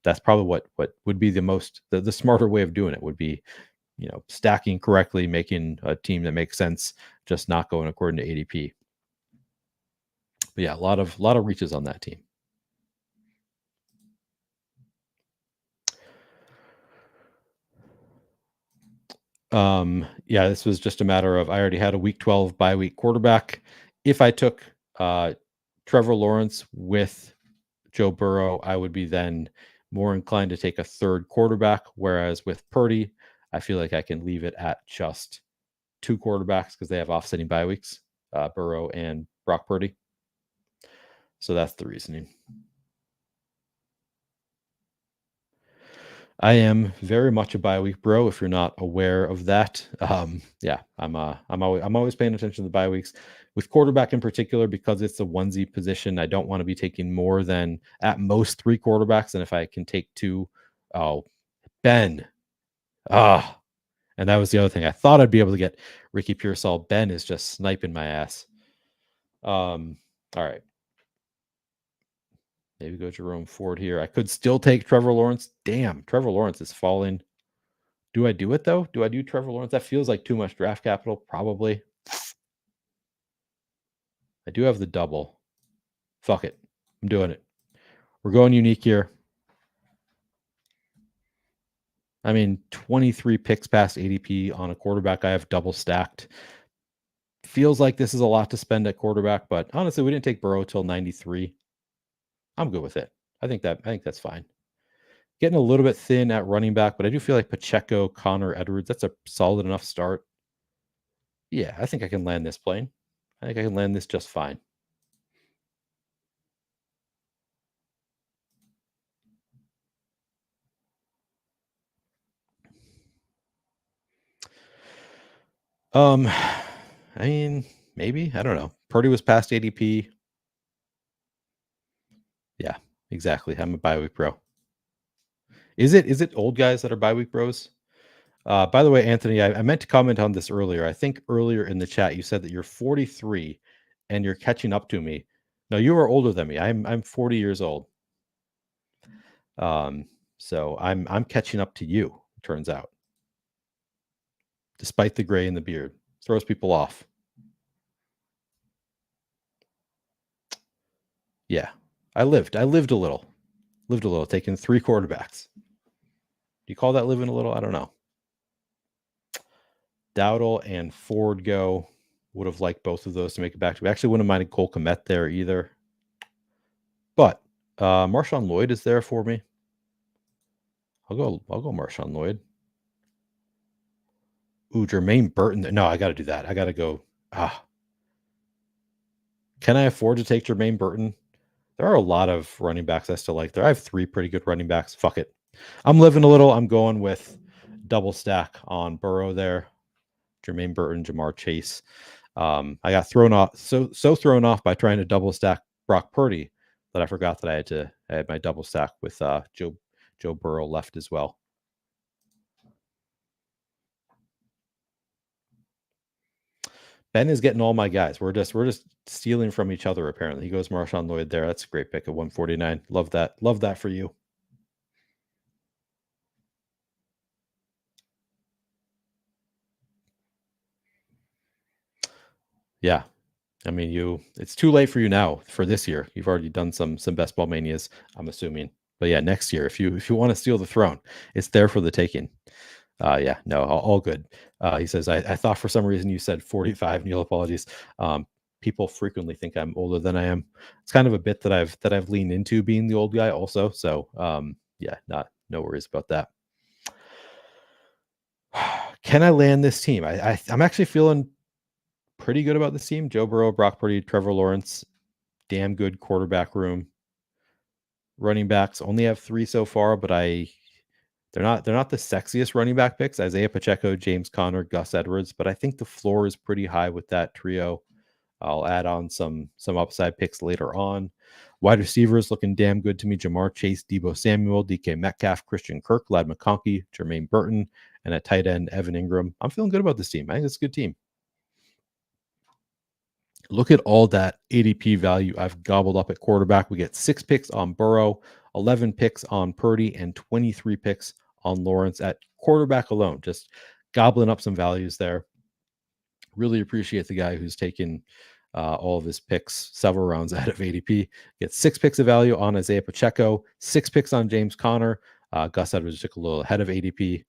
[SPEAKER 1] that's probably what would be the smarter way of doing it would be, stacking correctly, making a team that makes sense, just not going according to ADP. But yeah, a lot of reaches on that team. Yeah, this was just a matter of I already had a week 12 bye week quarterback. If I took Trevor Lawrence with Joe Burrow, I would be then more inclined to take a third quarterback. Whereas with Purdy, I feel like I can leave it at just 2 quarterbacks because they have offsetting bye weeks, Burrow and Brock Purdy. So that's the reasoning. I am very much a bye week bro. If you're not aware of that, yeah, I'm always paying attention to the bye weeks with quarterback in particular because it's a onesie position. I don't want to be taking more than at most 3 quarterbacks, and if I can take 2, oh, Ben, and that was the other thing. I thought I'd be able to get Ricky Pearsall. Ben is just sniping my ass. All right. Maybe go Jerome Ford here. I could still take Trevor Lawrence. Damn, Trevor Lawrence is falling. Do I do it though? Do I do Trevor Lawrence? That feels like too much draft capital, probably. I do have the double. Fuck it. I'm doing it. We're going unique here. I mean, 23 picks past ADP on a quarterback I have double stacked. Feels like this is a lot to spend at quarterback, but honestly, we didn't take Burrow till 93. I'm good with it. I think that's fine. Getting a little bit thin at running back, but I do feel like Pacheco, Connor, Edwards, that's a solid enough start. Yeah, I think I can land this plane. I think I can land this just fine. I mean, maybe. I don't know. Purdy was past ADP. Yeah, exactly. I'm a bye week bro. Is it old guys that are bye week bros? By the way, Anthony, I meant to comment on this earlier. I think earlier in the chat you said that you're 43 and you're catching up to me. No, you are older than me. I'm 40 years old. So I'm catching up to you, turns out. Despite the gray in the beard. Throws people off. Yeah. I lived a little. Lived a little, taking 3 quarterbacks. Do you call that living a little? I don't know. Dowdle and Ford go. Would have liked both of those to make it back to. We actually wouldn't have minded Cole Kmet there either. But Marshawn Lloyd is there for me. I'll go Marshawn Lloyd. Ooh, Jermaine Burton. No, I got to do that. I got to go. Can I afford to take Jermaine Burton? There are a lot of running backs I still like there. I have 3 pretty good running backs. Fuck it. I'm living a little. I'm going with double stack on Burrow there. Jermaine Burton, Jamar Chase. I got thrown off so thrown off by trying to double stack Brock Purdy that I forgot that I had my double stack with Joe Burrow left as well. Ben is getting all my guys. We're just stealing from each other. Apparently, he goes Marshawn Lloyd there. That's a great pick at 149. Love that. Love that for you. Yeah, I mean, it's too late for you now for this year. You've already done some best ball manias, I'm assuming. But yeah, next year, if you want to steal the throne, it's there for the taking. Yeah, no, all good. He says, I thought for some reason you said 45. Neil, apologies. People frequently think I'm older than I am. It's kind of a bit that I've leaned into being the old guy also. So yeah, no worries about that. Can I land this team? I'm actually feeling pretty good about this team. Joe Burrow, Brock Purdy, Trevor Lawrence, damn good quarterback room. Running backs only have 3 so far, but they're not the sexiest running back picks. Isaiah Pacheco, James Conner, Gus Edwards, but I think the floor is pretty high with that trio. I'll add on some upside picks later on. Wide receivers looking damn good to me. Jamar Chase, Deebo Samuel, DK Metcalf, Christian Kirk, Lad McConkey, Jermaine Burton, and at tight end, Evan Ingram. I'm feeling good about this team. I think it's a good team. Look at all that ADP value I've gobbled up at quarterback. We get 6 picks on Burrow, 11 picks on Purdy, and 23 picks on Lawrence at quarterback alone. Just gobbling up some values there. Really appreciate the guy who's taken all of his picks several rounds ahead of ADP. Gets 6 picks of value on Isaiah Pacheco, 6 picks on James Conner. Gus Edwards took a little ahead of ADP.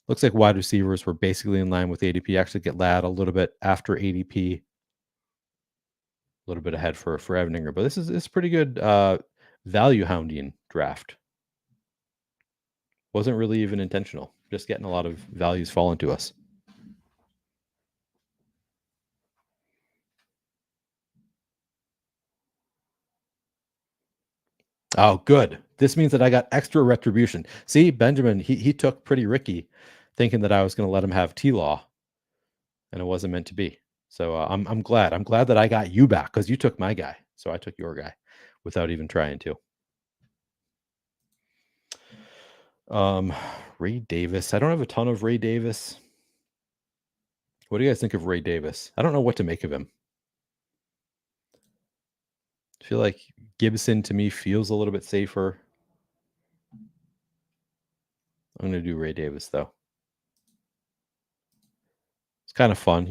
[SPEAKER 1] Looks like wide receivers were basically in line with ADP. Actually get Lad a little bit after ADP. A little bit ahead for Evan Ingram. But this is pretty good value hounding draft. Wasn't really even intentional. Just getting a lot of values falling to us. Oh, good. This means that I got extra retribution. See, Benjamin, he took pretty Ricky, thinking that I was going to let him have T-Law, and it wasn't meant to be. So I'm glad. I'm glad that I got you back because you took my guy. So I took your guy without even trying to. Ray Davis. I don't have a ton of Ray Davis. What do you guys think of Ray Davis? I don't know what to make of him. I feel like Gibson to me feels a little bit safer. I'm going to do Ray Davis though. It's kind of fun,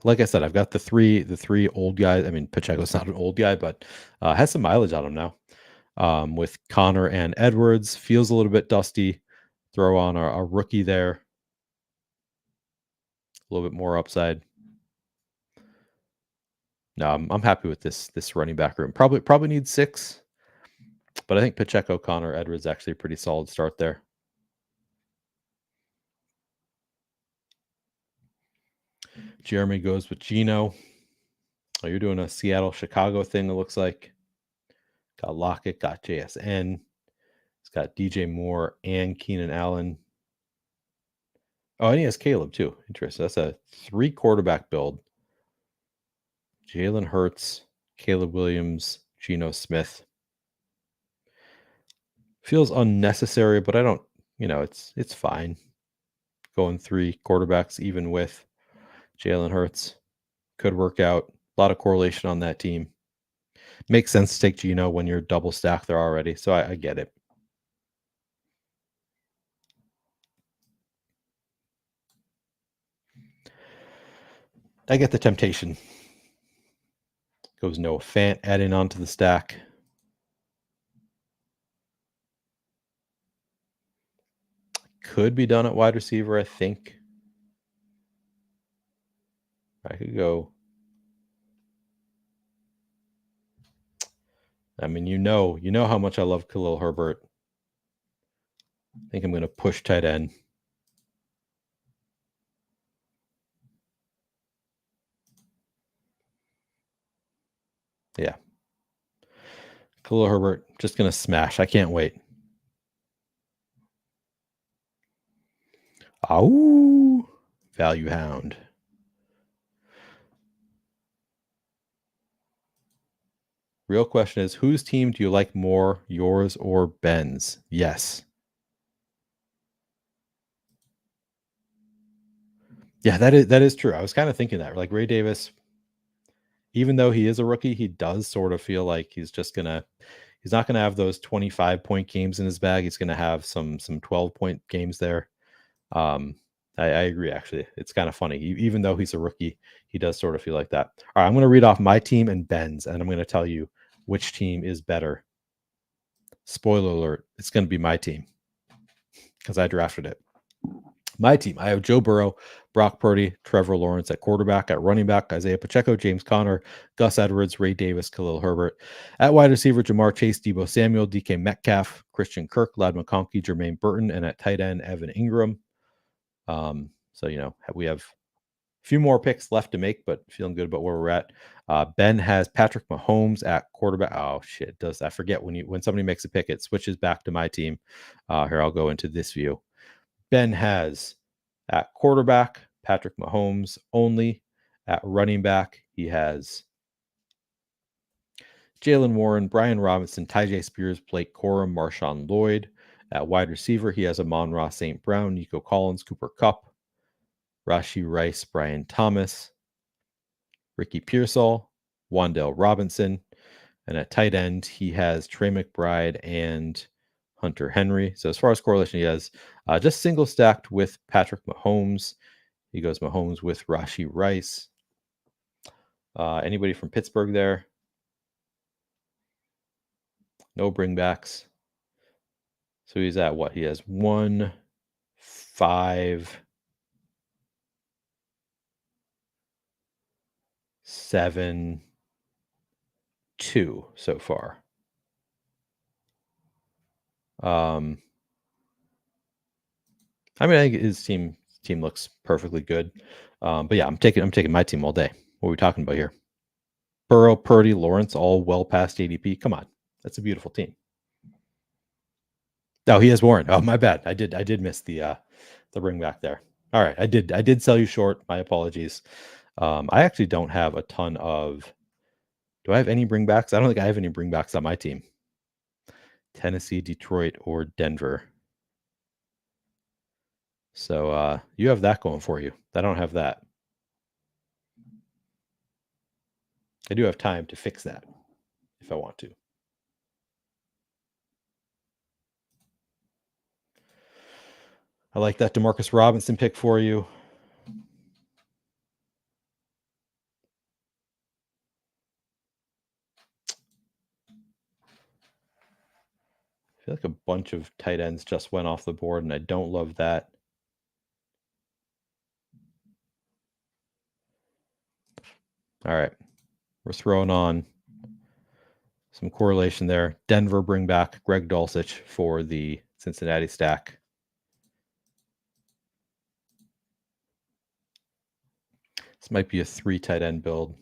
[SPEAKER 1] like I said, I've got the three old guys. I mean, Pacheco's not an old guy, but has some mileage on him now. With Connor and Edwards, feels a little bit dusty. Throw on a rookie there. A little bit more upside. No, I'm happy with this running back room. Probably needs 6, but I think Pacheco, Connor, Edwards actually a pretty solid start there. Jeremy goes with Gino. Oh, you're doing a Seattle-Chicago thing, it looks like. Got Lockett, got JSN. It's got DJ Moore and Keenan Allen. Oh, and he has Caleb too. Interesting. That's a 3 quarterback build. Jalen Hurts, Caleb Williams, Geno Smith. Feels unnecessary, but I don't, it's fine. Going 3 quarterbacks, even with Jalen Hurts, could work out. A lot of correlation on that team. Makes sense to take Geno when you're double stacked there already. So I get it. I get the temptation. Goes Noah Fant adding on to the stack. Could be done at wide receiver, I think. I could go. I mean, you know how much I love Khalil Herbert. I think I'm going to push tight end. Yeah. Khalil Herbert, just going to smash. I can't wait. Ow! Value hound. Real question is, whose team do you like more, yours or Ben's? Yes. Yeah, that is true. I was kind of thinking that. Like Ray Davis, even though he is a rookie, he does sort of feel like he's not gonna have those 25-point games in his bag. He's gonna have some 12-point games there. I agree. Actually, it's kind of funny. Even though he's a rookie, he does sort of feel like that. All right, I'm going to read off my team and Ben's, and I'm going to tell you which team is better. Spoiler alert: it's going to be my team because I drafted it. My team: I have Joe Burrow, Brock Purdy, Trevor Lawrence at quarterback. At running back, Isaiah Pacheco, James Conner, Gus Edwards, Ray Davis, Khalil Herbert. At wide receiver, Jamar Chase, Debo Samuel, DK Metcalf, Christian Kirk, Lad McConkey, Jermaine Burton, and at tight end, Evan Ingram. So we have a few more picks left to make, but feeling good about where we're at. Ben has Patrick Mahomes at quarterback. Oh shit, I forget when somebody makes a pick, it switches back to my team. Here, I'll go into this view. Ben has at quarterback Patrick Mahomes only. At running back, he has Jalen Warren, Brian Robinson, Tyjae Spears, Blake Corum, Marshawn Lloyd. At wide receiver, he has Amon-Ra St. Brown, Nico Collins, Cooper Kupp, Rashee Rice, Brian Thomas, Ricky Pearsall, Wan'Dale Robinson. And at tight end, he has Trey McBride and Hunter Henry. So as far as correlation, he has just single stacked with Patrick Mahomes. He goes Mahomes with Rashee Rice. Anybody from Pittsburgh there? No bringbacks. So he's at what? He has 1, 5, 7, 2 so far. I mean, I think his team looks perfectly good. But yeah, I'm taking my team all day. What are we talking about here? Burrow, Purdy, Lawrence, all well past ADP. Come on, that's a beautiful team. Oh, he has Warren. Oh, my bad. I did miss the bring back there. All right, I did sell you short. My apologies. I actually don't have a ton of. Do I have any bringbacks? I don't think I have any bringbacks on my team. Tennessee, Detroit, or Denver. So you have that going for you. I don't have that. I do have time to fix that if I want to. I like that Demarcus Robinson pick for you. I feel like a bunch of tight ends just went off the board, and I don't love that. All right. We're throwing on some correlation there. Denver bring back Greg Dulcich for the Cincinnati stack. This might be a 3 tight end build.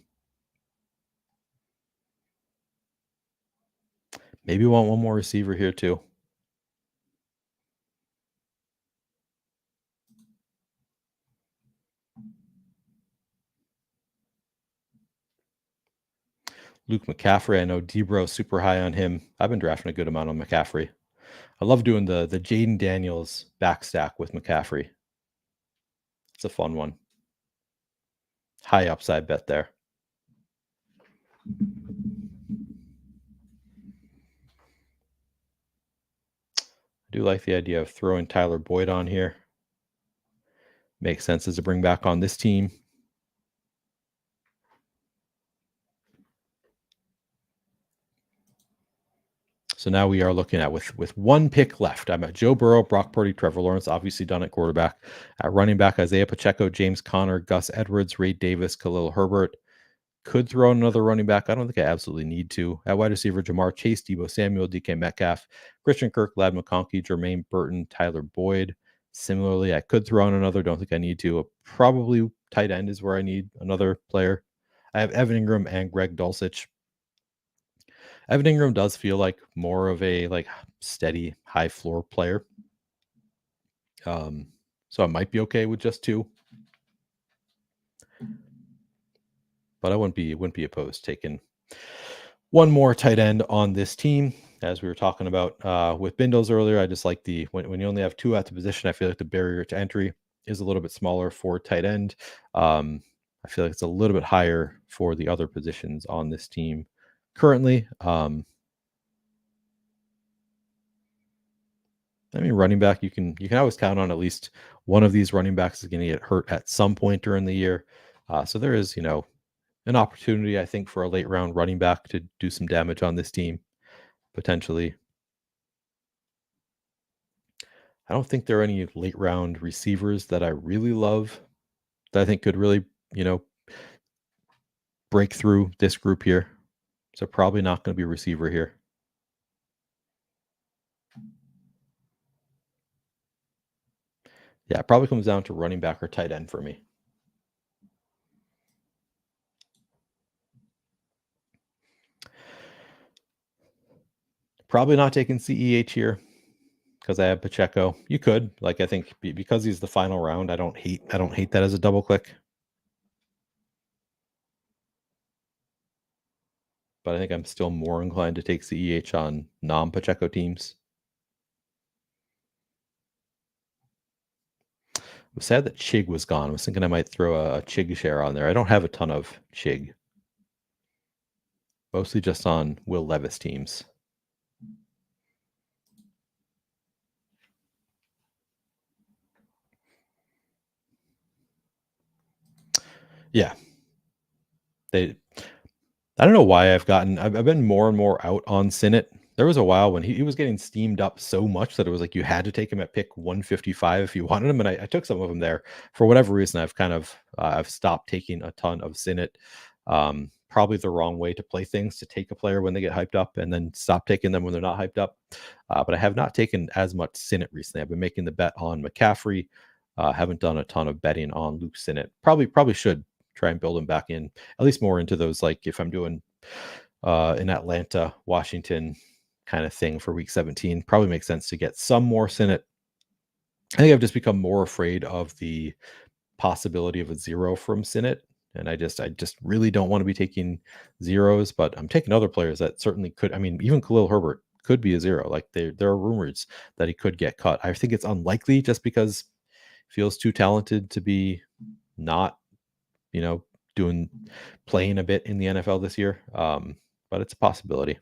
[SPEAKER 1] Maybe want one more receiver here too. Luke McCaffrey, I know Debro's super high on him. I've been drafting a good amount on McCaffrey. I love doing the Jaden Daniels backstack with McCaffrey. It's a fun one. High upside bet there. I do like the idea of throwing Tyler Boyd on here. Makes sense as a bring back on this team. So now we are looking at with one pick left. I'm at Joe Burrow, Brock Purdy, Trevor Lawrence, obviously done at quarterback. At running back, Isaiah Pacheco, James Conner, Gus Edwards, Ray Davis, Khalil Herbert. Could throw in another running back. I don't think I absolutely need to. At wide receiver, Jamar Chase, Debo Samuel, DK Metcalf, Christian Kirk, Lad McConkey, Jermaine Burton, Tyler Boyd. Similarly, I could throw in another. Don't think I need to. Probably tight end is where I need another player. I have Evan Ingram and Greg Dulcich. Evan Ingram does feel like more of a steady high floor player. So I might be okay with just two. But I wouldn't be opposed taking one more tight end on this team. As we were talking about with Bindles earlier, I just like when you only have two at the position, I feel like the barrier to entry is a little bit smaller for tight end. I feel like it's a little bit higher for the other positions on this team currently. I mean, running back, you can always count on at least one of these running backs is going to get hurt at some point during the year. So there is, an opportunity, I think, for a late round running back to do some damage on this team, potentially. I don't think there are any late round receivers that I really love that I think could really, break through this group here. So probably not going to be a receiver here. Yeah, it probably comes down to running back or tight end for me. Probably not taking CEH here because I have Pacheco. You could, I think because he's the final round, I don't hate that as a double click. But I think I'm still more inclined to take CEH on non-Pacheco teams. I was sad that Chig was gone. I was thinking I might throw a Chig share on there. I don't have a ton of Chig. Mostly just on Will Levis teams. Yeah. I don't know why I've been more and more out on Sinnott. There was a while when he was getting steamed up so much that it was like you had to take him at pick 155 if you wanted him, and I took some of them there. For whatever reason, I've kind of I've stopped taking a ton of Sinnott. Probably the wrong way to play things, to take a player when they get hyped up and then stop taking them when they're not hyped up. But I have not taken as much Sinnott recently. I've been making the bet on McCaffrey. Haven't done a ton of betting on Luke Sinnott. Probably should try and build him back in, at least more into those, like if I'm doing in Atlanta, Washington kind of thing for week 17, probably makes sense to get some more Sinnott. I think I've just become more afraid of the possibility of a zero from Sinnott. And I just really don't want to be taking zeros, but I'm taking other players that certainly could. I mean, even Khalil Herbert could be a zero. Like there are rumors that he could get cut. I think it's unlikely just because he feels too talented to be not, playing a bit in the NFL this year. But it's a possibility.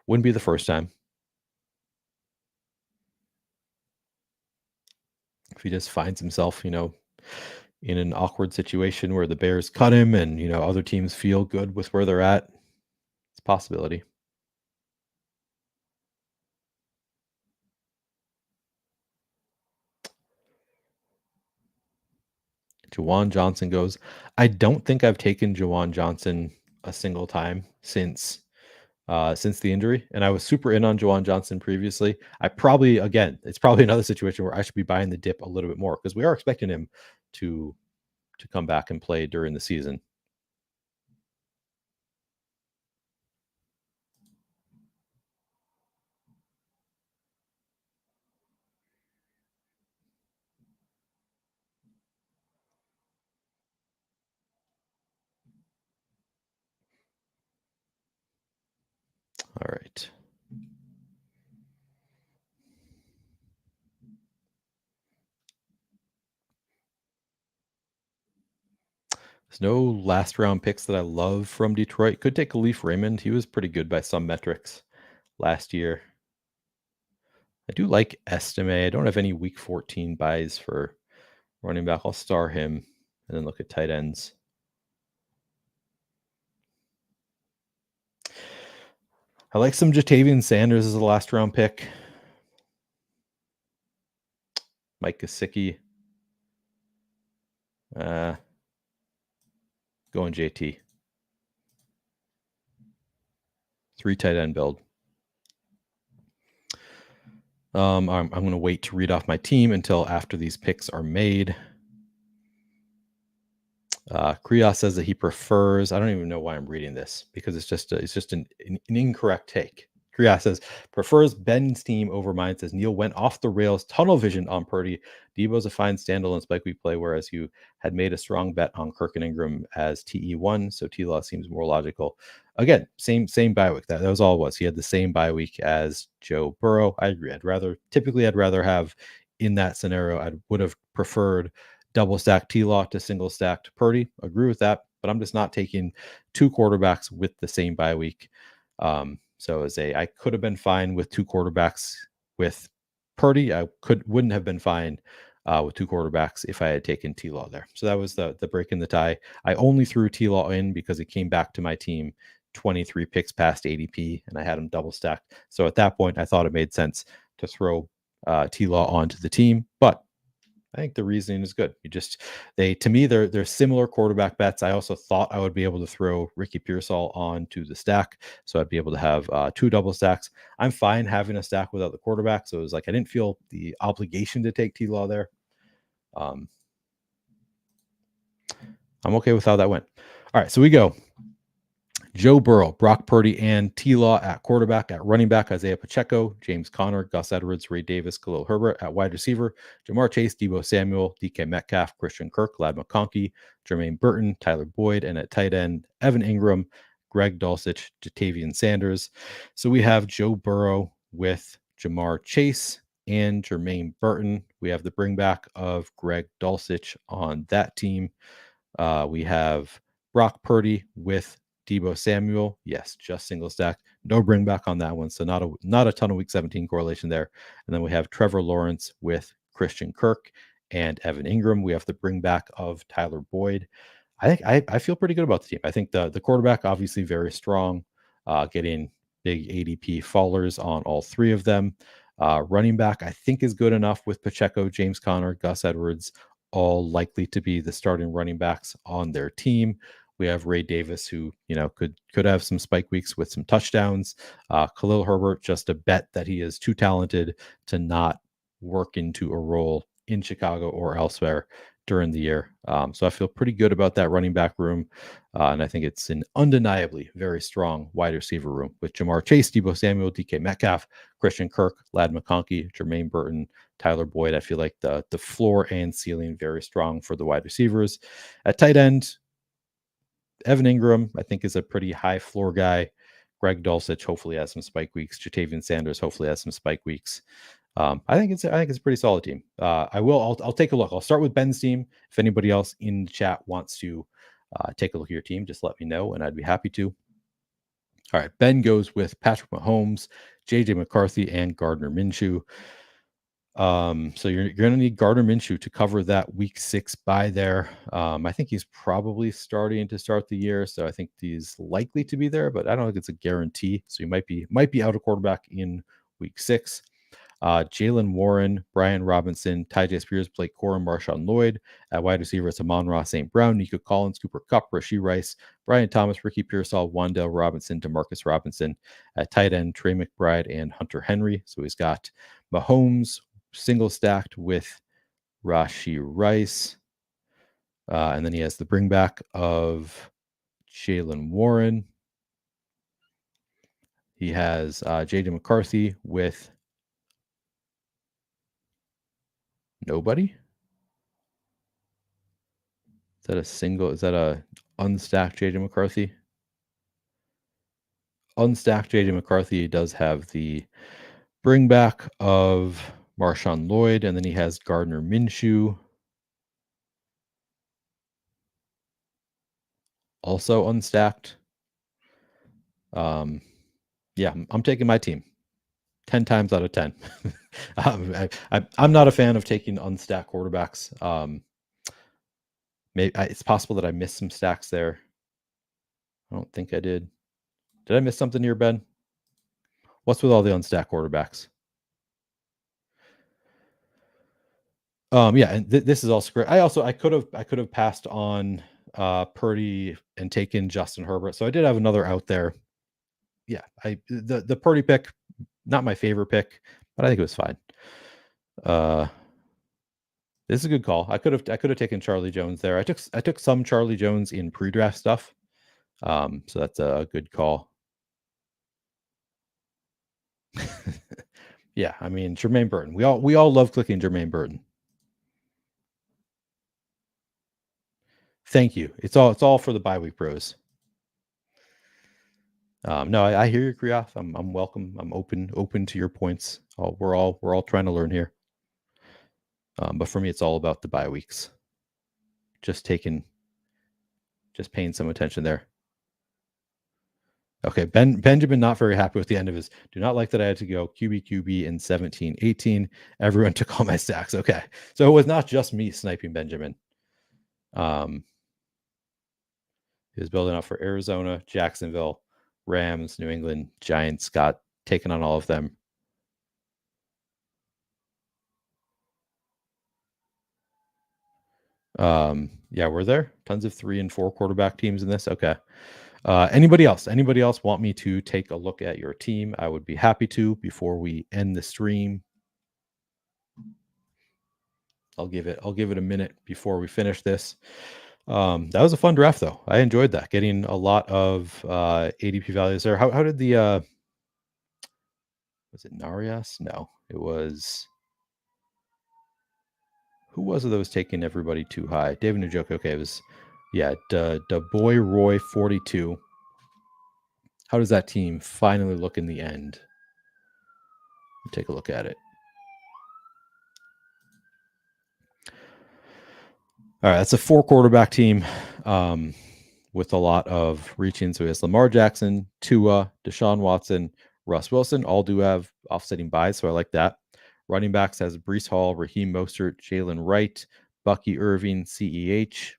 [SPEAKER 1] Wouldn't be the first time. If he just finds himself, in an awkward situation where the Bears cut him and, other teams feel good with where they're at, it's a possibility. Jawan Johnson goes. I don't think I've taken Jawan Johnson a single time since the injury, and I was super in on Jawan Johnson previously. It's probably another situation where I should be buying the dip a little bit more because we are expecting him to come back and play during the season. There's no last round picks that I love from Detroit. Could take Khalif Raymond. He was pretty good by some metrics last year. I do like Estime. I don't have any week 14 buys for running back. I'll star him and then look at tight ends. I like some Jatavian Sanders as a last round pick. Mike Gesicki. Going JT. 3 tight end build. I'm going to wait to read off my team until after these picks are made. Krios says that he prefers. I don't even know why I'm reading this because it's just an incorrect take. Krios says prefers Ben's team over mine. Says Neil went off the rails, tunnel vision on Purdy. Debo's a fine standalone spike week play, whereas you had made a strong bet on Kirk and Ingram as TE1. So T-Law seems more logical. Again, same bye week. That was all it was. He had the same bye week as Joe Burrow. I agree. I'd rather have in that scenario. I would have preferred double stacked T-Law to single stacked Purdy. Agree with that, but I'm just not taking 2 quarterbacks with the same bye week. So I could have been fine with 2 quarterbacks with Purdy. I wouldn't have been fine with 2 quarterbacks if I had taken T-Law there. So that was the break in the tie. I only threw T-Law in because it came back to my team 23 picks past ADP, and I had him double stacked. So at that point, I thought it made sense to throw T-Law onto the team, but I think the reasoning is good. To me, they're similar quarterback bets. I also thought I would be able to throw Ricky Pearsall onto the stack, so I'd be able to have 2 double stacks. I'm fine having a stack without the quarterback, so it was like I didn't feel the obligation to take T-Law there. I'm okay with how that went. All right, so we go Joe Burrow, Brock Purdy, and T-Law at quarterback. At running back, Isaiah Pacheco, James Conner, Gus Edwards, Ray Davis, Khalil Herbert. At wide receiver, Jamar Chase, Deebo Samuel, DK Metcalf, Christian Kirk, Ladd McConkey, Jermaine Burton, Tyler Boyd, and at tight end, Evan Ingram, Greg Dulcich, Jatavian Sanders. So we have Joe Burrow with Jamar Chase and Jermaine Burton. We have the bring back of Greg Dulcich on that team. We have Brock Purdy with Deebo Samuel, yes, just single stack. No bring back on that one. So not a ton of week 17 correlation there. And then we have Trevor Lawrence with Christian Kirk and Evan Ingram. We have the bring back of Tyler Boyd. I feel pretty good about the team. I think the quarterback obviously very strong, getting big ADP fallers on all 3 of them. Running back I think is good enough with Pacheco, James Conner, Gus Edwards, all likely to be the starting running backs on their team. We have Ray Davis, who could have some spike weeks with some touchdowns. Khalil Herbert, just a bet that he is too talented to not work into a role in Chicago or elsewhere during the year. So I feel pretty good about that running back room. And I think it's an undeniably very strong wide receiver room with Jamar Chase, Deebo Samuel, DK Metcalf, Christian Kirk, Ladd McConkey, Jermaine Burton, Tyler Boyd. I feel like the floor and ceiling very strong for the wide receivers. At tight end, Evan Ingram, I think, is a pretty high floor guy. Greg Dulcich hopefully has some spike weeks. Jatavian Sanders hopefully has some spike weeks. I think it's a pretty solid team. I'll take a look. I'll start with Ben's team. If anybody else in the chat wants to take a look at your team, just let me know, and I'd be happy to. All right, Ben goes with Patrick Mahomes, JJ McCarthy, and Gardner Minshew. So you're going to need Gardner Minshew to cover that week 6 bye there. I think he's probably starting to start the year, so I think he's likely to be there, but I don't think it's a guarantee. So he might be out of quarterback in week 6. Jalen Warren, Brian Robinson, Tyjae Spears, Blake Corum, Marshawn Lloyd. At wide receiver, it's Amon-Ra St. Brown, Nico Collins, Cooper Kupp, Rashee Rice, Brian Thomas, Ricky Pearsall, Wan'Dale Robinson, DeMarcus Robinson. At tight end, Trey McBride and Hunter Henry. So he's got Mahomes single stacked with Rashee Rice. And then he has the bring back of Jalen Warren. He has J.J. McCarthy with nobody. Is that a unstacked J.J. McCarthy? Unstacked J.J. McCarthy does have the bring back of Marshawn Lloyd, and then he has Gardner Minshew. also unstacked. Yeah, I'm taking my team 10 times out of 10. I'm not a fan of taking unstacked quarterbacks. Maybe it's possible that I missed some stacks there. I don't think I did. Did I miss something here, Ben? What's with all the unstacked quarterbacks? Yeah, and this is also great. I could have passed on Purdy and taken Justin Herbert. So I did have another out there. Yeah, the Purdy pick, not my favorite pick, but I think it was fine. This is a good call. I could have taken Charlie Jones there. I took some Charlie Jones in pre-draft stuff. So that's a good call. Yeah, I mean Jermaine Burton. We all love clicking Jermaine Burton. Thank you. It's all for the bye week pros. No, I hear you, Kriaf. I'm welcome. I'm open to your points. We're all trying to learn here. But for me, it's all about the bye weeks. Just paying some attention there. Okay, Benjamin not very happy with the end of his. Do not like that I had to go QB in 17, 18. Everyone took all my stacks. Okay, so it was not just me sniping Benjamin. He was building up for Arizona, Jacksonville, Rams, New England, Giants. Got taken on all of them. Yeah, were there tons of 3 and 4 quarterback teams in this? Okay. Anybody else want me to take a look at your team? I would be happy to before we end the stream. I'll give it a minute before we finish this. That was a fun draft though. I enjoyed that. Getting a lot of ADP values there. How did the was it Narias? No, it was who was it that was taking everybody too high? David Njoku. Okay, it was Boy Roy 42. How does that team finally look in the end? Take a look at it. All right, that's a 4 quarterback team with a lot of reaching. So he has Lamar Jackson, Tua, Deshaun Watson, Russ Wilson. All do have offsetting buys, so I like that. Running backs has Breece Hall, Raheem Mostert, Jalen Wright, Bucky Irving, CEH.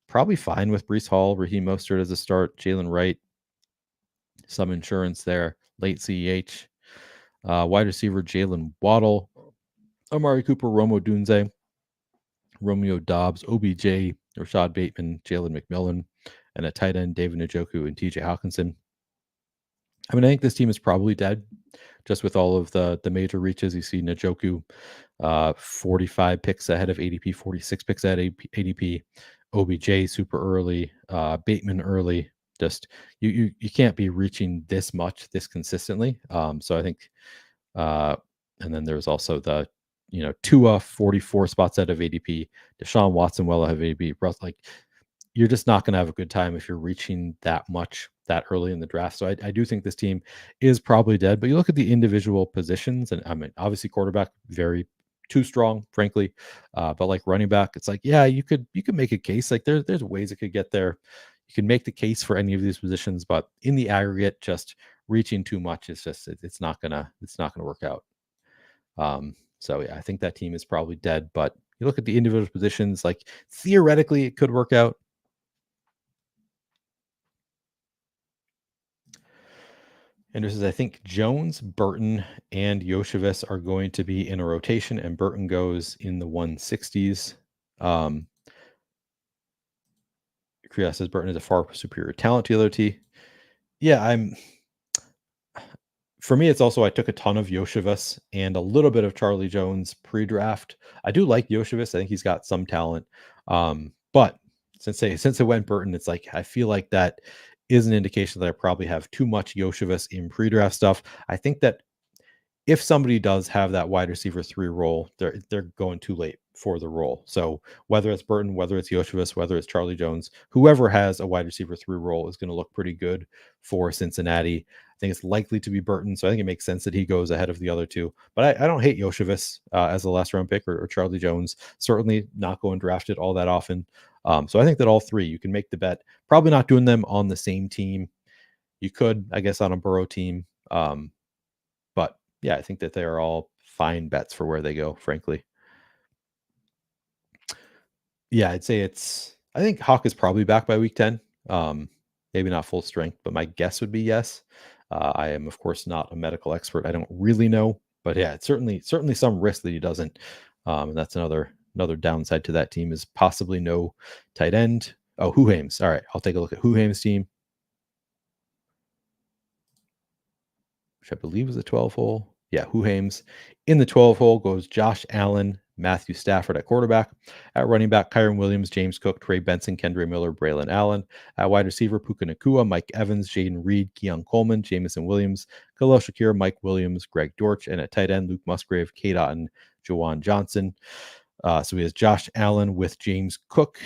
[SPEAKER 1] Probably fine with Breece Hall, Raheem Mostert as a start, Jalen Wright, some insurance there, late CEH. Wide receiver Jalen Waddle, Amari Cooper, Romo Dunze, Romeo Dobbs, OBJ, Rashad Bateman, Jalen McMillan, and a tight end, David Njoku and TJ Hawkinson. I mean, I think this team is probably dead just with all of the major reaches. You see Njoku 45 picks ahead of ADP, 46 picks ahead of ADP, OBJ super early, Bateman early. Just you can't be reaching this much this consistently. So I think and then there's also the Tua 44 spots out of ADP, Deshaun Watson well ahead of ADP. Like you're just not going to have a good time if you're reaching that much that early in the draft. So I do think this team is probably dead. But you look at the individual positions, and I mean, obviously quarterback very too strong, frankly. But like running back, it's like you could make a case. Like there's ways it could get there. You can make the case for any of these positions, but in the aggregate, just reaching too much is just it's not gonna work out. So yeah, I think that team is probably dead. But you look at the individual positions, like theoretically it could work out. Andrew says, I think Jones, Burton, and Yoshevich are going to be in a rotation, and Burton goes in the 160s. Kriya says Burton is a far superior talent to the other T. Yeah, for me, it's also I took a ton of Yoshevich and a little bit of Charlie Jones pre-draft. I do like Yoshevich. I think he's got some talent. But since it went Burton, it's like I feel like that is an indication that I probably have too much Yoshevich in pre-draft stuff. I think that if somebody does have that wide receiver 3 role, they're going too late for the role. So whether it's Burton, whether it's Yoshivas, whether it's Charlie Jones, whoever has a wide receiver 3 role is going to look pretty good for Cincinnati. I think it's likely to be Burton, so I think it makes sense that he goes ahead of the other two. But I don't hate Yoshivas as a last round pick or Charlie Jones. Certainly not going drafted all that often. So I think that all three, you can make the bet. Probably not doing them on the same team. You could, I guess, on a Burrow team. But yeah, I think that they are all fine bets for where they go, frankly. Yeah, I'd say I think Hawk is probably back by week 10. Maybe not full strength, but my guess would be yes. I am, of course, not a medical expert. I don't really know, but yeah, it's certainly some risk that he doesn't. And that's another downside to that team is possibly no tight end. Oh, Huhames. All right, I'll take a look at Huhames' team, which I believe is a 12 hole. Yeah, Huhames. In the 12 hole goes Josh Allen, Matthew Stafford at quarterback. At running back, Kyron Williams, James Cook, Trey Benson, Kendre Miller, Braylon Allen. At wide receiver, Puka Nacua, Mike Evans, Jaden Reed, Keon Coleman, Jamison Williams, Khalil Shakir, Mike Williams, Greg Dortch. And at tight end, Luke Musgrave, Kate Otten, Jawan Johnson. So he has Josh Allen with James Cook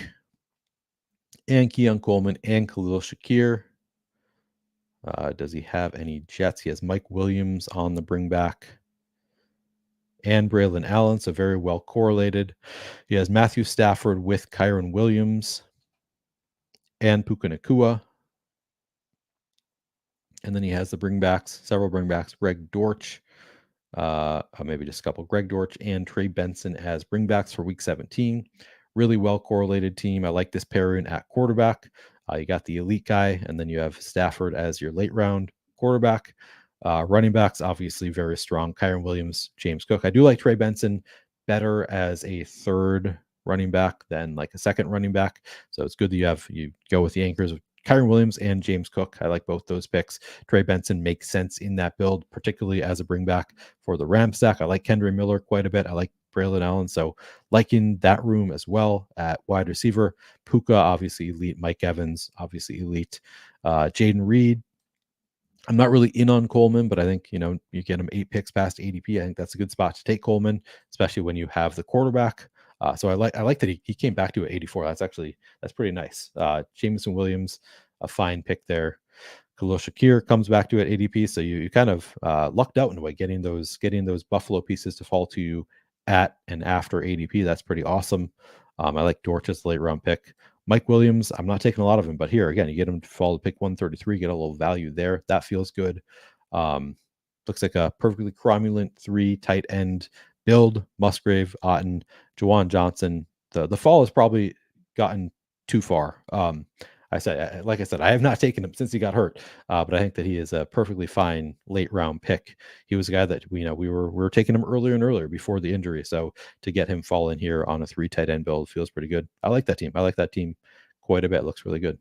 [SPEAKER 1] and Keon Coleman and Khalil Shakir. Does he have any Jets? He has Mike Williams on the bring back and Braylon Allen, so very well correlated. He has Matthew Stafford with Kyron Williams and Puka Nacua. And then he has the several bringbacks, Greg Dortch, maybe just a couple, Greg Dortch and Trey Benson as bringbacks for week 17. Really well correlated team. I like this pairing at quarterback. You got the elite guy, and then you have Stafford as your late round quarterback. Running backs, obviously very strong. Kyron Williams, James Cook. I do like Trey Benson better as a third running back than like a second running back. So it's good that you go with the anchors of Kyron Williams and James Cook. I like both those picks. Trey Benson makes sense in that build, particularly as a bring back for the Ram stack. I like Kendre Miller quite a bit. I like Braylon Allen. So liking that room as well at wide receiver. Puka, obviously elite. Mike Evans, obviously elite. Jaden Reed. I'm not really in on Coleman, but I think, you get him 8 picks past ADP. I think that's a good spot to take Coleman, especially when you have the quarterback. So I like that he came back to 84. That's pretty nice. Jamison Williams, a fine pick there. Khalil Shakir comes back to at ADP. So you kind of lucked out in a way, getting those Buffalo pieces to fall to you at and after ADP. That's pretty awesome. I like Dortch's late round pick. Mike Williams, I'm not taking a lot of him, but here again, you get him to fall to pick 133, get a little value there. That feels good. Looks like a perfectly cromulent 3 tight end build. Musgrave, Otten, Jawan Johnson. The fall has probably gotten too far. Like I said, I have not taken him since he got hurt, but I think that he is a perfectly fine late round pick. He was a guy that we were taking him earlier and earlier before the injury. So to get him fall in here on a 3 tight end build feels pretty good. I like that team. I like that team quite a bit. Looks really good.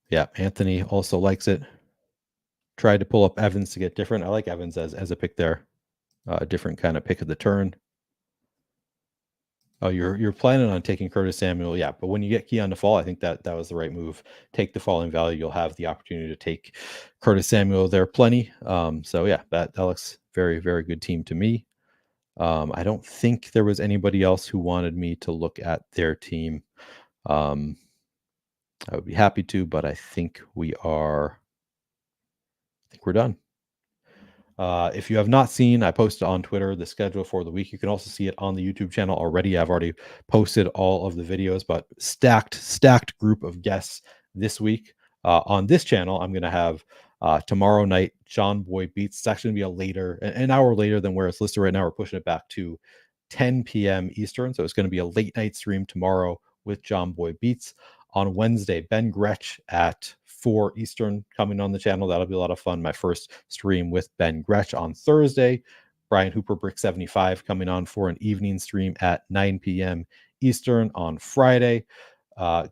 [SPEAKER 1] Yeah, Anthony also likes it. Tried to pull up Evans to get different. I like Evans as a pick there. Different kind of pick of the turn. Oh, you're planning on taking Curtis Samuel, yeah. But when you get Keon to fall, I think that was the right move. Take the falling value. You'll have the opportunity to take Curtis Samuel there plenty. So yeah, that looks very, very good team to me. I don't think there was anybody else who wanted me to look at their team. I would be happy to, but I think we're done. If you have not seen, I posted on Twitter the schedule for the week. You can also see it on the YouTube channel already. I've already posted all of the videos, but stacked group of guests this week. On this channel, I'm going to have tomorrow night, John Boy Beats. It's actually going to be an hour later than where it's listed right now. We're pushing it back to 10 p.m. Eastern. So it's going to be a late night stream tomorrow with John Boy Beats. On Wednesday, Ben Gretsch at 4 Eastern coming on the channel. That'll be a lot of fun. My first stream with Ben Gretsch. On Thursday, Brian Hooper Brick 75 coming on for an evening stream at 9 p.m. Eastern. On Friday,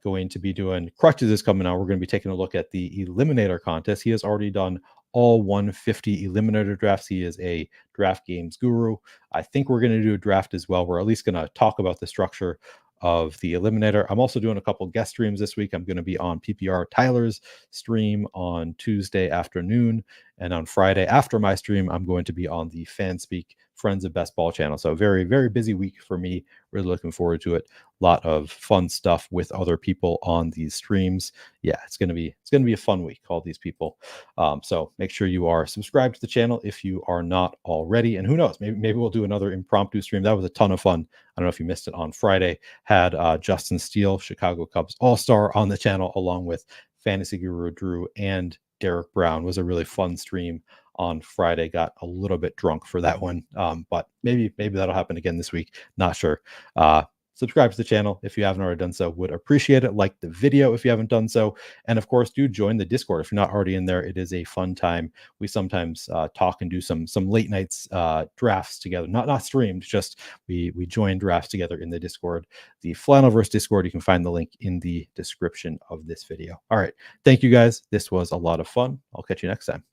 [SPEAKER 1] going to be doing Crutches is coming out. We're going to be taking a look at the Eliminator contest. He has already done all 150 Eliminator drafts. He is a draft games guru. I think we're going to do a draft as well. We're at least going to talk about the structure of the Eliminator. I'm also doing a couple guest streams this week. I'm going to be on PPR Tyler's stream on Tuesday afternoon, and on Friday after my stream, I'm going to be on the Fanspeak Friends of Best Ball channel. So very, very busy week for me. Really looking forward to it. A lot of fun stuff with other people on these streams. Yeah, it's gonna be a fun week. All these people. So make sure you are subscribed to the channel if you are not already. And who knows, maybe we'll do another impromptu stream. That was a ton of fun. I don't know if you missed it on Friday. Had Justin Steele, Chicago Cubs All-Star, on the channel, along with Fantasy Guru Drew and Derek Brown. It was a really fun stream on Friday. Got a little bit drunk for that one, but maybe that'll happen again this week. Not sure. Subscribe to the channel if you haven't already done so. Would appreciate it. Like the video if you haven't done so, and of course, do join the Discord if you're not already in there. It is a fun time. We sometimes talk and do some late nights drafts together. Not streamed, just we join drafts together in the Discord. The Flannelverse Discord. You can find the link in the description of this video. All right, thank you guys. This was a lot of fun. I'll catch you next time.